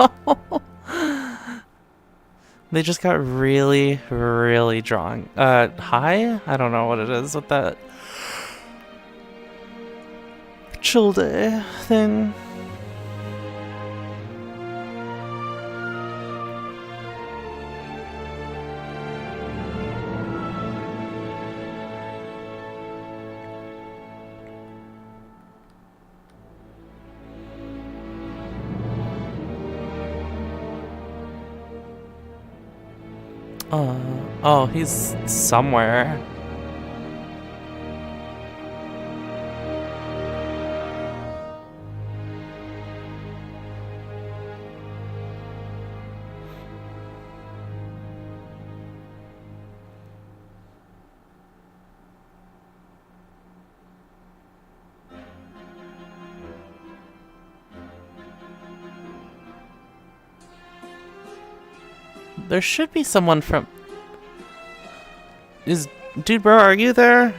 They just got really, really drunk. High? I don't know what it is with that chill day thing. Oh, he's somewhere. There should be someone from... Dude bro, are you there?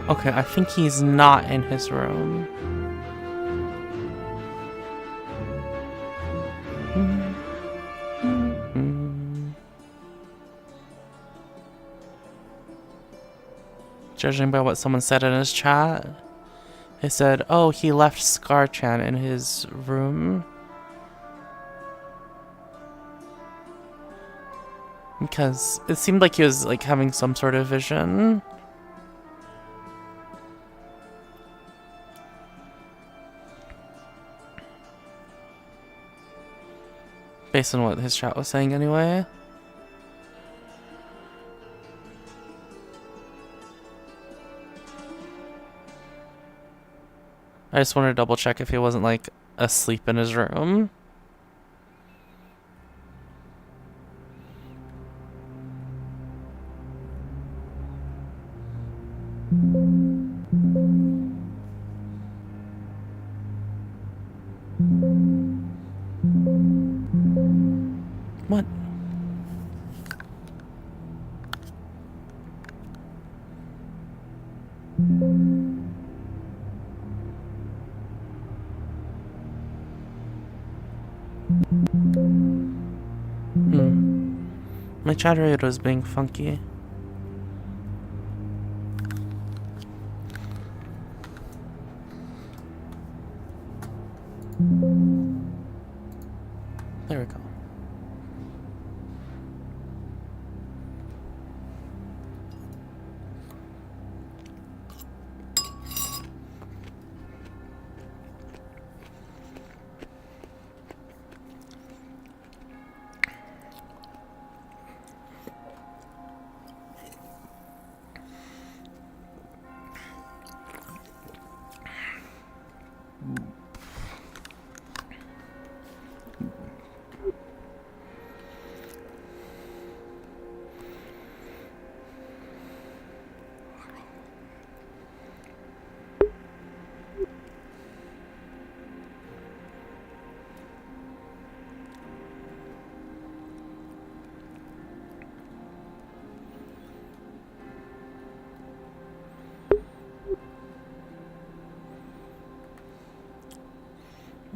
Okay, I think he's not in his room. Judging by what someone said in his chat, they said, oh, he left Scar-chan in his room. Because it seemed like he was like having some sort of vision. Based on what his chat was saying anyway. I just wanted to double check if he wasn't like asleep in his room. What? My generator is being funky. There we go.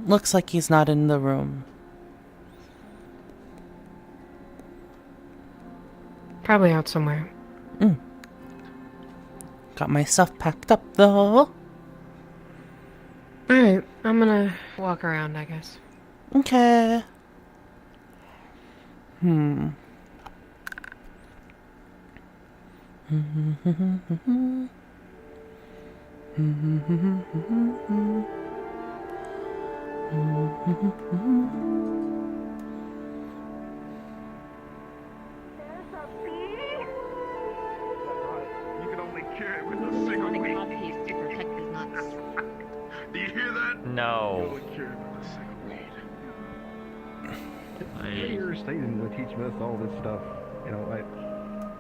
Looks like he's not in the room. Probably out somewhere. Got my stuff packed up though. Alright, I'm gonna walk around, I guess. Okay. You can only cure it with a single weed. Do you hear that? No. You can only cure it with a single weed. Your state didn't teach us all this stuff. You know,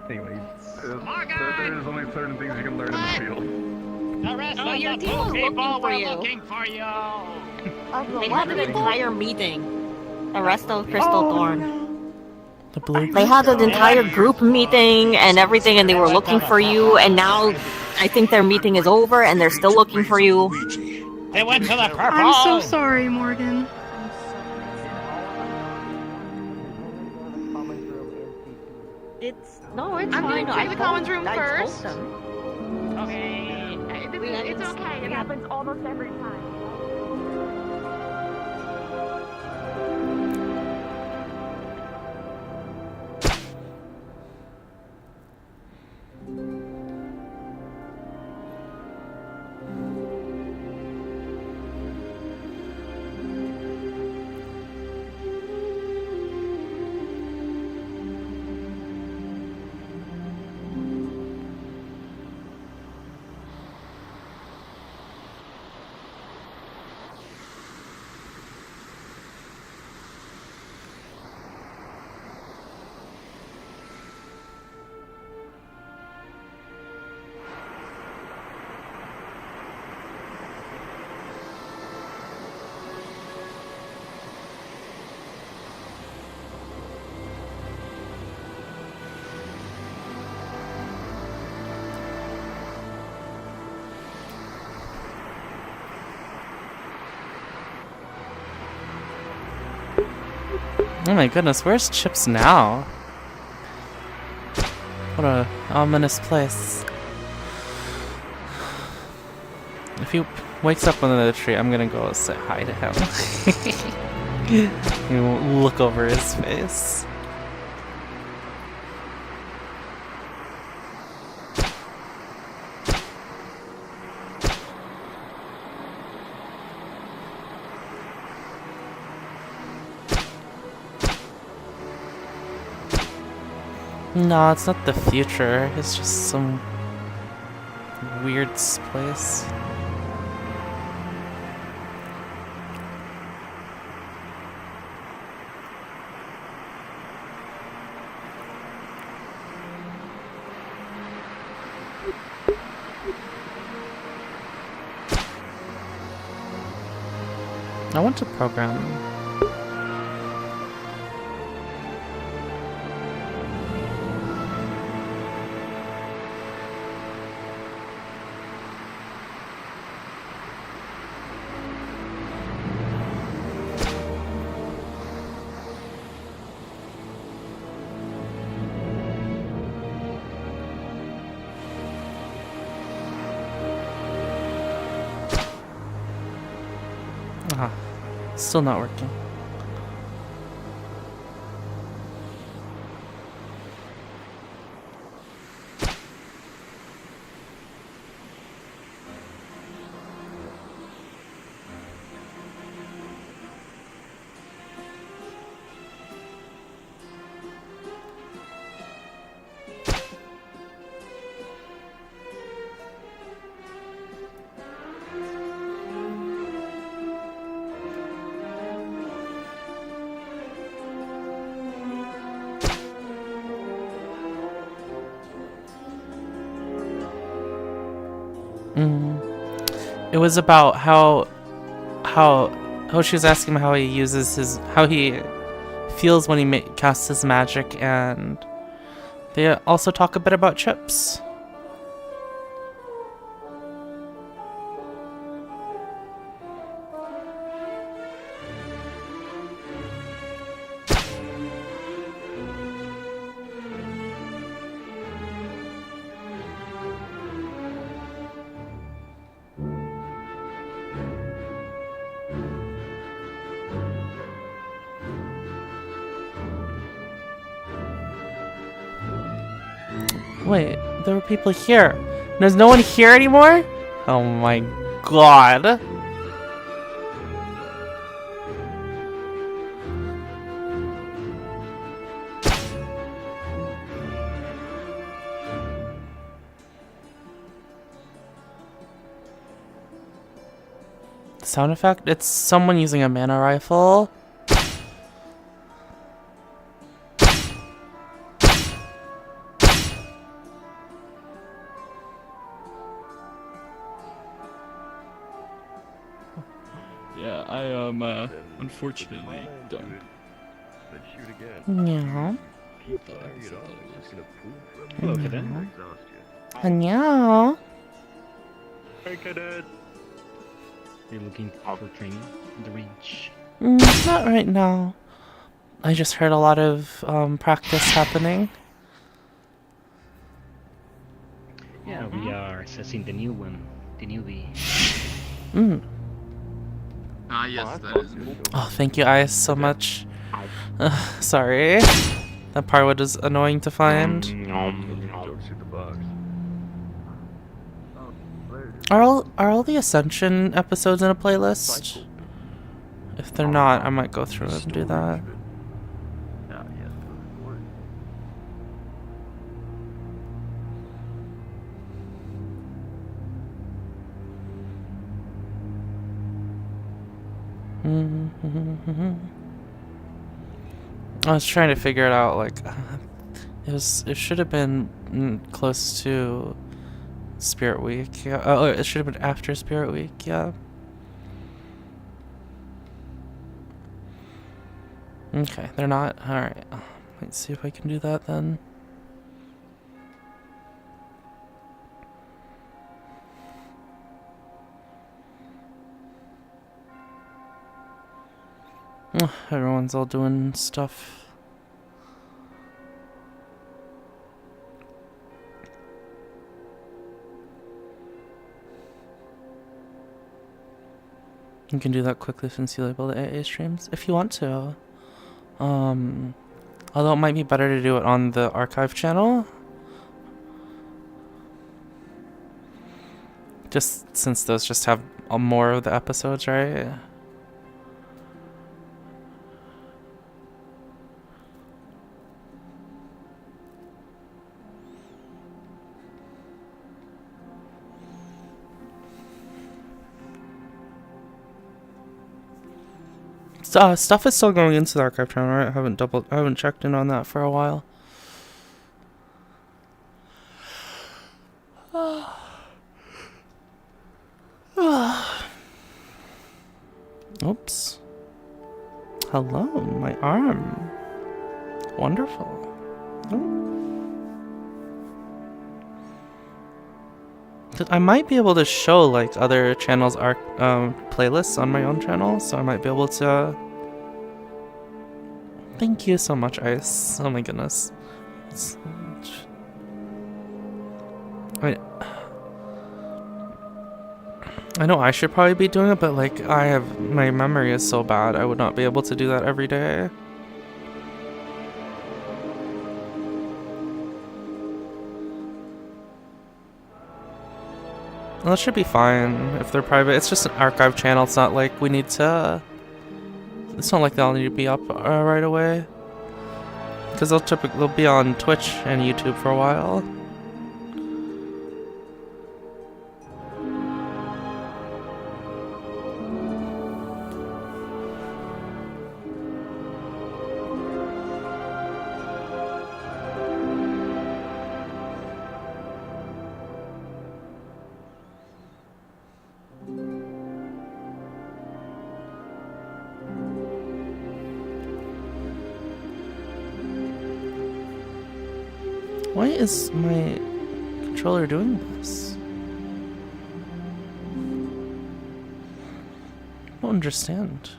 anyways. There's only certain things you can learn in the field. The rest of the people were looking for you. They had an entire meeting. The rest of Crystal Thorn. The blue. They had an entire group meeting and everything, and they were looking for you. And now, I think their meeting is over, and they're still looking for you. They went to the purple. I'm so sorry, Morgan. It's I'm fine. going to the commons room I told first. them. Okay. It's okay. It happens almost every time. Oh my goodness, where's Chips now? What a ominous place. If he wakes up under the tree, I'm gonna go say hi to him. You look over his face. No, it's not the future. It's just some weird place. I want to program. Ah, still not working. It was about how she was asking him how he uses his, how he feels when he casts his magic, and they also talk a bit about chips. Wait, there were people here. There's no one here anymore? Oh my god. Sound effect? It's someone using a mana rifle. Yeah, I am unfortunately done. Yeah. Hello, Cadet. Yeah. Hey, Cadet. You're looking for training in the range. Not right now. I just heard a lot of practice happening. Yeah, we are assessing the new one, the newbie. Ah, yes, that is. Oh, thank you, Ice, so much. Sorry. That part was annoying to find. Are all the Ascension episodes in a playlist? If they're not, I might go through and do that. I was trying to figure it out, like, it should have been close to Spirit Week. Yeah. Oh, it should have been after Spirit Week. Yeah. Okay, they're not. All right. Let's see if I can do that then. Everyone's all doing stuff. You can do that quickly since you label the AA streams if you want to. Although it might be better to do it on the archive channel. Just since those just have more of the episodes, right? Stuff is still going into the archive channel, right? I haven't checked in on that for a while. Oops. Hello, my arm. Wonderful. I might be able to show like other channels' playlists on my own channel, so I might be able to. Thank you so much, Ice. Oh my goodness. I know I should probably be doing it, but like my memory is so bad, I would not be able to do that every day. Well, that should be fine if they're private. It's just an archive channel. It's not like we need to. It's not like they'll need to be up right away. Because they'll be on Twitch and YouTube for a while. Why is my controller doing this? I don't understand.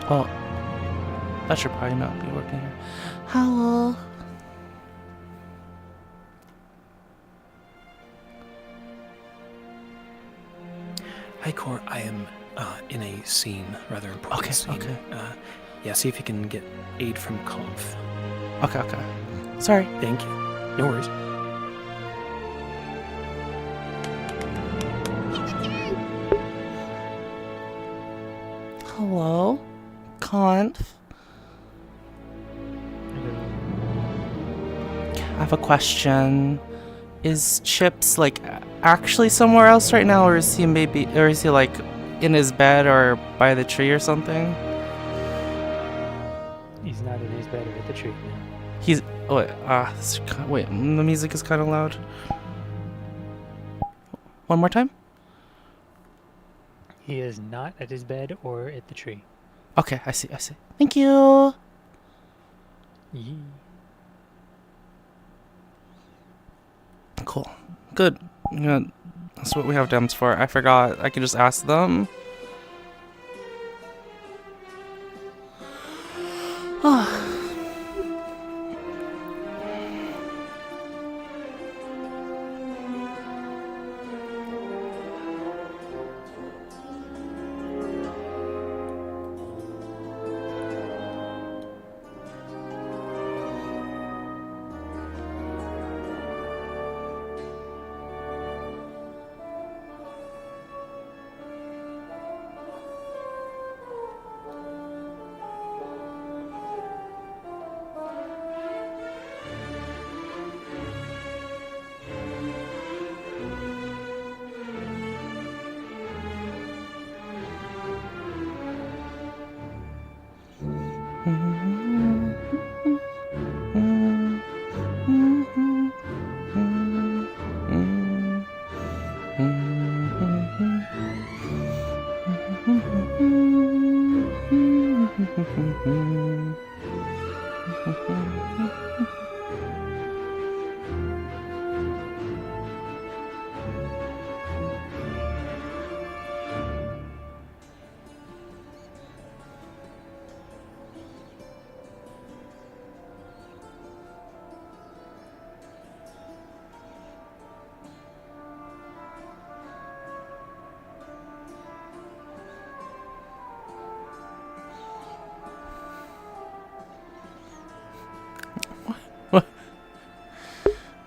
Well, that should probably not be working here. Hello. Hi, Cor. I am in a scene, rather important scene. Okay. Yeah, see if you can get aid from Conf. Okay. Sorry. Thank you. No worries. Hello, Conf. I have a question. Is Chips like actually somewhere else right now, or is he like in his bed or by the tree or something? He's not in his bed or at the tree. No. He's wait. The music is kind of loud. One more time. He is not at his bed or at the tree. Okay, I see. Thank you. Yee. Cool. Good. That's what we have Dems for. I forgot. I could just ask them.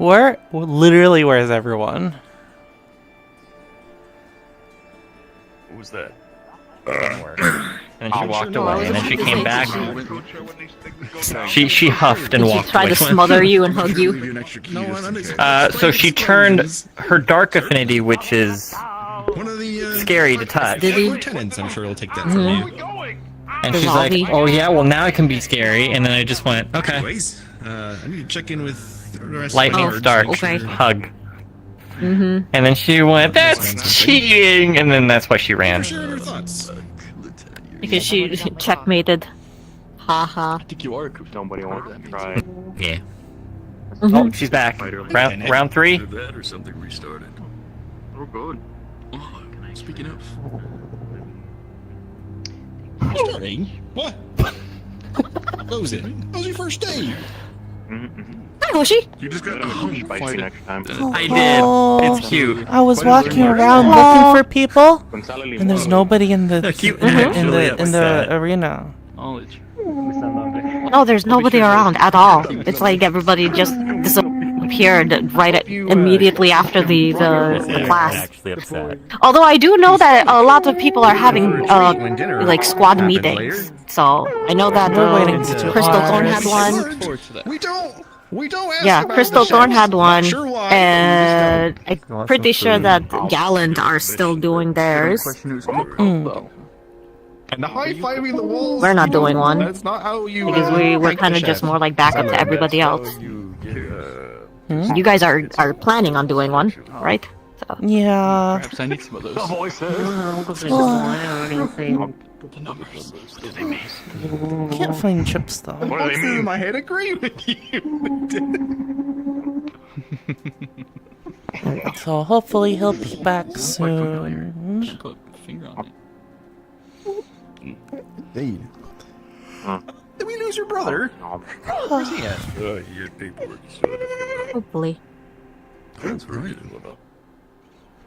Literally, where's everyone? What was that? And she walked away, and then she came back. She huffed and Did she walked try away. to smother you and hug you? So she turned her dark affinity, which is scary to touch. Did he? Lieutenants, I'm sure he'll take that from you. And she's like, "Oh yeah, well now I can be scary." And then I just went, "Okay." Anyways, I need to check in with the rest Lightning of the starts. okay. Hug. Mm-hmm. And then she went, "That's cheating," and then that's why she ran. Share your thoughts. Because she checkmated. Haha. I think you are a coup. Somebody wants to try. Yeah. Mhm. Oh, she's back. Round 3. That or something restarted. Oh, good. Speaking of. Starting? What? What was it? That was your first day. Hi, Hoshi. You just got to spicy next time. I did. It's cute. I was walking around looking for people, and there's nobody in the in the arena. Knowledge. No, there's nobody around at all. It's like everybody just disappeared immediately after the class. Actually upset. Although I do know that a lot of people are having like squad meetings. So I know that Crystal Thorn had one. We don't ask Yeah, about Crystal the Thorn chefs. had one, Not sure why, and want I'm some pretty sure food. that Gallant are still doing theirs. And the high-fiving the walls. We're not doing one. That's not how you. Because we were thank kind the of just chef. more like backup to everybody else. You guys are planning on doing one, right? So. Yeah. Perhaps I need some of those. The voices. Can't find chips though. The voices in my head agree with you. So hopefully he'll be back soon. Put a finger on it. Indeed. Did we lose your brother? Where's he at? Your paperwork. Hopefully. That's right.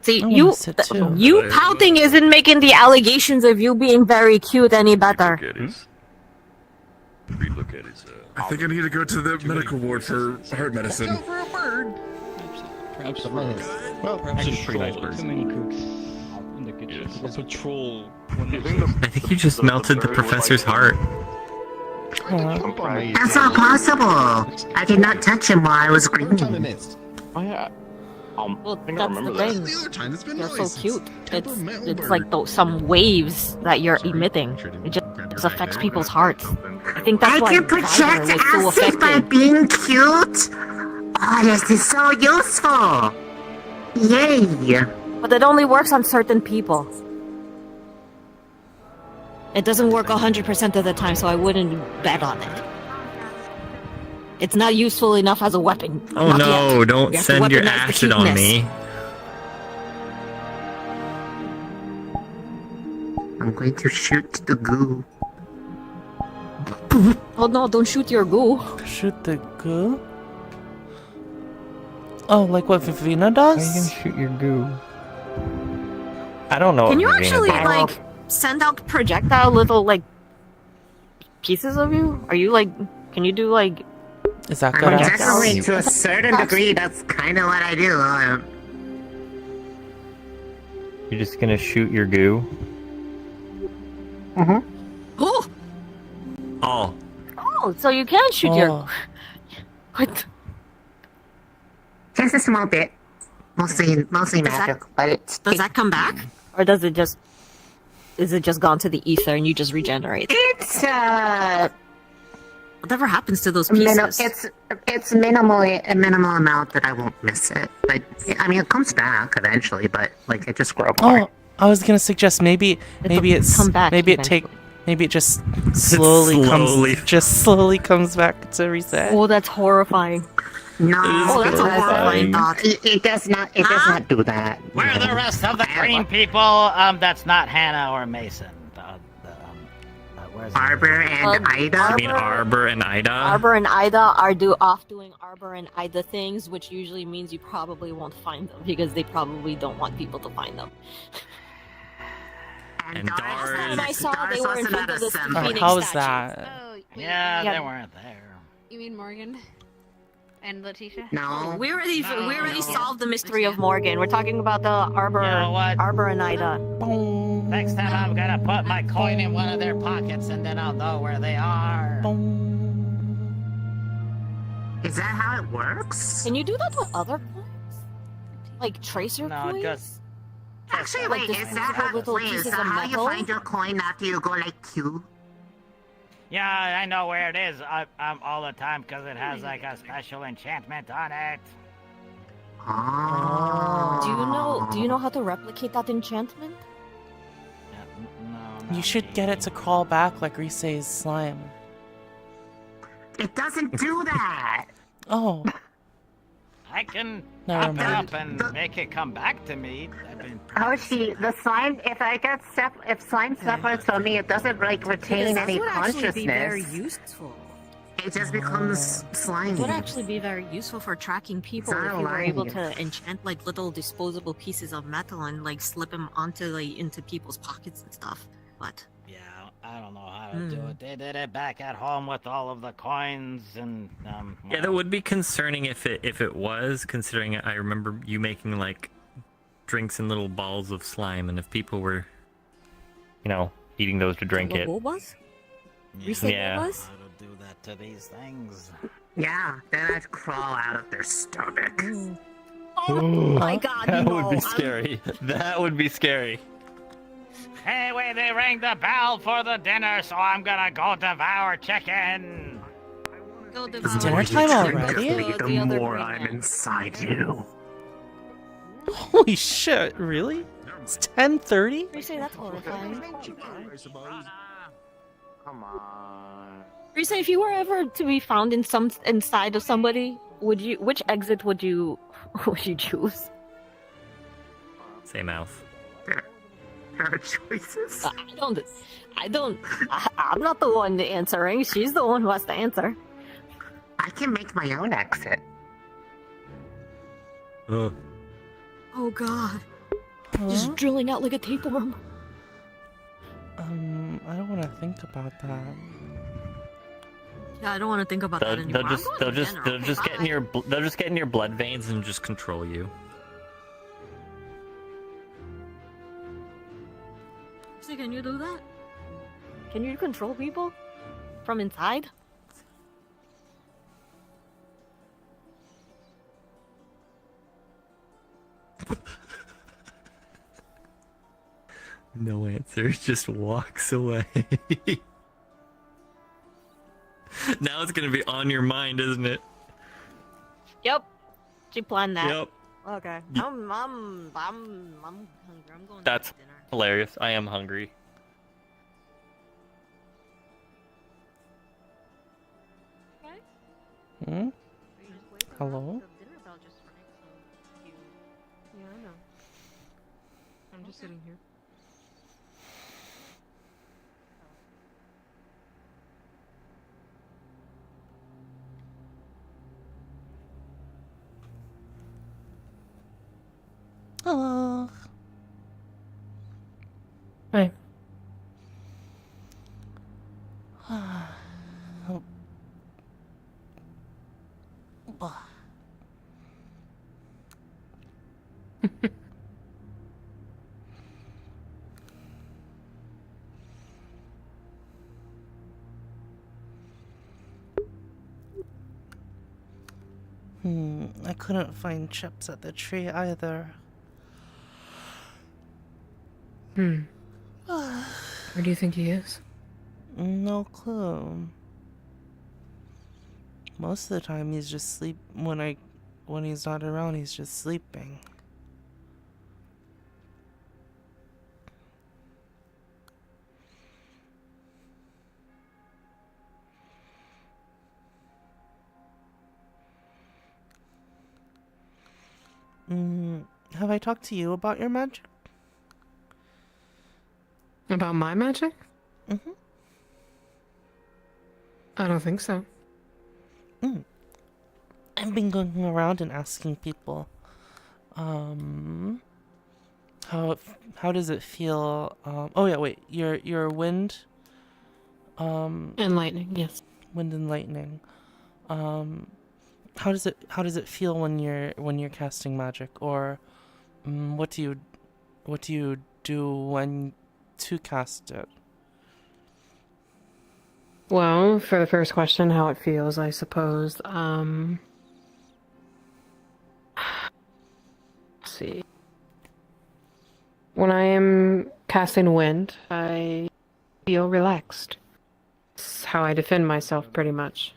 See, I you wanna sit too. you pouting isn't making the allegations of you being very cute any better. Look at his. I think I need to go to the medical ward for heart medicine. Perhaps perhaps a pretty nice person. Too many cooks in the kitchen. A patrol. I think you just melted the professor's heart. That's not possible. I did not touch him while I was screaming. Oh yeah. Well, I think I that's remember the that. thing. The other time, it's been They're nice. so cute. It's temperamental like some waves that you're emitting. It just affects people's hearts. I think that's I why can Viper project was so acid by affected. being cute. Oh, this is so useful. Yay. But it only works on certain people. It doesn't work 100% of the time, so I wouldn't bet on it. It's not useful enough as a weapon. Oh Not no, yet. don't You have to send your weaponize the acid on cuteness. me. I'm going to shoot the goo. Oh no, don't shoot your goo. Shoot the goo? Oh, like what Vivina does? Shoot your goo. I don't know. Can you what Vivina actually, does. like, send out projectile little, like, pieces of you? Are you, like, can you do, like... Is that I good? mean, Alex? definitely to a certain degree, that's kind of what I do. You're just gonna shoot your goo? Oh! Oh. Oh, so you can shoot your... Oh. What? Just a small bit. Mostly magic, but it's... Does that come back? Or does it just... Is it just gone to the ether and you just regenerate? It's, Whatever happens to those pieces? it's minimally a minimal amount that I won't miss it. But I mean, it comes back eventually. But like, it just grows more. Oh, I was gonna suggest maybe it's come back maybe it just slowly comes back to reset. Oh, that's horrifying. No, Oh, that's a horrifying thought. It does not. It does not do that. Where are the rest of the green people? That's not Hannah or Mason. Arbor and Ida. You mean Arbor and Ida? Arbor and Ida are off doing Arbor and Ida things, which usually means you probably won't find them because they probably don't want people to find them. And Last time I saw, they were in front of the Phoenix How is statue. that? Yeah, Yeah. they weren't there. You mean Morgan? and Letitia? No. We already No. solved the mystery of Morgan. We're talking about the Arbor You know what? Arboronida. Next time I'm gonna put my coin in one of their pockets and then I'll know where they are. Is that how it works? Can you do that with other coins? Like tracer coins? Just Actually, like wait, this is that how, little wait, is pieces that of how you metal? find your coin after you go like Q? Yeah, I know where it is. I'm all the time because it has like a special enchantment on it. Oh. Do you know how to replicate that enchantment? You should get it to crawl back like Rise's slime. It doesn't do that! Oh. I can Never pop it mind. up and make it come back to me. Hoshi, the slime, if slime separates from me, it doesn't like retain any would actually be very consciousness. useful. It just becomes It slimy. would actually be very useful for tracking people It's if not you were able alive. to enchant like little disposable pieces of metal and like slip them onto like into people's pockets and stuff. But Yeah, I don't know how to do it. They did it back at home with all of the coins and Yeah, that would be concerning if it was, considering I remember you making like drinks in little balls of slime, and if people were, eating those to drink it. Bobas? Yeah. How to do that to these things? Yeah, then I'd crawl out of their stomach. Oh my god, That no. would be scary. That would be scary. Hey, wait, they rang the bell for the dinner, so I'm gonna go devour chicken. Go The devour more you time drink already? of me, the The other more green I'm man. inside you. Holy shit, really? It's 10:30? You say that's horrifying. Come on. Risa, if you were ever to be found inside of somebody, which exit would you choose? Say mouth. There are choices. I'm not the one answering. She's the one who has to answer. I can make my own exit. Oh god. Just drilling out like a tapeworm. I don't want to think about that. Yeah, I don't want to think about that anymore. They'll just get in your blood veins and just control you. So can you do that? Can you control people from inside? No answer. Just walks away. Now it's gonna be on your mind, isn't it? Yep. She planned that. Yep. Okay. I'm hungry. I'm going That's to dinner. hilarious. I am hungry. Hmm? Hello? Yeah, I know. I'm just sitting here. Oh. Hey. Oh. Bah. I couldn't find chips at the tree either. Where do you think he is? No clue. Most of the time he's just sleep when he's not around, he's just sleeping. Have I talked to you about your magic? About my magic? Mm-hmm. I don't think so. I've been going around and asking people, how does it feel? Oh yeah, wait, your wind, And lightning, yes. wind and lightning. how does it feel when you're casting magic, or what do you do when to cast it? Well, for the first question, how it feels, I suppose. Let's see. When I am casting wind, I feel relaxed. It's how I defend myself, pretty much.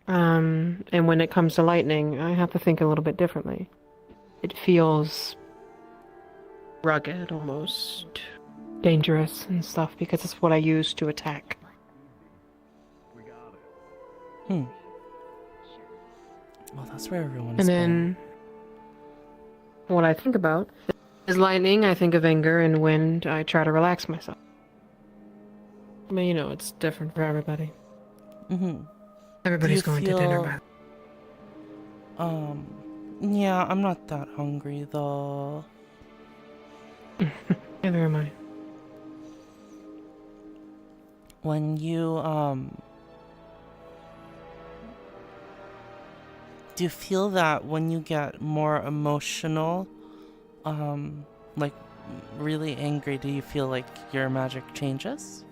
And when it comes to lightning, I have to think a little bit differently. It feels rugged, almost dangerous and stuff, because it's what I use to attack. Well, that's where everyone's And then, what I think about is lightning, I think of anger, and wind, I try to relax myself. I mean, you know, it's different for everybody. Everybody's going to dinner, yeah, I'm not that hungry, though. Neither am I. When you, do you feel that when you get more emotional, like really angry, do you feel like your magic changes?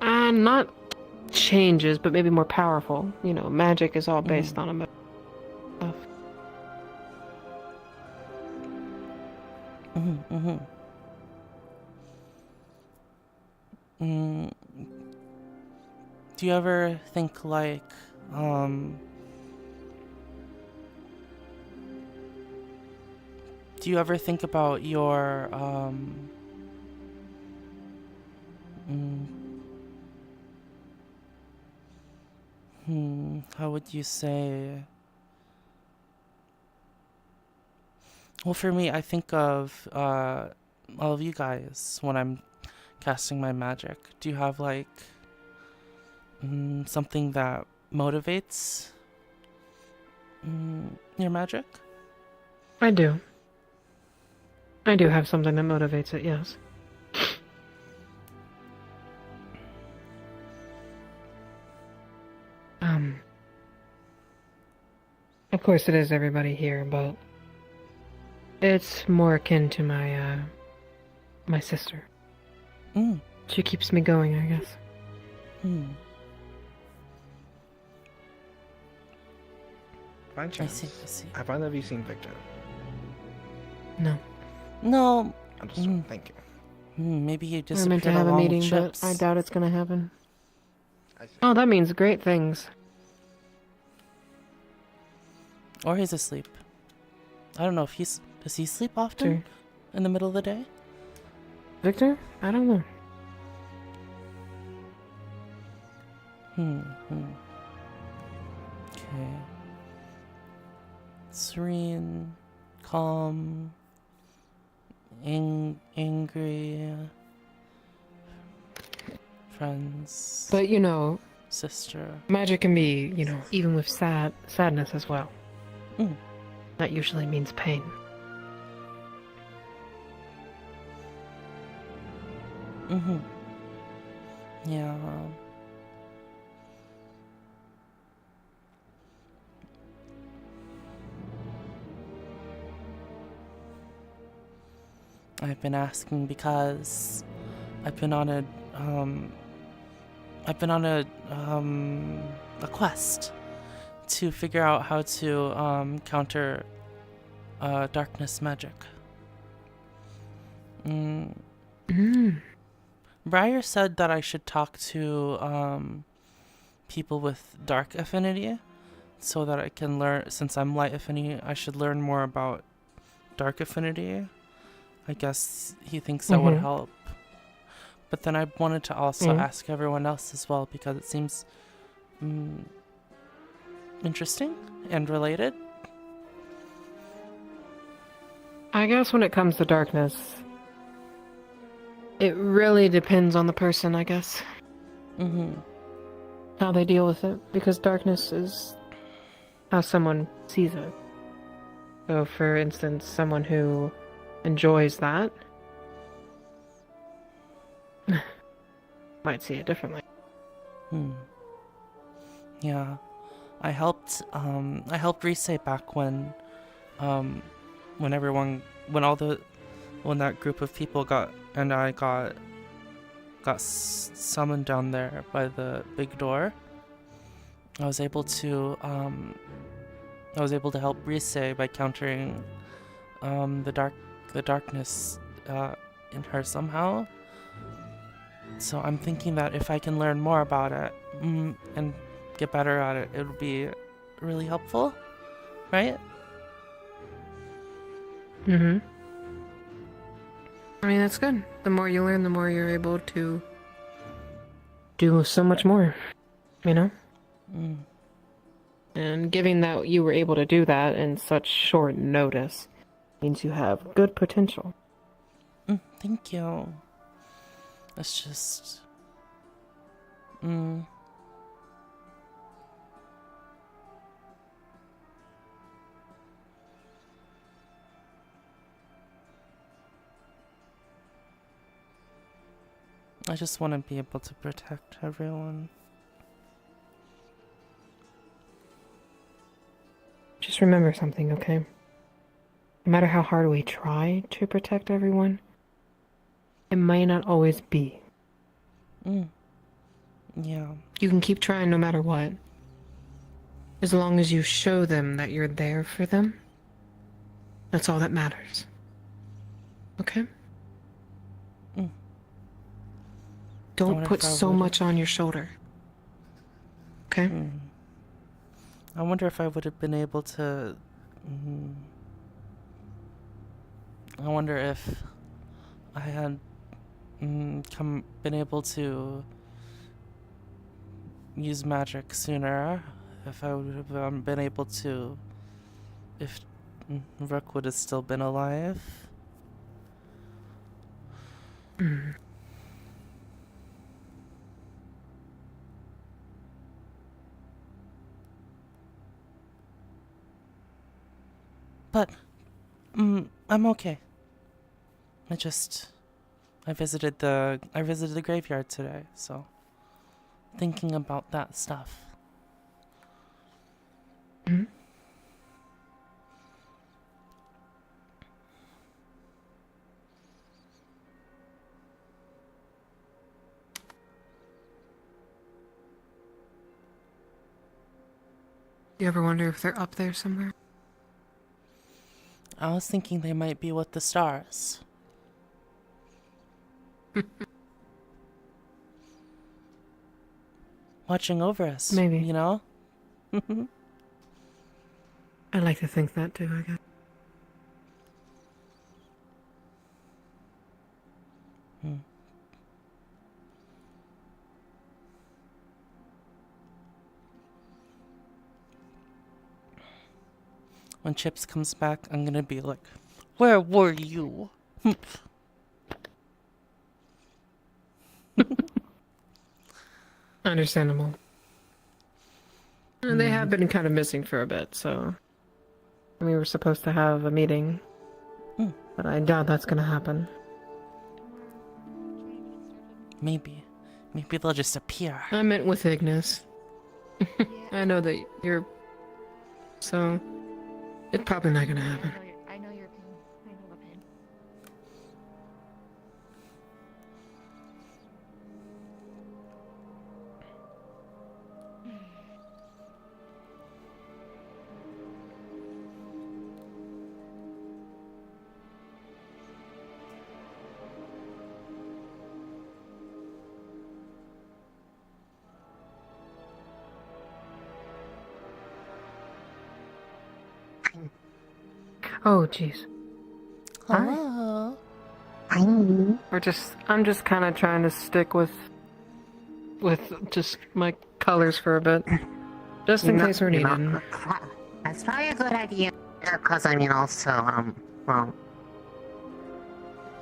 Not changes, but maybe more powerful. You know, magic is all based on emotion. Do you ever think like, do you ever think about your, how would you say? Well, for me, I think of all of you guys when I'm casting my magic. Do you have like something that motivates your magic? I do. I do have something that motivates it, yes. Of course it is everybody here, but it's more akin to my, my sister. She keeps me going, I guess. By chance, I see. have either of you seen Victor? No. No. Understood. Thank you. Maybe you We're disappeared meant to have a along meeting, with but ships. I doubt it's gonna happen. Oh, that means great things. Or he's asleep. I don't know if does he sleep often? In the middle of the day? Victor? I don't know. Okay. Serene, calm, angry, friends. But you know, sister. Magic can be, you know, even with sadness as well. That usually means pain. Yeah. I've been asking because I've been on a quest to figure out how to counter darkness magic. Briar said that I should talk to people with dark affinity so that I can learn, since I'm light affinity, I should learn more about dark affinity. I guess he thinks that would help. But then I wanted to also ask everyone else as well because it seems interesting and related. I guess when it comes to darkness, it really depends on the person, I guess. How they deal with it, because darkness is how someone sees it. So, for instance, someone who enjoys that might see it differently. Yeah. I helped Rise back when when that group of people got summoned down there by the big door. I was able to help Rise by countering the darkness in her somehow. So I'm thinking that if I can learn more about it and get better at it, it would be really helpful, right? Mm-hmm. I mean, that's good. The more you learn, the more you're able to do so much more, you know? And given that you were able to do that in such short notice means you have good potential. Thank you. It's just... I just want to be able to protect everyone. Just remember something, okay? No matter how hard we try to protect everyone, it might not always be. Yeah. You can keep trying no matter what. As long as you show them that you're there for them, that's all that matters. Okay? Don't put so much on your shoulder. Okay? I wonder if I would have been able to... I wonder if I had been able to use magic sooner, if I would have been able to... if Rook would have still been alive. But, I'm okay. I visited the graveyard today, so thinking about that stuff. Do you ever wonder if they're up there somewhere? I was thinking they might be with the stars. Watching over us. Maybe. You know? I like to think that too, I guess. When Chips comes back, I'm gonna be like, where were you? Understandable. They have been kind of missing for a bit, so... We were supposed to have a meeting. But I doubt that's gonna happen. Maybe they'll just appear. I meant with Ignis. I know that you're... So... It's probably not gonna happen. I know your pain. I know the pain. Oh, jeez. Hello. I'm just kind of trying to stick with just my colors for a bit. Just in case we're needed. That's probably a good idea, because I mean also, well,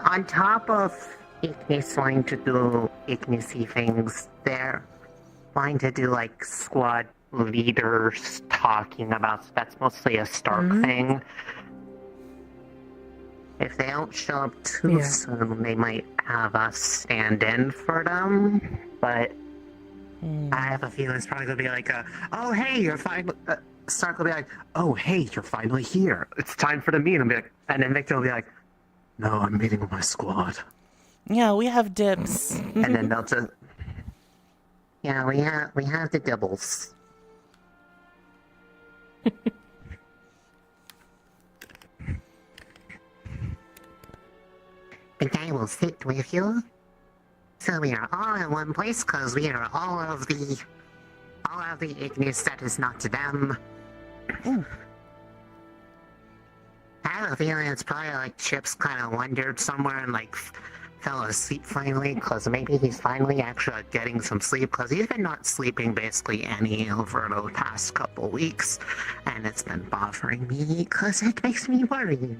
on top of Ignis wanting to do Ignis-y things, they're wanting to do like squad leaders talking about, that's mostly a Stark thing. if they don't show up too soon, they might have us stand in for them. But I have a feeling it's probably gonna be like, "Oh, hey, you're finally." Stark will be like, "Oh, hey, you're finally here. It's time for the meet." And be like, and then Victor will be like, "No, I'm meeting with my squad." Yeah, we have dibs. And then they'll just, yeah, we have the doubles. And I will sit with you. So we are all in one place because we are all of the Ignis that is not them. I have a feeling it's probably like Chips kind of wandered somewhere and like fell asleep finally, because maybe he's finally actually getting some sleep, because he's been not sleeping basically any over the past couple weeks, and it's been bothering me because it makes me worried.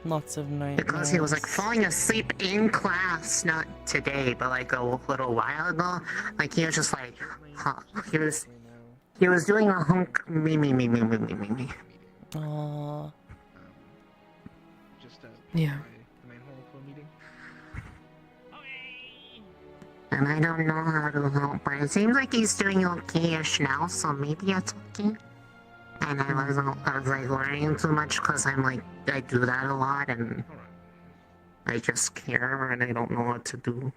Lots of nightmares. Because he was like falling asleep in class, not today, but like a little while ago. Like he was just like, he was doing a hunk me. Aww. Yeah. And I don't know how to help, but it seems like he's doing okay-ish now, so maybe it's okay. And I was like worrying too much because I'm like, I do that a lot and I just care and I don't know what to do.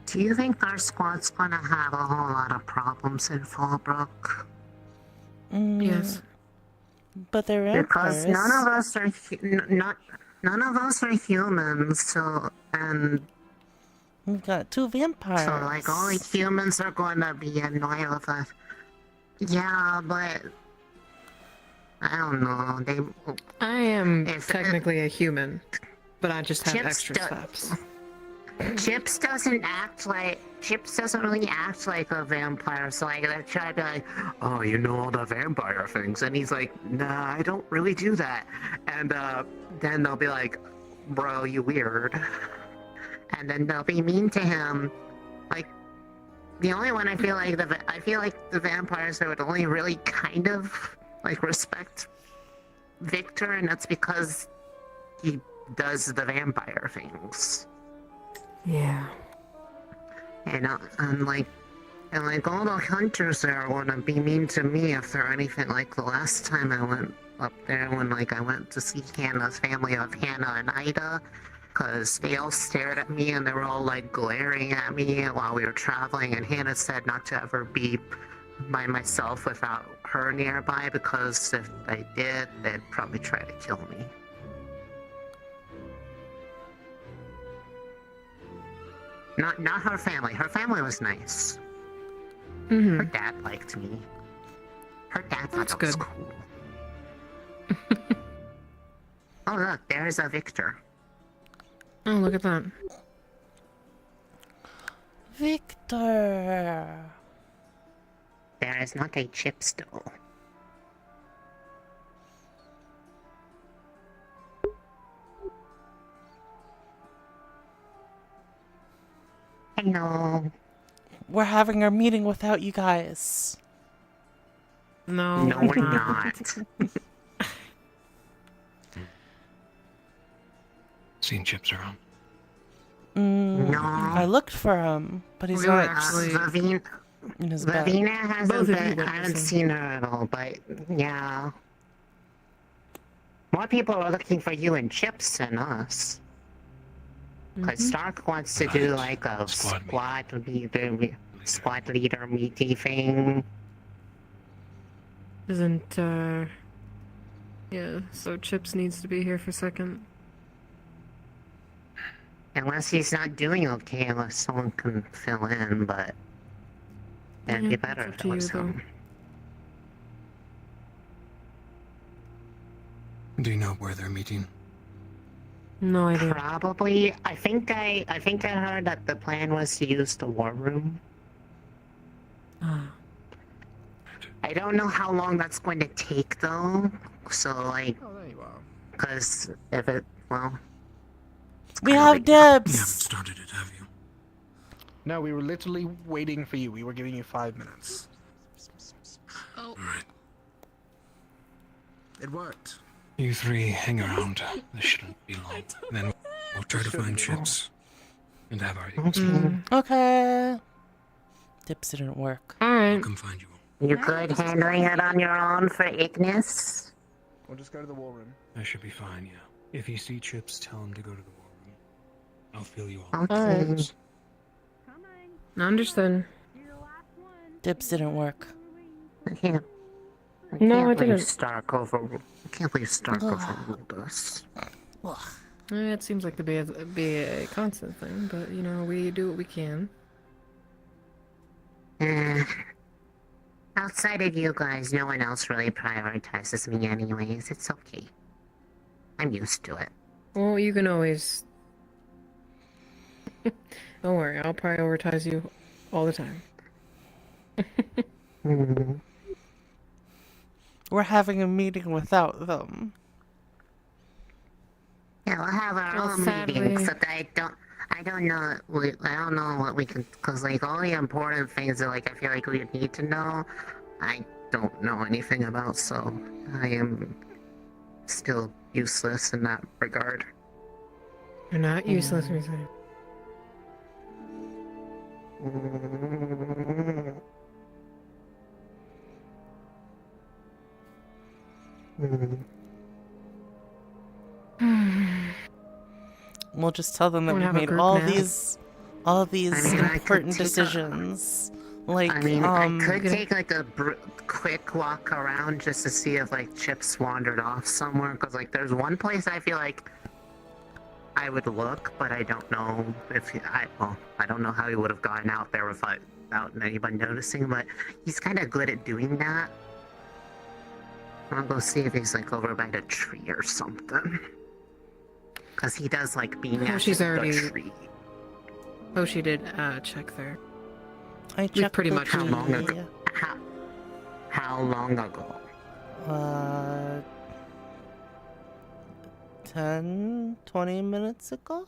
Do you think our squad's gonna have a whole lot of problems in Fallbrook? Yes. But they're vampires. Because none of us are none of us are humans, so and we've got two vampires. So like all the humans are gonna be annoyed with us. Yeah, but I don't know. I am technically a human, but I just have Chips extra steps. Chips doesn't really act like a vampire, so like I try to be like, "Oh, you know all the vampire things," and he's like, "Nah, I don't really do that." And then they'll be like, "Bro, you weird," and then they'll be mean to him. Like the only one I feel like the vampires that would only really kind of like respect Victor, and that's because he does the vampire things. Yeah. And like all the hunters there want to be mean to me if they're anything like the last time I went up there when like I went to see Hannah's family of Hannah and Ida, because they all stared at me and they were all like glaring at me while we were traveling, and Hannah said not to ever be by myself without her nearby, because if I did, they'd probably try to kill me. Not her family. Her family was nice. Her dad liked me. Her dad thought I was cool. Oh look, there's a Victor. Oh, look at that. Victor! There is not a Chips though. Hello. We're having our meeting without you guys. No, we're not. Seen Chips around? No. I looked for him, but he's not in his bed. Lavina hasn't been, I haven't seen her at all, but yeah. More people are looking for you and Chips than us. Because Stark wants to do like a squad leader meaty thing. Isn't, yeah, so Chips needs to be here for a second. Unless he's not doing okay, unless someone can fill in, but it'd be better if it was him. Do you know where they're meeting? No idea. Probably. I think I heard that the plan was to use the war room. I don't know how long that's going to take though. So like, because if it we have dibs. You haven't started it, have you? No, we were literally waiting for you. We were giving you 5 minutes. Oh. Alright. It worked. You three hang around. This shouldn't be long. Then we'll try to find chips and have our Okay. Dips didn't work. Alright. I'll come find you. You good handling it on your own for Ignis? We'll just go to the war room. I should be fine, yeah. If you see chips, tell him to go to the war room. I'll fill you all. Okay. Understood. Dips didn't work. I can't No, it believe didn't. I can't believe Stark overruled us. It seems like to be a constant thing, but you know, we do what we can. Outside of you guys, no one else really prioritizes me anyways. It's okay. I'm used to it. Well, you can always... Don't worry, I'll prioritize you all the time. We're having a meeting without them. Yeah, we'll have our own meeting, except I don't know what we can, cause like all the important things that like I feel like we need to know, I don't know anything about, so I am still useless in that regard. You're not useless, we say. We'll just tell them that Wanna we have a made group all nap? these important decisions. Like, I mean, I could take like a quick walk around just to see if like Chips wandered off somewhere. Cause like there's one place I feel like I would look, but I don't know if I don't know how he would have gotten out there without anybody noticing. But he's kind of good at doing that. I'll go see if he's like over by the tree or something. Cause he does like being at the tree. Oh, she did check there. I checked pretty much. How long ago? How long ago? 10, 20 minutes ago?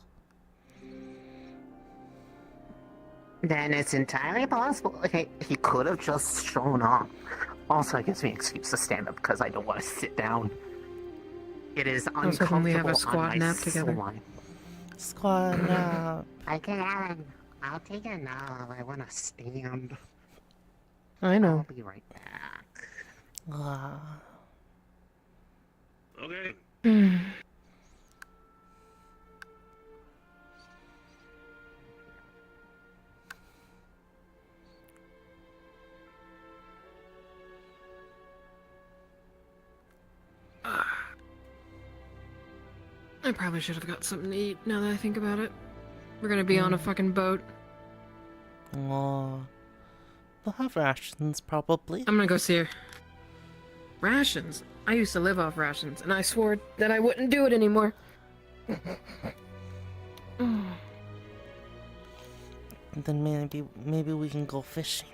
Then it's entirely possible. Okay, he could have just shown up. Also, it gives me an excuse to stand up because I don't want to sit down. It is uncomfortable when we have a on squad my nap together. spine. Squad nap. I'll take a nap. I want to stand. I know. I'll be right back. Okay. I probably should have got something to eat now that I think about it. We're gonna be on a fucking boat. They'll have rations, probably. I'm gonna go see her. Rations? I used to live off rations, and I swore that I wouldn't do it anymore. Then maybe we can go fishing.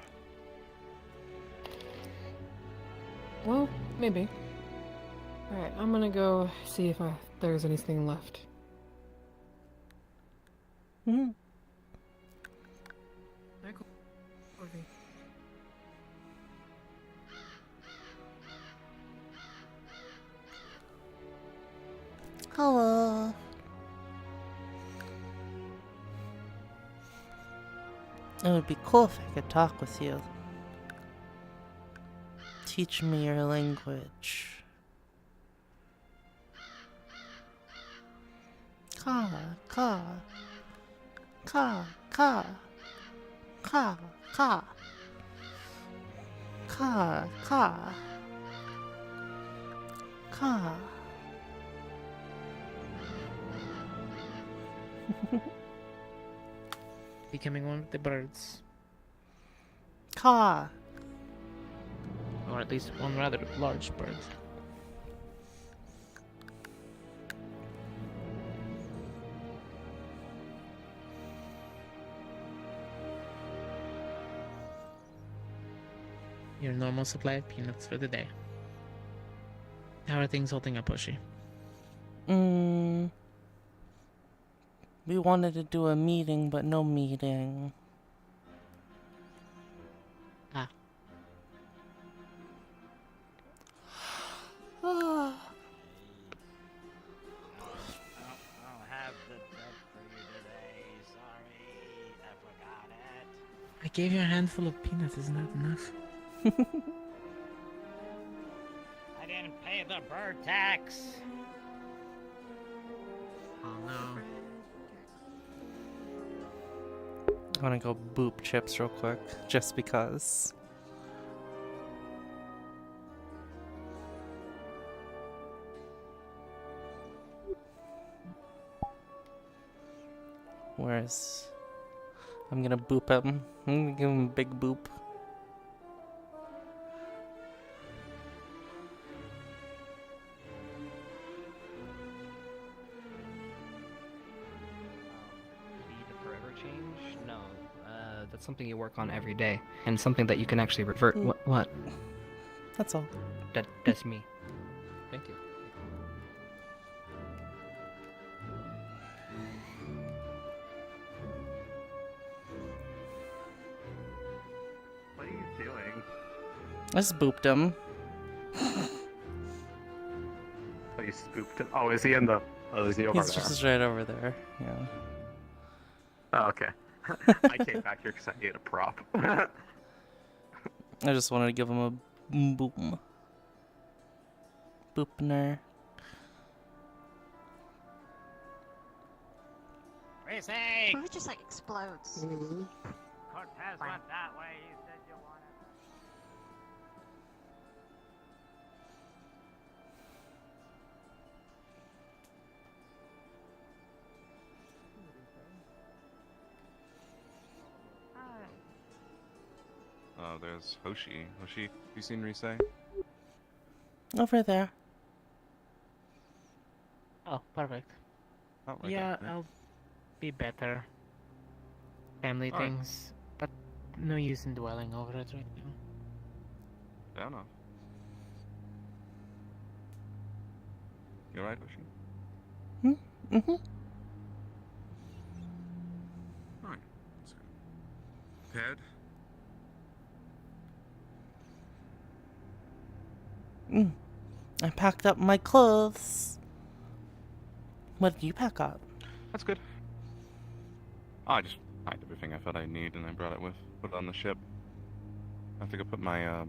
Well, maybe. Alright, I'm gonna go see if there's anything left. Mm-hmm. Michael. Okay. Hello. It would be cool if I could talk with you. Teach me your language. Ka, ka. Ka, ka. Ka, ka. Ka, ka. Ka. becoming one with the birds. Caw. Or at least one rather large bird. Your normal supply of peanuts for the day. How are things holding up, Oshi? We wanted to do a meeting, but no meeting. Ah. I don't have the bread for you today. Sorry, I forgot it. I gave you a handful of peanuts, isn't that enough? I didn't pay the bird tax. Oh no. I want to go boop Chips real quick, just because. Whereas, I'm gonna boop him. I'm gonna give him a big boop. The forever change? No. That's something you work on every day, and something that you can actually revert. What? That's all. That's me. Thank you. What are you doing? I just booped him. Oh, you spooked him? Oh, is he in the... Oh, is he over He's there? just right over there, yeah. Oh, okay. I came back here because I needed a prop. I just wanted to give him a boom. Boopner. Tracy! It just like explodes. Cortez went that way. You said you wanted. Oh, there's Hoshi. Hoshi, have you seen Risei? Over there. Oh, perfect. Oh, right Yeah, there. I'll be better. Family Alright. things, but no use in dwelling over it right now. Fair enough. You alright, Hoshi? Mm-hmm. Alright. That's good. Prepared? I packed up my clothes. What did you pack up? That's good. Oh, I just packed everything I thought I'd need and I brought it with. Put it on the ship. I think I put my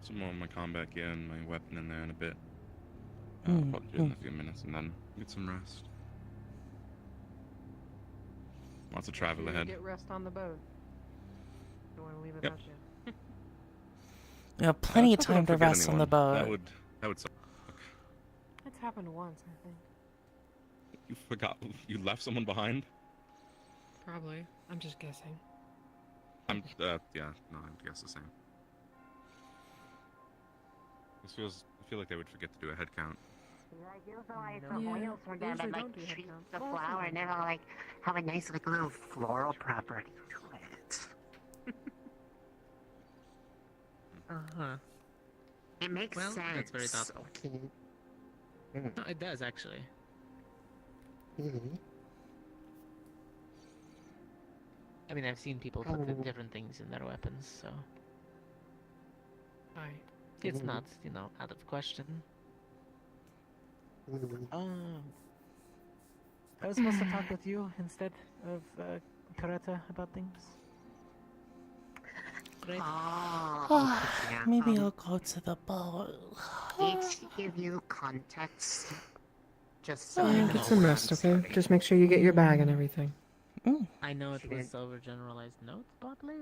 some more of my combat gear and my weapon in there in a bit. I'll probably do it in a few minutes and then get some rest. Lots of travel ahead. Get rest on the boat. Don't want to leave it Yep. out yet. We have plenty of Let's hope I time don't to forget rest on the anyone. boat. That would suck. It's happened once, I think. You forgot you left someone behind? Probably. I'm just guessing. Yeah, no, I guess the same. I feel like they would forget to do a head count. Usually No. for Yeah, oils, we're gonna usually like don't do head treat counts. the Oh, flower okay. and then I'll like have a nice like little floral property to it. Uh-huh. It makes Well, sense. that's very thoughtful. Okay. No, it does, actually. I mean, I've seen people put the different things in their weapons, so... It's not, out of question. Oh... I was supposed to talk with you instead of, Karata about things. Right? Yeah, Maybe I'll go to the boat. Need to give you context. Just so Oh, you yeah, know get some what rest, I'm okay? saying. Just make sure you get your bag and everything. I know it was overgeneralized notes, partly.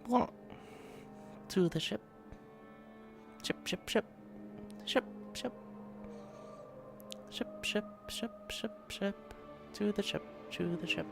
What? To the ship. Ship, ship, ship. Ship, ship. Ship, ship, ship, ship, ship. To the ship, to the ship.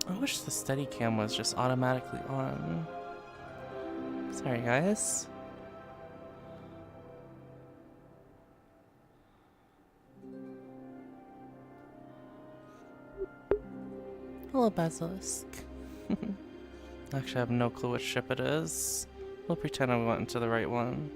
I wish the Steadicam was just automatically on. Sorry, guys. Hello, Basilisk. Actually, I have no clue which ship it is. We'll pretend I went into the right one.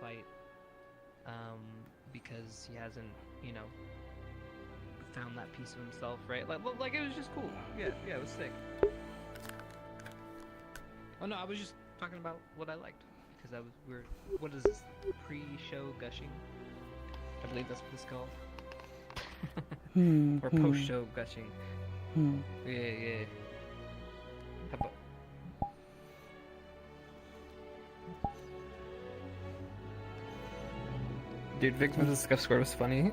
Fight, because he hasn't, you know, found that piece of himself, right? Like it was just cool. Yeah, it was sick. Oh no, I was just talking about what I liked because what is this, pre-show gushing? I believe that's what it's called. Or post-show gushing. Yeah. How about? Dude, Victim's scuff score was funny.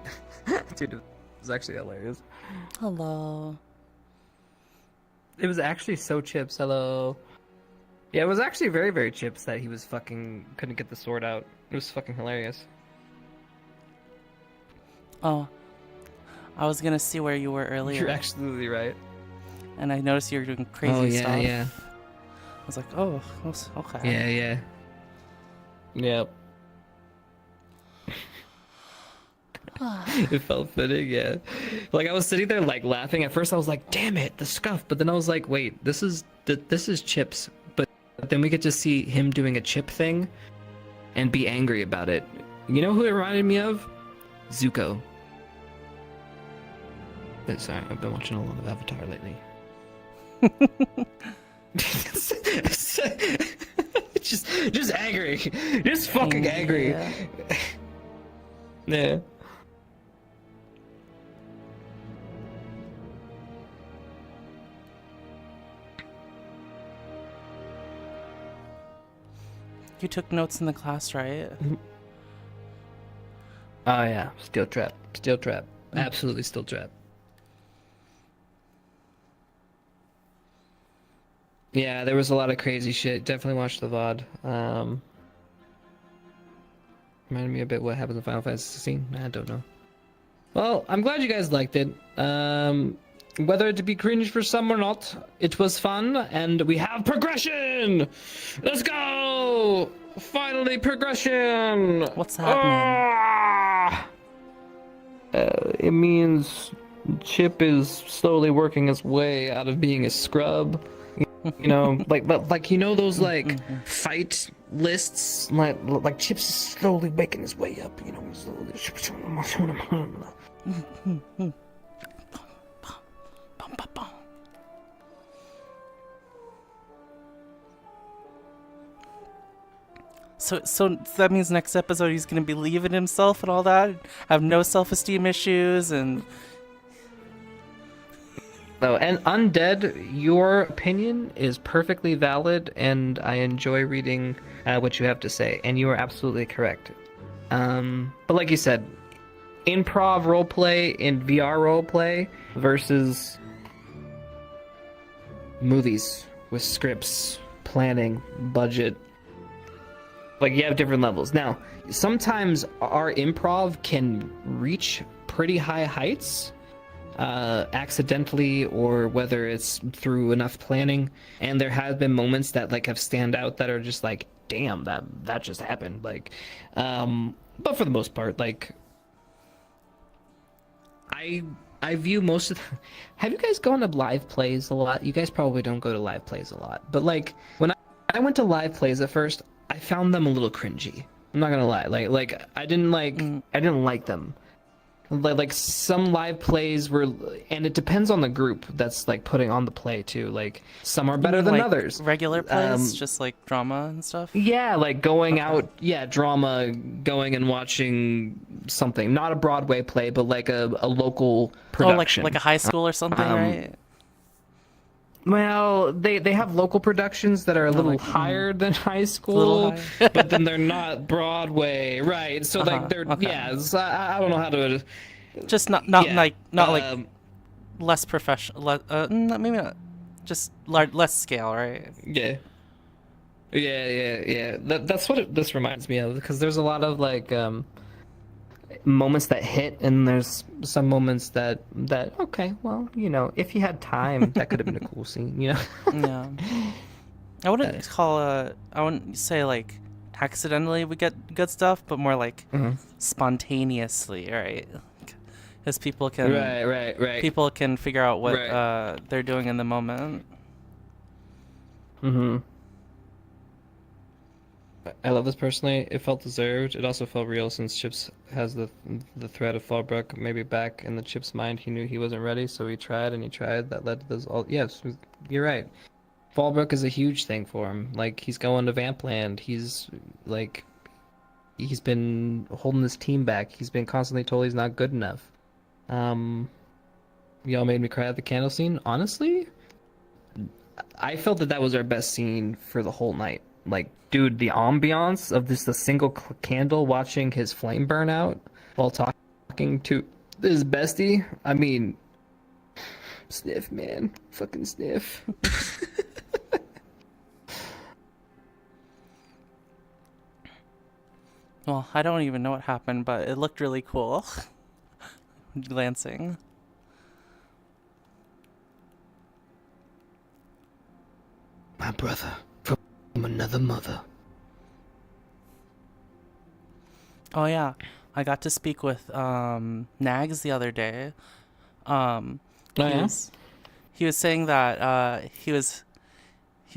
Dude, it was actually hilarious. Hello. It was actually so Chips, hello. Yeah, it was actually very, very Chips that he was fucking couldn't get the sword out. It was fucking hilarious. Oh. I was gonna see where you were earlier. You're absolutely right. And I noticed you were doing crazy stuff. Yeah. I was like, oh, okay. Yeah. Yep. It felt fitting, yeah. Like I was sitting there like laughing. At first I was like, damn it, the scuff. But then I was like, wait, this is Chips. But then we get to see him doing a Chip thing and be angry about it. You know who it reminded me of? Zuko. But sorry, I've been watching a lot of Avatar lately. just angry. Just fucking angry. Yeah. You took notes in the class, right? Oh yeah, steel trap. Absolutely steel trap. Yeah, there was a lot of crazy shit. Definitely watched the VOD. Reminded me a bit what happens in Final Fantasy 16. I don't know. Well, I'm glad you guys liked it. Whether it be cringe for some or not, it was fun, and we have progression! Let's go! Finally, progression! What's happening? It means Chip is slowly working his way out of being a scrub. You know, like you know those like fight lists, like Chip's is slowly making his way up. You know, So that means next episode he's gonna believe in himself and all that, have no self-esteem issues, and no. And Undead, your opinion is perfectly valid, and I enjoy reading what you have to say, and you are absolutely correct. But like you said, improv roleplay and VR roleplay versus movies with scripts, planning, budget. Like, you have different levels. Now, sometimes our improv can reach pretty high heights, accidentally, or whether it's through enough planning. And there have been moments that, like, have stand out that are just, like, damn, that just happened. Like, but for the most part, like, I view most of. Have you guys gone to live plays a lot? You guys probably don't go to live plays a lot, but like when I went to live plays at first, I found them a little cringy. I'm not gonna lie. Like I didn't like them. Like some live plays were, and it depends on the group that's like putting on the play too. Like some are better than like others. Regular plays, just like drama and stuff. Yeah, like going out, drama, going and watching something, not a Broadway play, but like a local production. Oh, like a high school or something, right? Well, they have local productions that are a little higher than high school, but then they're not Broadway, right? So like they're so I don't know how to. Just not like less professional. Maybe not. Just less scale, right? Yeah. That's what this reminds me of, because there's a lot of like moments that hit, and there's some moments that okay, well, you know, if you had time, that could have been a cool scene, you know. Yeah. I wouldn't say like accidentally we get good stuff, but more like spontaneously, right? Because people can right. People can figure out what they're doing in the moment. I love this personally. It felt deserved. It also felt real, since Chips has the threat of Fallbrook. Maybe back in the Chips' mind, he knew he wasn't ready, so he tried and he tried. That led to this all. Yes, you're right. Fallbrook is a huge thing for him. Like, he's going to Vampland. He's been holding his team back. He's been constantly told he's not good enough. Y'all made me cry at the candle scene. Honestly, I felt that was our best scene for the whole night. Like, dude, the ambiance of just a single candle watching his flame burn out while talking to his bestie. I mean, sniff, man. Fucking sniff. Well, I don't even know what happened, but it looked really cool. Glancing. My brother from another mother. Oh yeah, I got to speak with Nags the other day. He was saying that he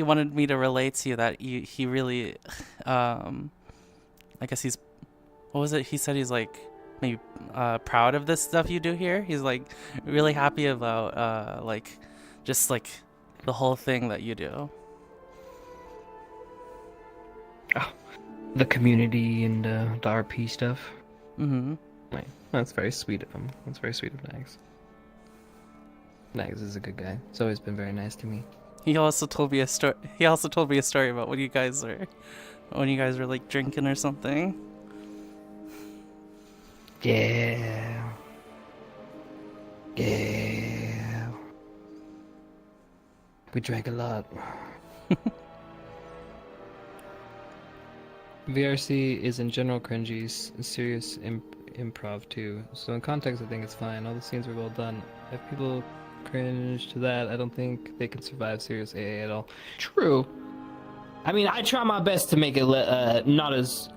wanted me to relate to you that he really I guess he's, what was it? He said he's like maybe proud of this stuff you do here. He's like really happy about like just like the whole thing that you do. Oh, the community and the RP stuff. Right. That's very sweet of him. That's very sweet of Nags. Nags is a good guy. He's always been very nice to me. He also told me a story. He also told me a story about when you guys were like drinking or something. Yeah. We drank a lot. VRC is in general cringy, serious improv too. So in context, I think it's fine. All the scenes were well done. If people cringe to that, I don't think they can survive serious AA at all. True. I mean, I try my best to make it not as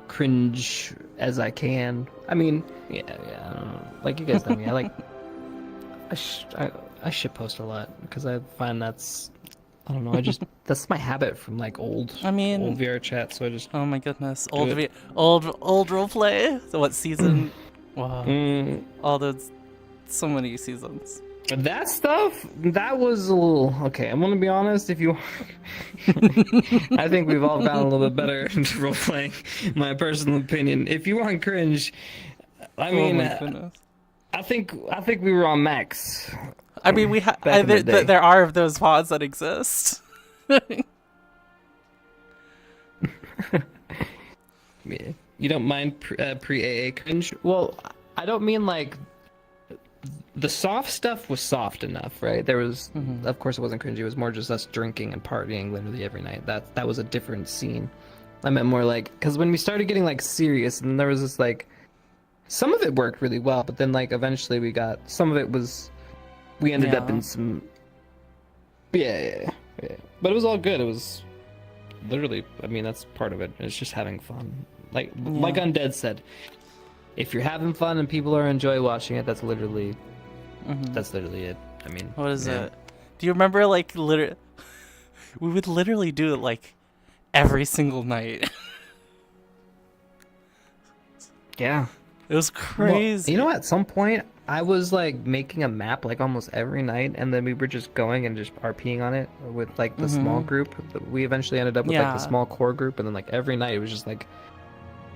cringe as I can. I mean, yeah. I don't know. Like, you guys know me. I shitpost a lot because I find that's. I don't know. That's my habit from like old VR chat. So I just. Oh my goodness, old roleplay. So what season? Wow. All those, so many seasons. That stuff, that was a little okay. I'm gonna be honest. If you, I think we've all gotten a little bit better at role playing. My personal opinion. If you want cringe, I mean, I think we were on max. I mean, there are those pods that exist. Yeah. You don't mind pre-AA cringe? Well, I don't mean like. The soft stuff was soft enough, right? There was, of course, it wasn't cringy. It was more just us drinking and partying literally every night. That was a different scene. I meant more like, because when we started getting like serious, and there was this like, some of it worked really well, but then like eventually some of it was, we ended up in some, yeah. But it was all good. It was literally, I mean, that's part of it. It's just having fun. Like Yeah. Undead said, if you're having fun and people are enjoy watching it, that's literally it. I mean, What is yeah. it? Do you remember, like, literally? We would literally do it, like, every single night. Yeah. It was crazy. Well, you know, at some point, I was like making a map like almost every night, and then we were just going and just RPing on it with like the small group. We eventually ended up with like the Yeah. small core group, and then like every night it was just like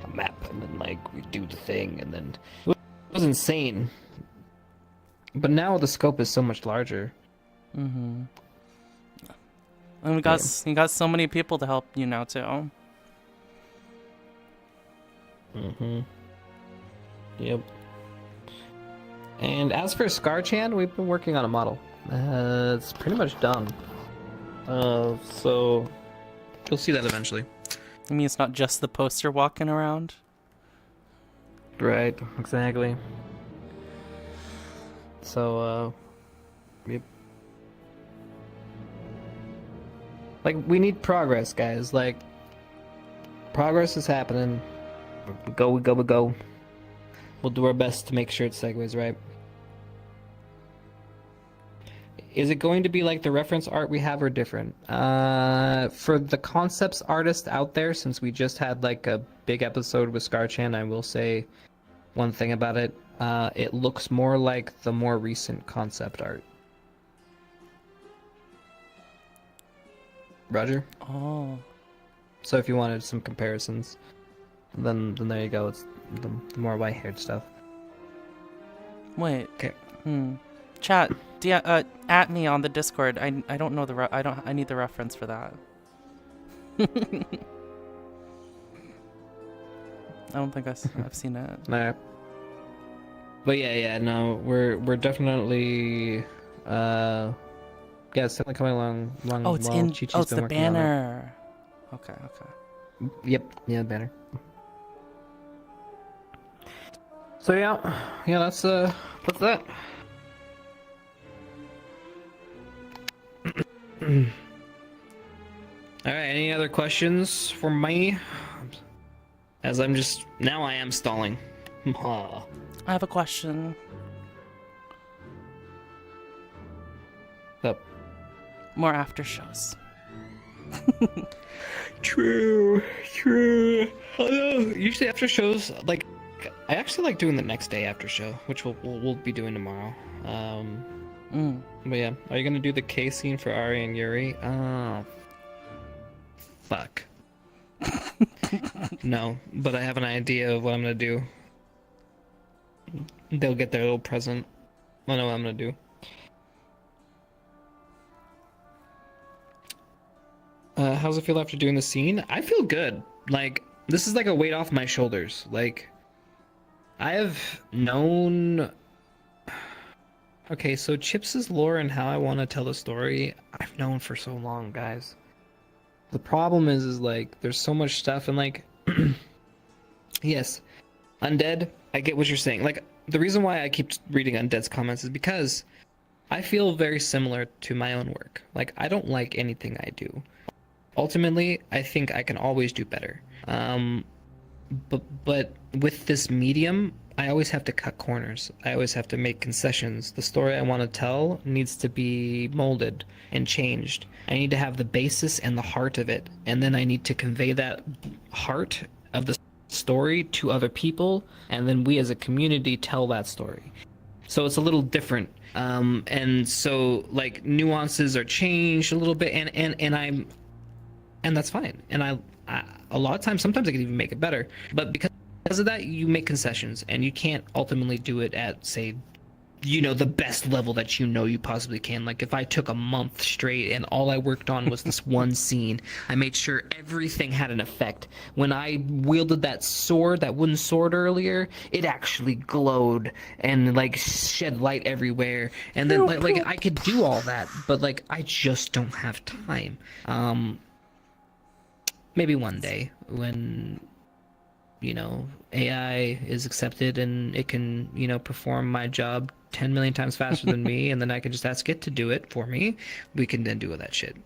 a map, and then like we do the thing, and then it was insane. But now the scope is so much larger. And we got you got so many people to help you now too. Yep. And as for Scarchan, we've been working on a model. It's pretty much done. So you'll see that eventually. I mean, it's not just the poster walking around. Right, exactly. So, yep. Like, we need progress, guys. Like, progress is happening. We go. We'll do our best to make sure it segues right. Is it going to be like the reference art we have or different? For the concepts artist out there, since we just had like a big episode with Scarchan, I will say one thing about it. It looks more like the more recent concept art. Roger? Oh. So if you wanted some comparisons, then there you go. It's the more white-haired stuff. Wait. Okay. Chat. At me on the Discord. I don't know I need the reference for that. I don't think I've seen it. Nah. But no, we're definitely it's definitely coming along. Oh, it's while in. Chi-Chi's Oh, it's been the working on it. banner. Okay. Yep, the banner. So yeah, that's that. All right, any other questions for me? As I am stalling. I have a question. Up. More after shows. True. Although usually after shows, like, I actually like doing the next day after show, which we'll be doing tomorrow. But yeah, are you gonna do the K scene for Ari and Yuri? Oh, fuck. No, but I have an idea of what I'm gonna do. They'll get their little present. I know what I'm gonna do. How's it feel after doing the scene? I feel good. Like, this is like a weight off my shoulders. Like, I have known... Okay, so Chips' lore and how I want to tell the story, I've known for so long, guys. The problem is like, there's so much stuff, and like... Yes, Undead, I get what you're saying. Like, the reason why I keep reading Undead's comments is because I feel very similar to my own work. Like, I don't like anything I do. Ultimately, I think I can always do better. But with this medium, I always have to cut corners. I always have to make concessions. The story I want to tell needs to be molded and changed. I need to have the basis and the heart of it, and then I need to convey that heart of the story to other people, and then we as a community tell that story. So it's a little different. And so like nuances are changed a little bit, and that's fine. And I a lot of times, sometimes I can even make it better. But because of that, you make concessions, and you can't ultimately do it at, say, the best level that you possibly can. Like, if I took a month straight and all I worked on was this one scene, I made sure everything had an effect. When I wielded that sword, that wooden sword earlier, it actually glowed and, like, shed light everywhere. And then, like I could do all that, but, like, I just don't have time. Maybe one day when, AI is accepted and it can, perform my job 10 million times faster than me, and then I can just ask it to do it for me, we can then do all that shit.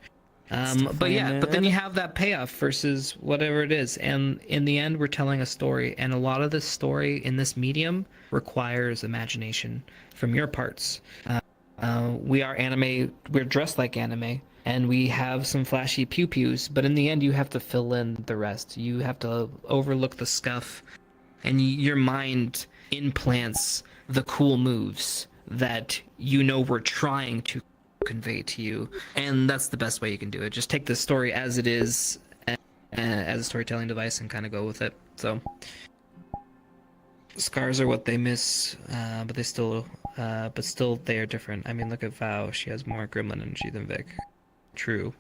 But yeah, but then you have that payoff versus whatever it is, and in the end, we're telling a story, and a lot of this story in this medium requires imagination from your parts. We are anime. We're dressed like anime, and we have some flashy pew pews. But in the end, you have to fill in the rest. You have to overlook the scuff, and your mind implants the cool moves that we're trying to convey to you, and that's the best way you can do it. Just take the story as it is, as a storytelling device, and kind of go with it. So scars are what they miss, but still they are different. I mean, look at Val. She has more gremlin energy than Vic. True.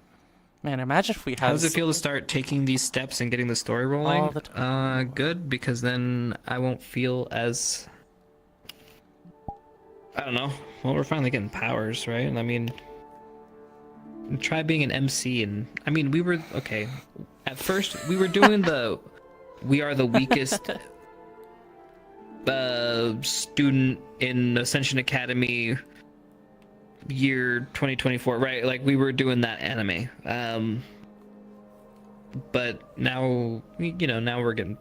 Man, imagine if we had. How does it feel to start taking these steps and getting the story rolling? All the time. Good, because then I won't feel as, I don't know. Well, we're finally getting powers, right? And I mean, try being an MC, and I mean, we were okay. At first, we were doing we are the weakest student in Ascension Academy year 2024, right? Like, we were doing that anime. But now, now we're getting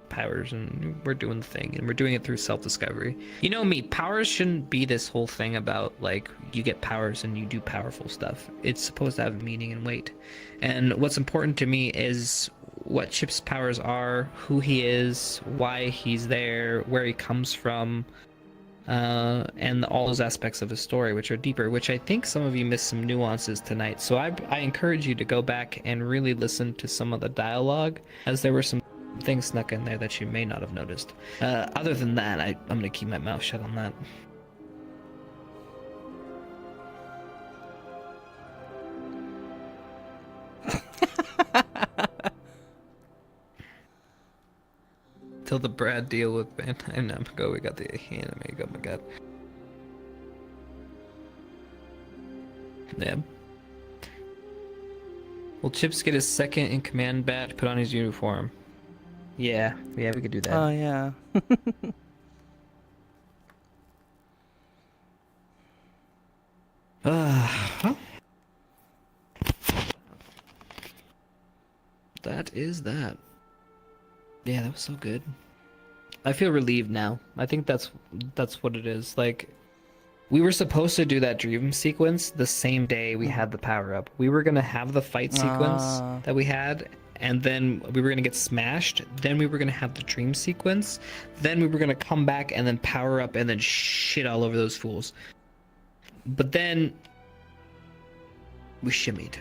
powers, and we're doing the thing, and we're doing it through self-discovery. You know me, powers shouldn't be this whole thing about, like, you get powers and you do powerful stuff. It's supposed to have meaning and weight. And what's important to me is what Chip's powers are, who he is, why he's there, where he comes from, and all those aspects of his story, which are deeper, which I think some of you missed some nuances tonight. So I encourage you to go back and really listen to some of the dialogue, as there were some things snuck in there that you may not have noticed. Other than that, I'm going to keep my mouth shut on that. Till the Brad deal with Bandai Namco, we got the anime. Oh my god. Yeah. Will Chips get his second in command badge put on his uniform? Yeah, we could do that. Oh, yeah. Well, that is that. Yeah, that was so good. I feel relieved now. I think that's what it is. Like, we were supposed to do that dream sequence the same day we had the power up. We were gonna have the fight sequence that we had, and then we were gonna get smashed. Then we were gonna have the dream sequence. Then we were gonna come back and then power up and then shit all over those fools. But then we shimmied.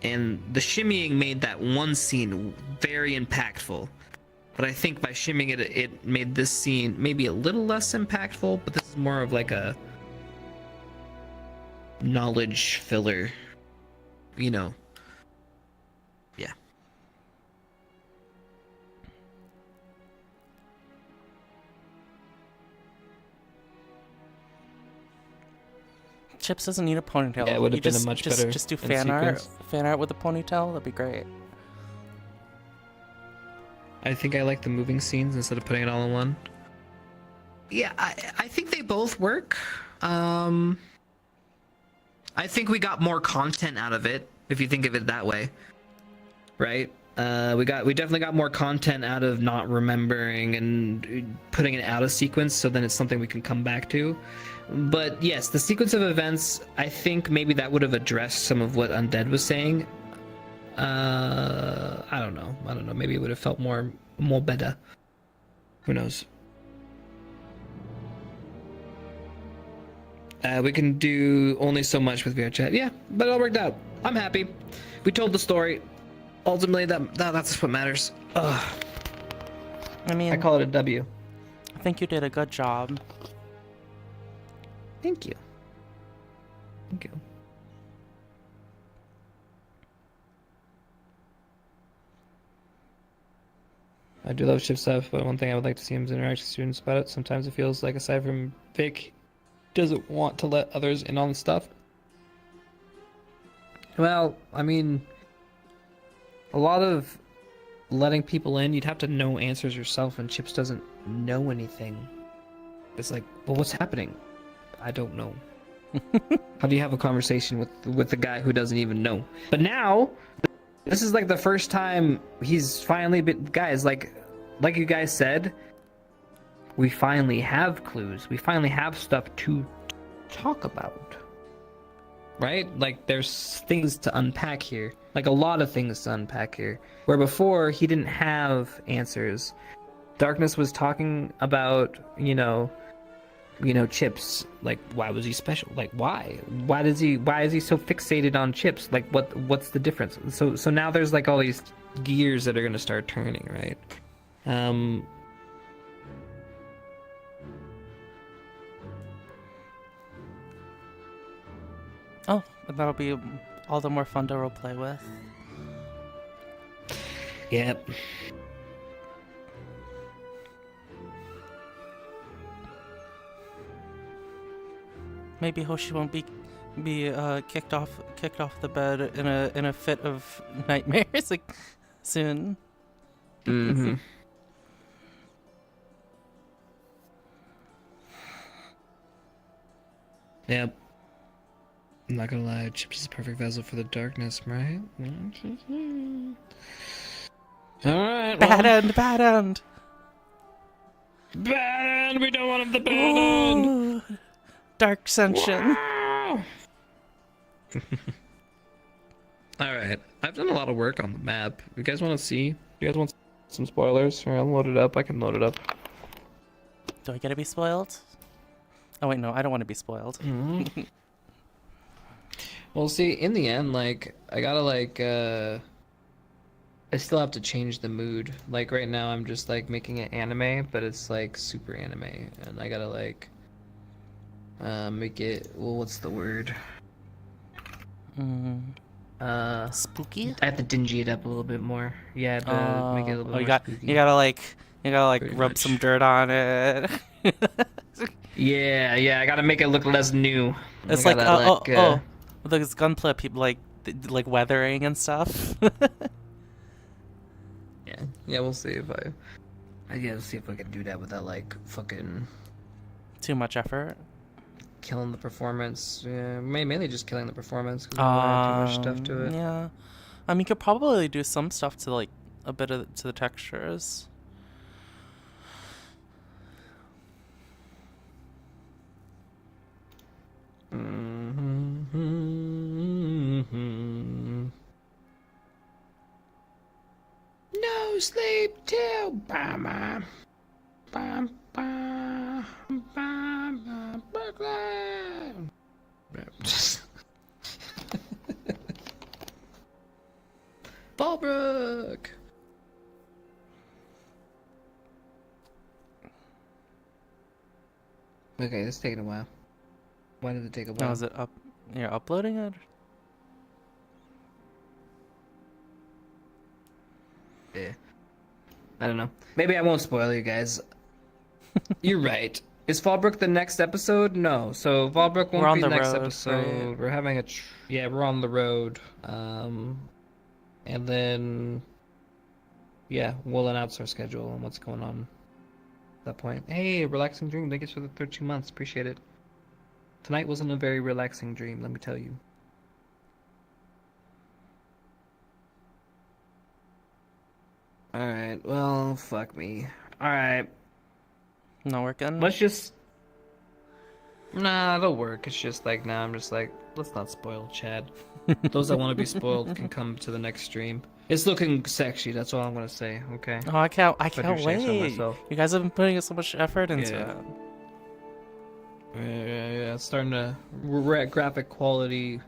And the shimmying made that one scene very impactful. But I think by shimmying it, it made this scene maybe a little less impactful, but this is more of like a knowledge filler, Yeah. Chips doesn't need a ponytail. Yeah, it would have been a much better Just do fan art with a ponytail. That'd be great. I think I like the moving scenes instead of putting it all in one. Yeah, I think they both work. I think we got more content out of it, if you think of it that way. Right? We definitely got more content out of not remembering and putting it out of sequence, so then it's something we can come back to. But yes, the sequence of events, I think maybe that would have addressed some of what Undead was saying. I don't know. Maybe it would have felt more better. Who knows? We can do only so much with VR chat. Yeah, but it all worked out. I'm happy. We told the story. Ultimately, that's what matters. Ugh. I mean, I call it a W. I think you did a good job. Thank you. Thank you. I do love ship stuff, but one thing I would like to see him is interact with students about it. Sometimes it feels like, aside from Vic, he doesn't want to let others in on the stuff. Well, I mean, a lot of letting people in, you'd have to know answers yourself, and Chips doesn't know anything. It's like, well, what's happening? I don't know. How do you have a conversation with the guy who doesn't even know? But now, this is like the first time he's finally been, guys, like you guys said, we finally have clues. We finally have stuff to talk about. Right? Like there's things to unpack here. Like a lot of things to unpack here. Where before he didn't have answers. Darkness was talking about, Chips. Like, why was he special? Like, why? Why is he so fixated on Chips? Like, what's the difference? So now there's like all these gears that are gonna start turning, right? Oh, and that'll be all the more fun to roleplay with. Yep. Maybe Hoshi won't be kicked off the bed in a fit of nightmares like soon. Mm-hmm. Yep. I'm not gonna lie, Chips is a perfect vessel for the darkness, right? Alright, Bad end. Bad end! We don't want him the bad end! Dark Ascension. Alright, I've done a lot of work on the map. You guys want to see? You guys want some spoilers? Or I'll load it up. I can load it up. Do I get to be spoiled? Oh wait, no, I don't want to be spoiled. Mm-hmm. Well, see, in the end, like, I gotta, I still have to change the mood. Like, right now, I'm just, like, making it anime, but it's, like, super anime. And I gotta, like, make it, well, what's the word? Spooky? I have to dingy it up a little bit more. Yeah, to make it a little bit more spooky. You gotta Pretty rub much. some dirt on it. Yeah, I gotta make it look less new. It's I like, gotta, those gunplay people like weathering and stuff. Yeah, we'll see if I gotta see if I can do that without like fucking too much effort. Killing the performance. Yeah, mainly just killing the performance because I don't have too much stuff to it. Yeah, I mean, you could probably do some stuff to like a bit of to the textures. No sleep till Brooklyn. Fallbrook. Okay, this is taking a while. Why did it take a while? Now is it up? You're uploading it? Yeah. I don't know. Maybe I won't spoil you guys. You're right. Is Fallbrook the next episode? No. So Fallbrook won't be the next episode. Right? We're having a yeah, we're on the road. And then yeah, we'll announce our schedule and what's going on at that point. Hey, relaxing dream. Thank you for the 13 months. Appreciate it. Tonight wasn't a very relaxing dream, let me tell you. Alright, well, fuck me. Alright. Not working? Let's just... Nah, it'll work. It's just like, nah, I'm just like, let's not spoil Chad. Those that want to be spoiled can come to the next stream. It's looking sexy, that's all I'm gonna say, okay? Oh, I can't I do say so wait. myself. You guys have been putting so much effort into Yeah. it. Yeah, it's starting to... We're at graphic quality.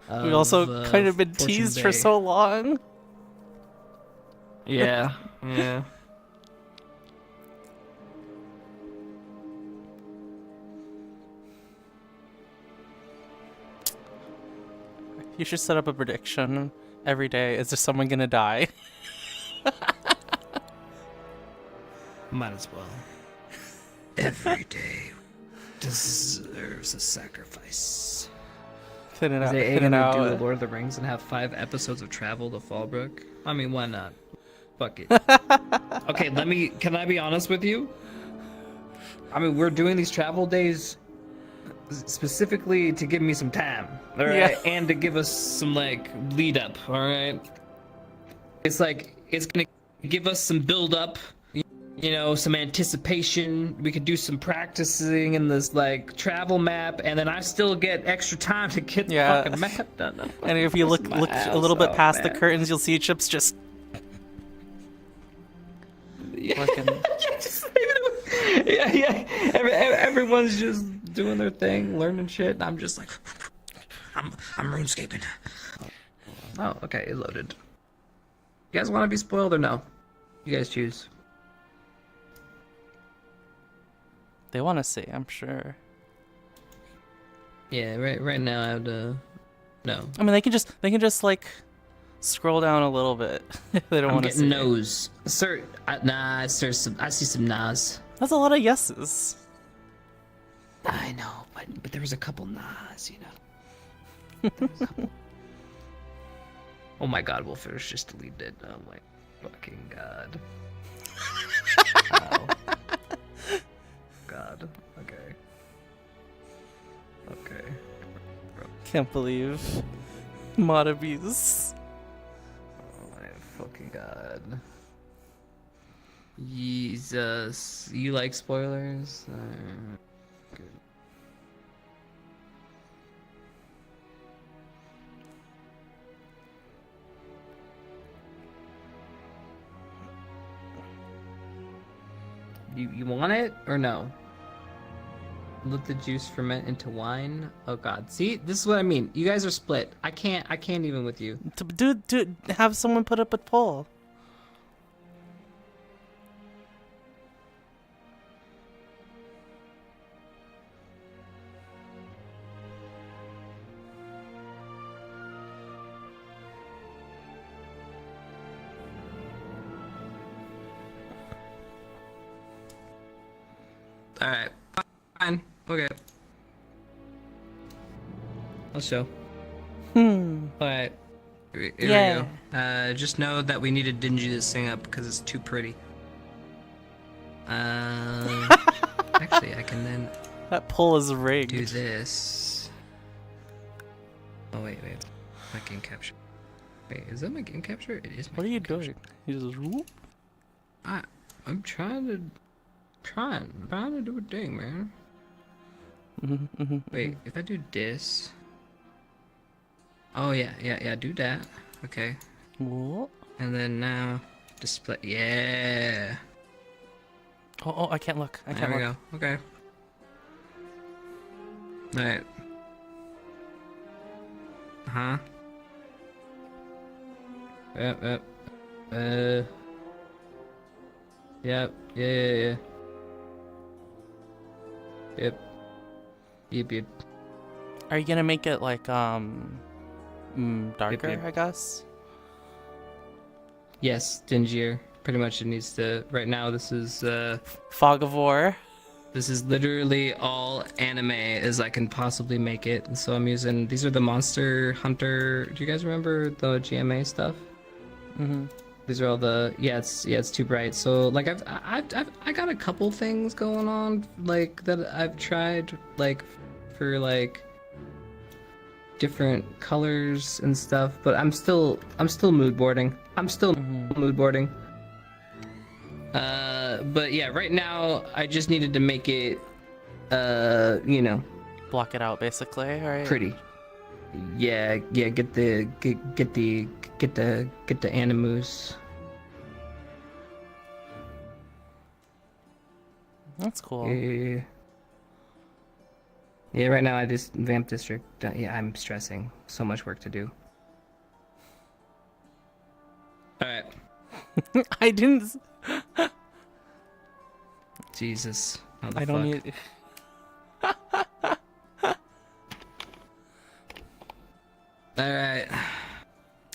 We've also kind of been Fortune teased Bay. for so long. Yeah, yeah. You should set up a prediction every day. Is there someone gonna die? Might as well. Every day deserves a sacrifice. Thin it Is out. they Thin it gonna out. do Lord of the Rings and have 5 episodes of travel to Fallbrook? I mean, why not? Fuck it. Okay, can I be honest with you? I mean, we're doing these travel days specifically to give me some time, all right, Yeah. and to give us some like lead up, all right. It's like it's gonna give us some build up, you know, some anticipation. We could do some practicing in this like travel map, and then I still get extra time to get the fucking map done. And if you look a little bit past the curtains, you'll see Chips just. Fucking. Yeah. Everyone's just doing their thing, learning shit, and I'm just like, I'm RuneScaping. Oh, okay, it loaded. You guys want to be spoiled or no? You guys choose. They want to see, I'm sure. Yeah, right now I have to. No. I mean, they can just like scroll down a little bit. If they don't I'm want to see. getting no's. Sir, I see some nas. That's a lot of yeses. I know, but there was a couple nas, you know. There was a couple. Oh my god, Wolfish just deleted it. Oh my fucking god. Wow. God. Okay. Okay. Can't believe Matabees. Oh my fucking god. Jesus. You like spoilers? Good. You want it or no? Let the juice ferment into wine. Oh god. See, this is what I mean. You guys are split. I can't even with you. Dude, have someone put up a poll. Alright. Fine. Okay. I'll show. Alright. Here we go. Just know that we need to dingy this thing up because it's too pretty. Actually, I can then. That poll is rigged. Do this. Oh wait. My game capture. Wait, is that my game capture? It is. What are you doing? You just whoop? I'm trying to do a thing, man. Wait, if I do this. Oh yeah, do that. Okay. What? And then now display. Yeah. Oh, I can't look. I can't There we look. go. Okay. All right. Huh? Yep. Yep. Yeah. Yep. Are you gonna make it like darker? Yep. I guess. Yes, dingier. Pretty much it needs to. Right now, this is Fog of War. This is literally all anime as I can possibly make it, and so I'm using. These are the Monster Hunter. Do you guys remember the GMA stuff? These are all the. Yeah, it's too bright. So like I got a couple things going on like that I've tried like for like different colors and stuff, but I'm still mood boarding. But yeah, right now I just needed to make it, block it out basically, right? pretty. Yeah. Get the animus. That's cool. Yeah. Right now I just vamp district. Yeah, I'm stressing. So much work to do. All right. I didn't. Jesus. How the I don't fuck? need. All right.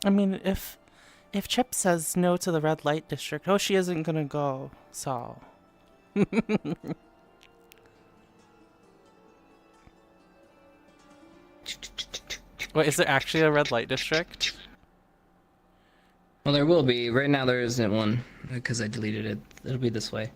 I mean, if Chip says no to the red light district, she isn't gonna go. So. Wait, is there actually a red light district? Well, there will be. Right now there isn't one because I deleted it. It'll be this way.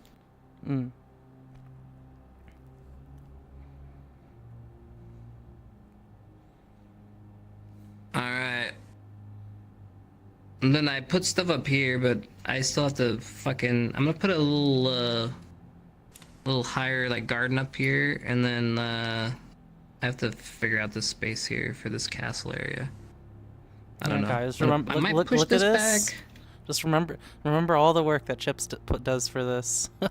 And then I put stuff up here, but I still have to fucking... I'm gonna put a little higher, like, garden up here, and then, I have to figure out this space here for this castle area. I don't know. Guys, I remember, might look push at this this. back. Just remember all the work that Chips does for this. Well,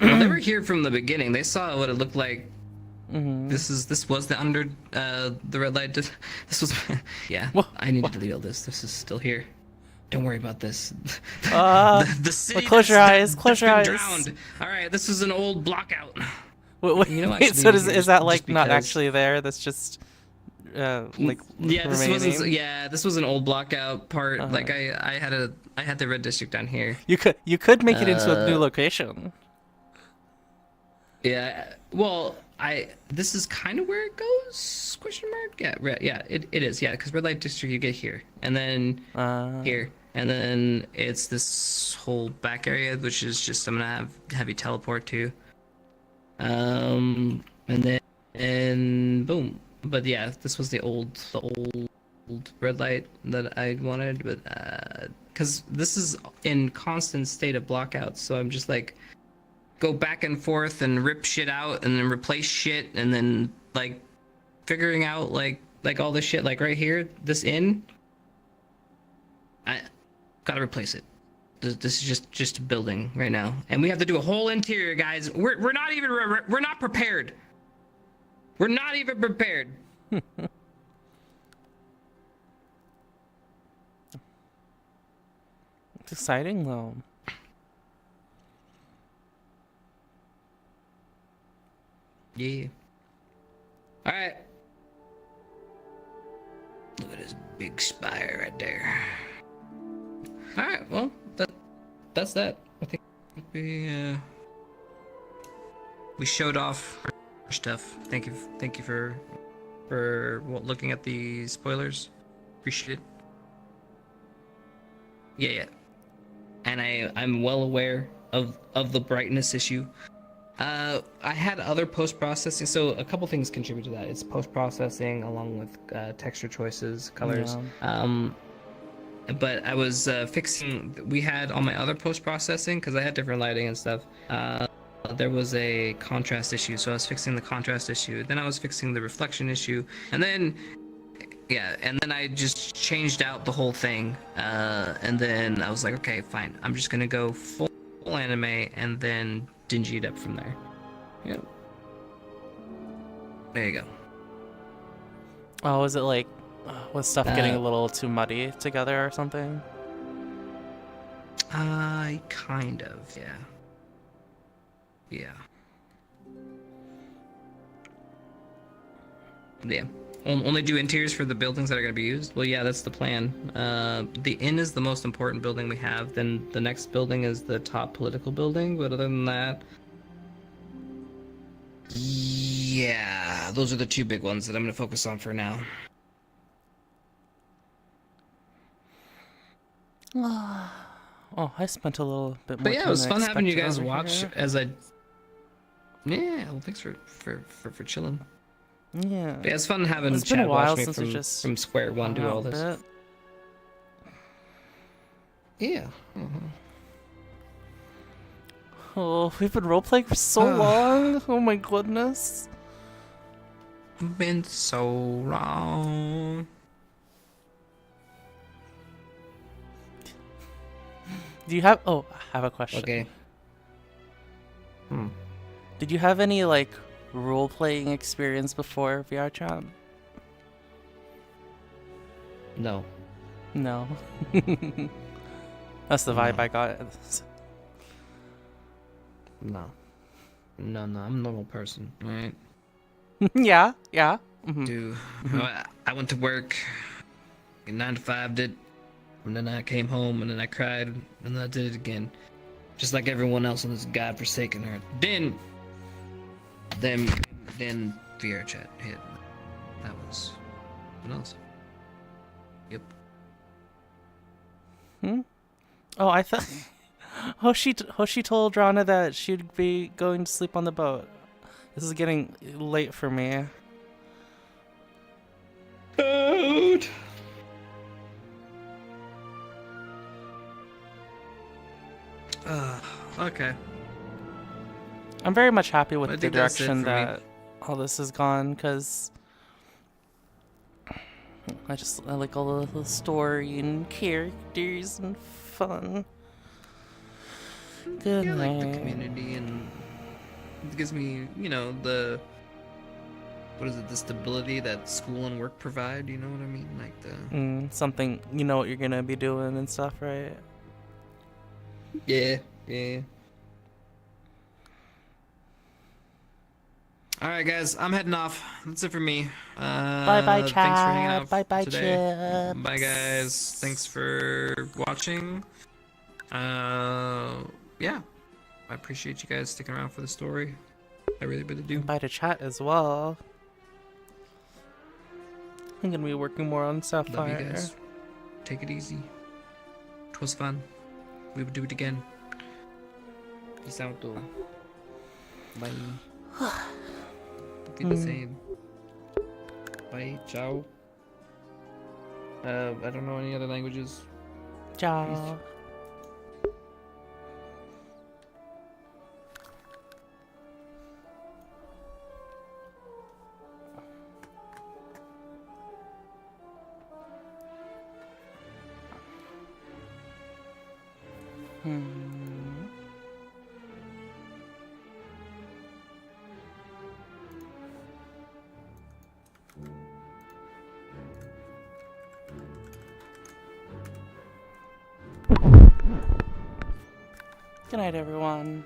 they were here from the beginning. They saw what it looked like. Mm-hmm. This was the red light. This was yeah. I need to delete all this. This is still here. Don't worry about this. The city close your eyes. Close your eyes. Drowned. All right, this is an old blockout. Wait, You know, wait, so actually, is that like just not because- actually there? That's just like Yeah, this remaining? this was an old blockout part. Like I had the red district down here. You could make it into a new location. Yeah. Well, this is kind of where it goes? Question mark. Yeah. Yeah. It is. Yeah, because red light district you get here, and then here, and then it's this whole back area, which is just I'm gonna have you teleport to. And then boom. But yeah, this was the old red light that I wanted, but because this is in constant state of blockout, so I'm just like go back and forth and rip shit out and then replace shit and then like figuring out like all this shit like right here, this I gotta replace it. This is just a building right now, and we have to do a whole interior, guys. We're not even we're not prepared. We're not even prepared. It's exciting though. Yeah. All right. Look at this big spire right there. All right. Well, that's that. I think we showed off our stuff. Thank you for looking at the spoilers. Appreciate it. Yeah. And I'm well aware of the brightness issue. I had other post-processing, so a couple things contribute to that. It's post-processing along with texture choices, colors. Yeah. But I was fixing. We had on my other post-processing because I had different lighting and stuff. There was a contrast issue, so I was fixing the contrast issue. Then I was fixing the reflection issue, and then I just changed out the whole thing. And then I was like, okay, fine. I'm just gonna go full anime and then dingy it up from there. Yep. There you go. Oh, is it like was stuff getting a little too muddy together or something? Kind of, yeah. Yeah. Yeah. Only do interiors for the buildings that are going to be used? Well, yeah, that's the plan. The inn is the most important building we have. Then the next building is the top political building. But other than that... Yeah, those are the two big ones that I'm going to focus on for now. Oh, I spent a little bit more But yeah, time it was than I fun having you expected guys over watch here. as I... Yeah, well, thanks for chilling. Yeah. Yeah, it's fun having It's been a Chad while watch me since we just from square one do hung all out a this. bit. Yeah. Oh, we've been roleplaying for so long. Oh my goodness. Been so long. Do you have? Oh, I have a question. Okay. Did you have any like role-playing experience before VR chat? No. No. That's the vibe I got. No. No, I'm a normal person, alright? Yeah. Mm-hmm. Dude, I went to work, 9 to 5, did, and then I came home, and then I cried, and then I did it again. Just like everyone else on this godforsaken earth. Then VR chat hit. That was what else? Yep. Oh, I thought. Hoshi told Rana that she'd be going to sleep on the boat. This is getting late for me. Boat. Okay. I'm very much happy with I the think that's it direction for me. that all this has gone, because I like all the story and characters and fun. Good Yeah, I like the night. community, and it gives me, the the stability that school and work provide. You know what I mean? Like the Something, you know what you're gonna be doing and stuff, right? yeah. All right, guys, I'm heading off. That's it for me. Bye-bye, Thanks for hanging chat. out Bye-bye, today. chips. Bye, guys. Thanks for watching. Yeah, I appreciate you guys sticking around for the story. I really do. Bye to chat as well. I'm gonna be working more on Sapphire. Love you guys. Take it easy. 'Twas fun. We would do it again. Peace out, though. Bye. Be the same. Bye. Ciao. I don't know any other languages. Ciao. Good night, everyone.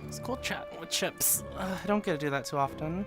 It's cool chatting with Chips. I don't get to do that too often.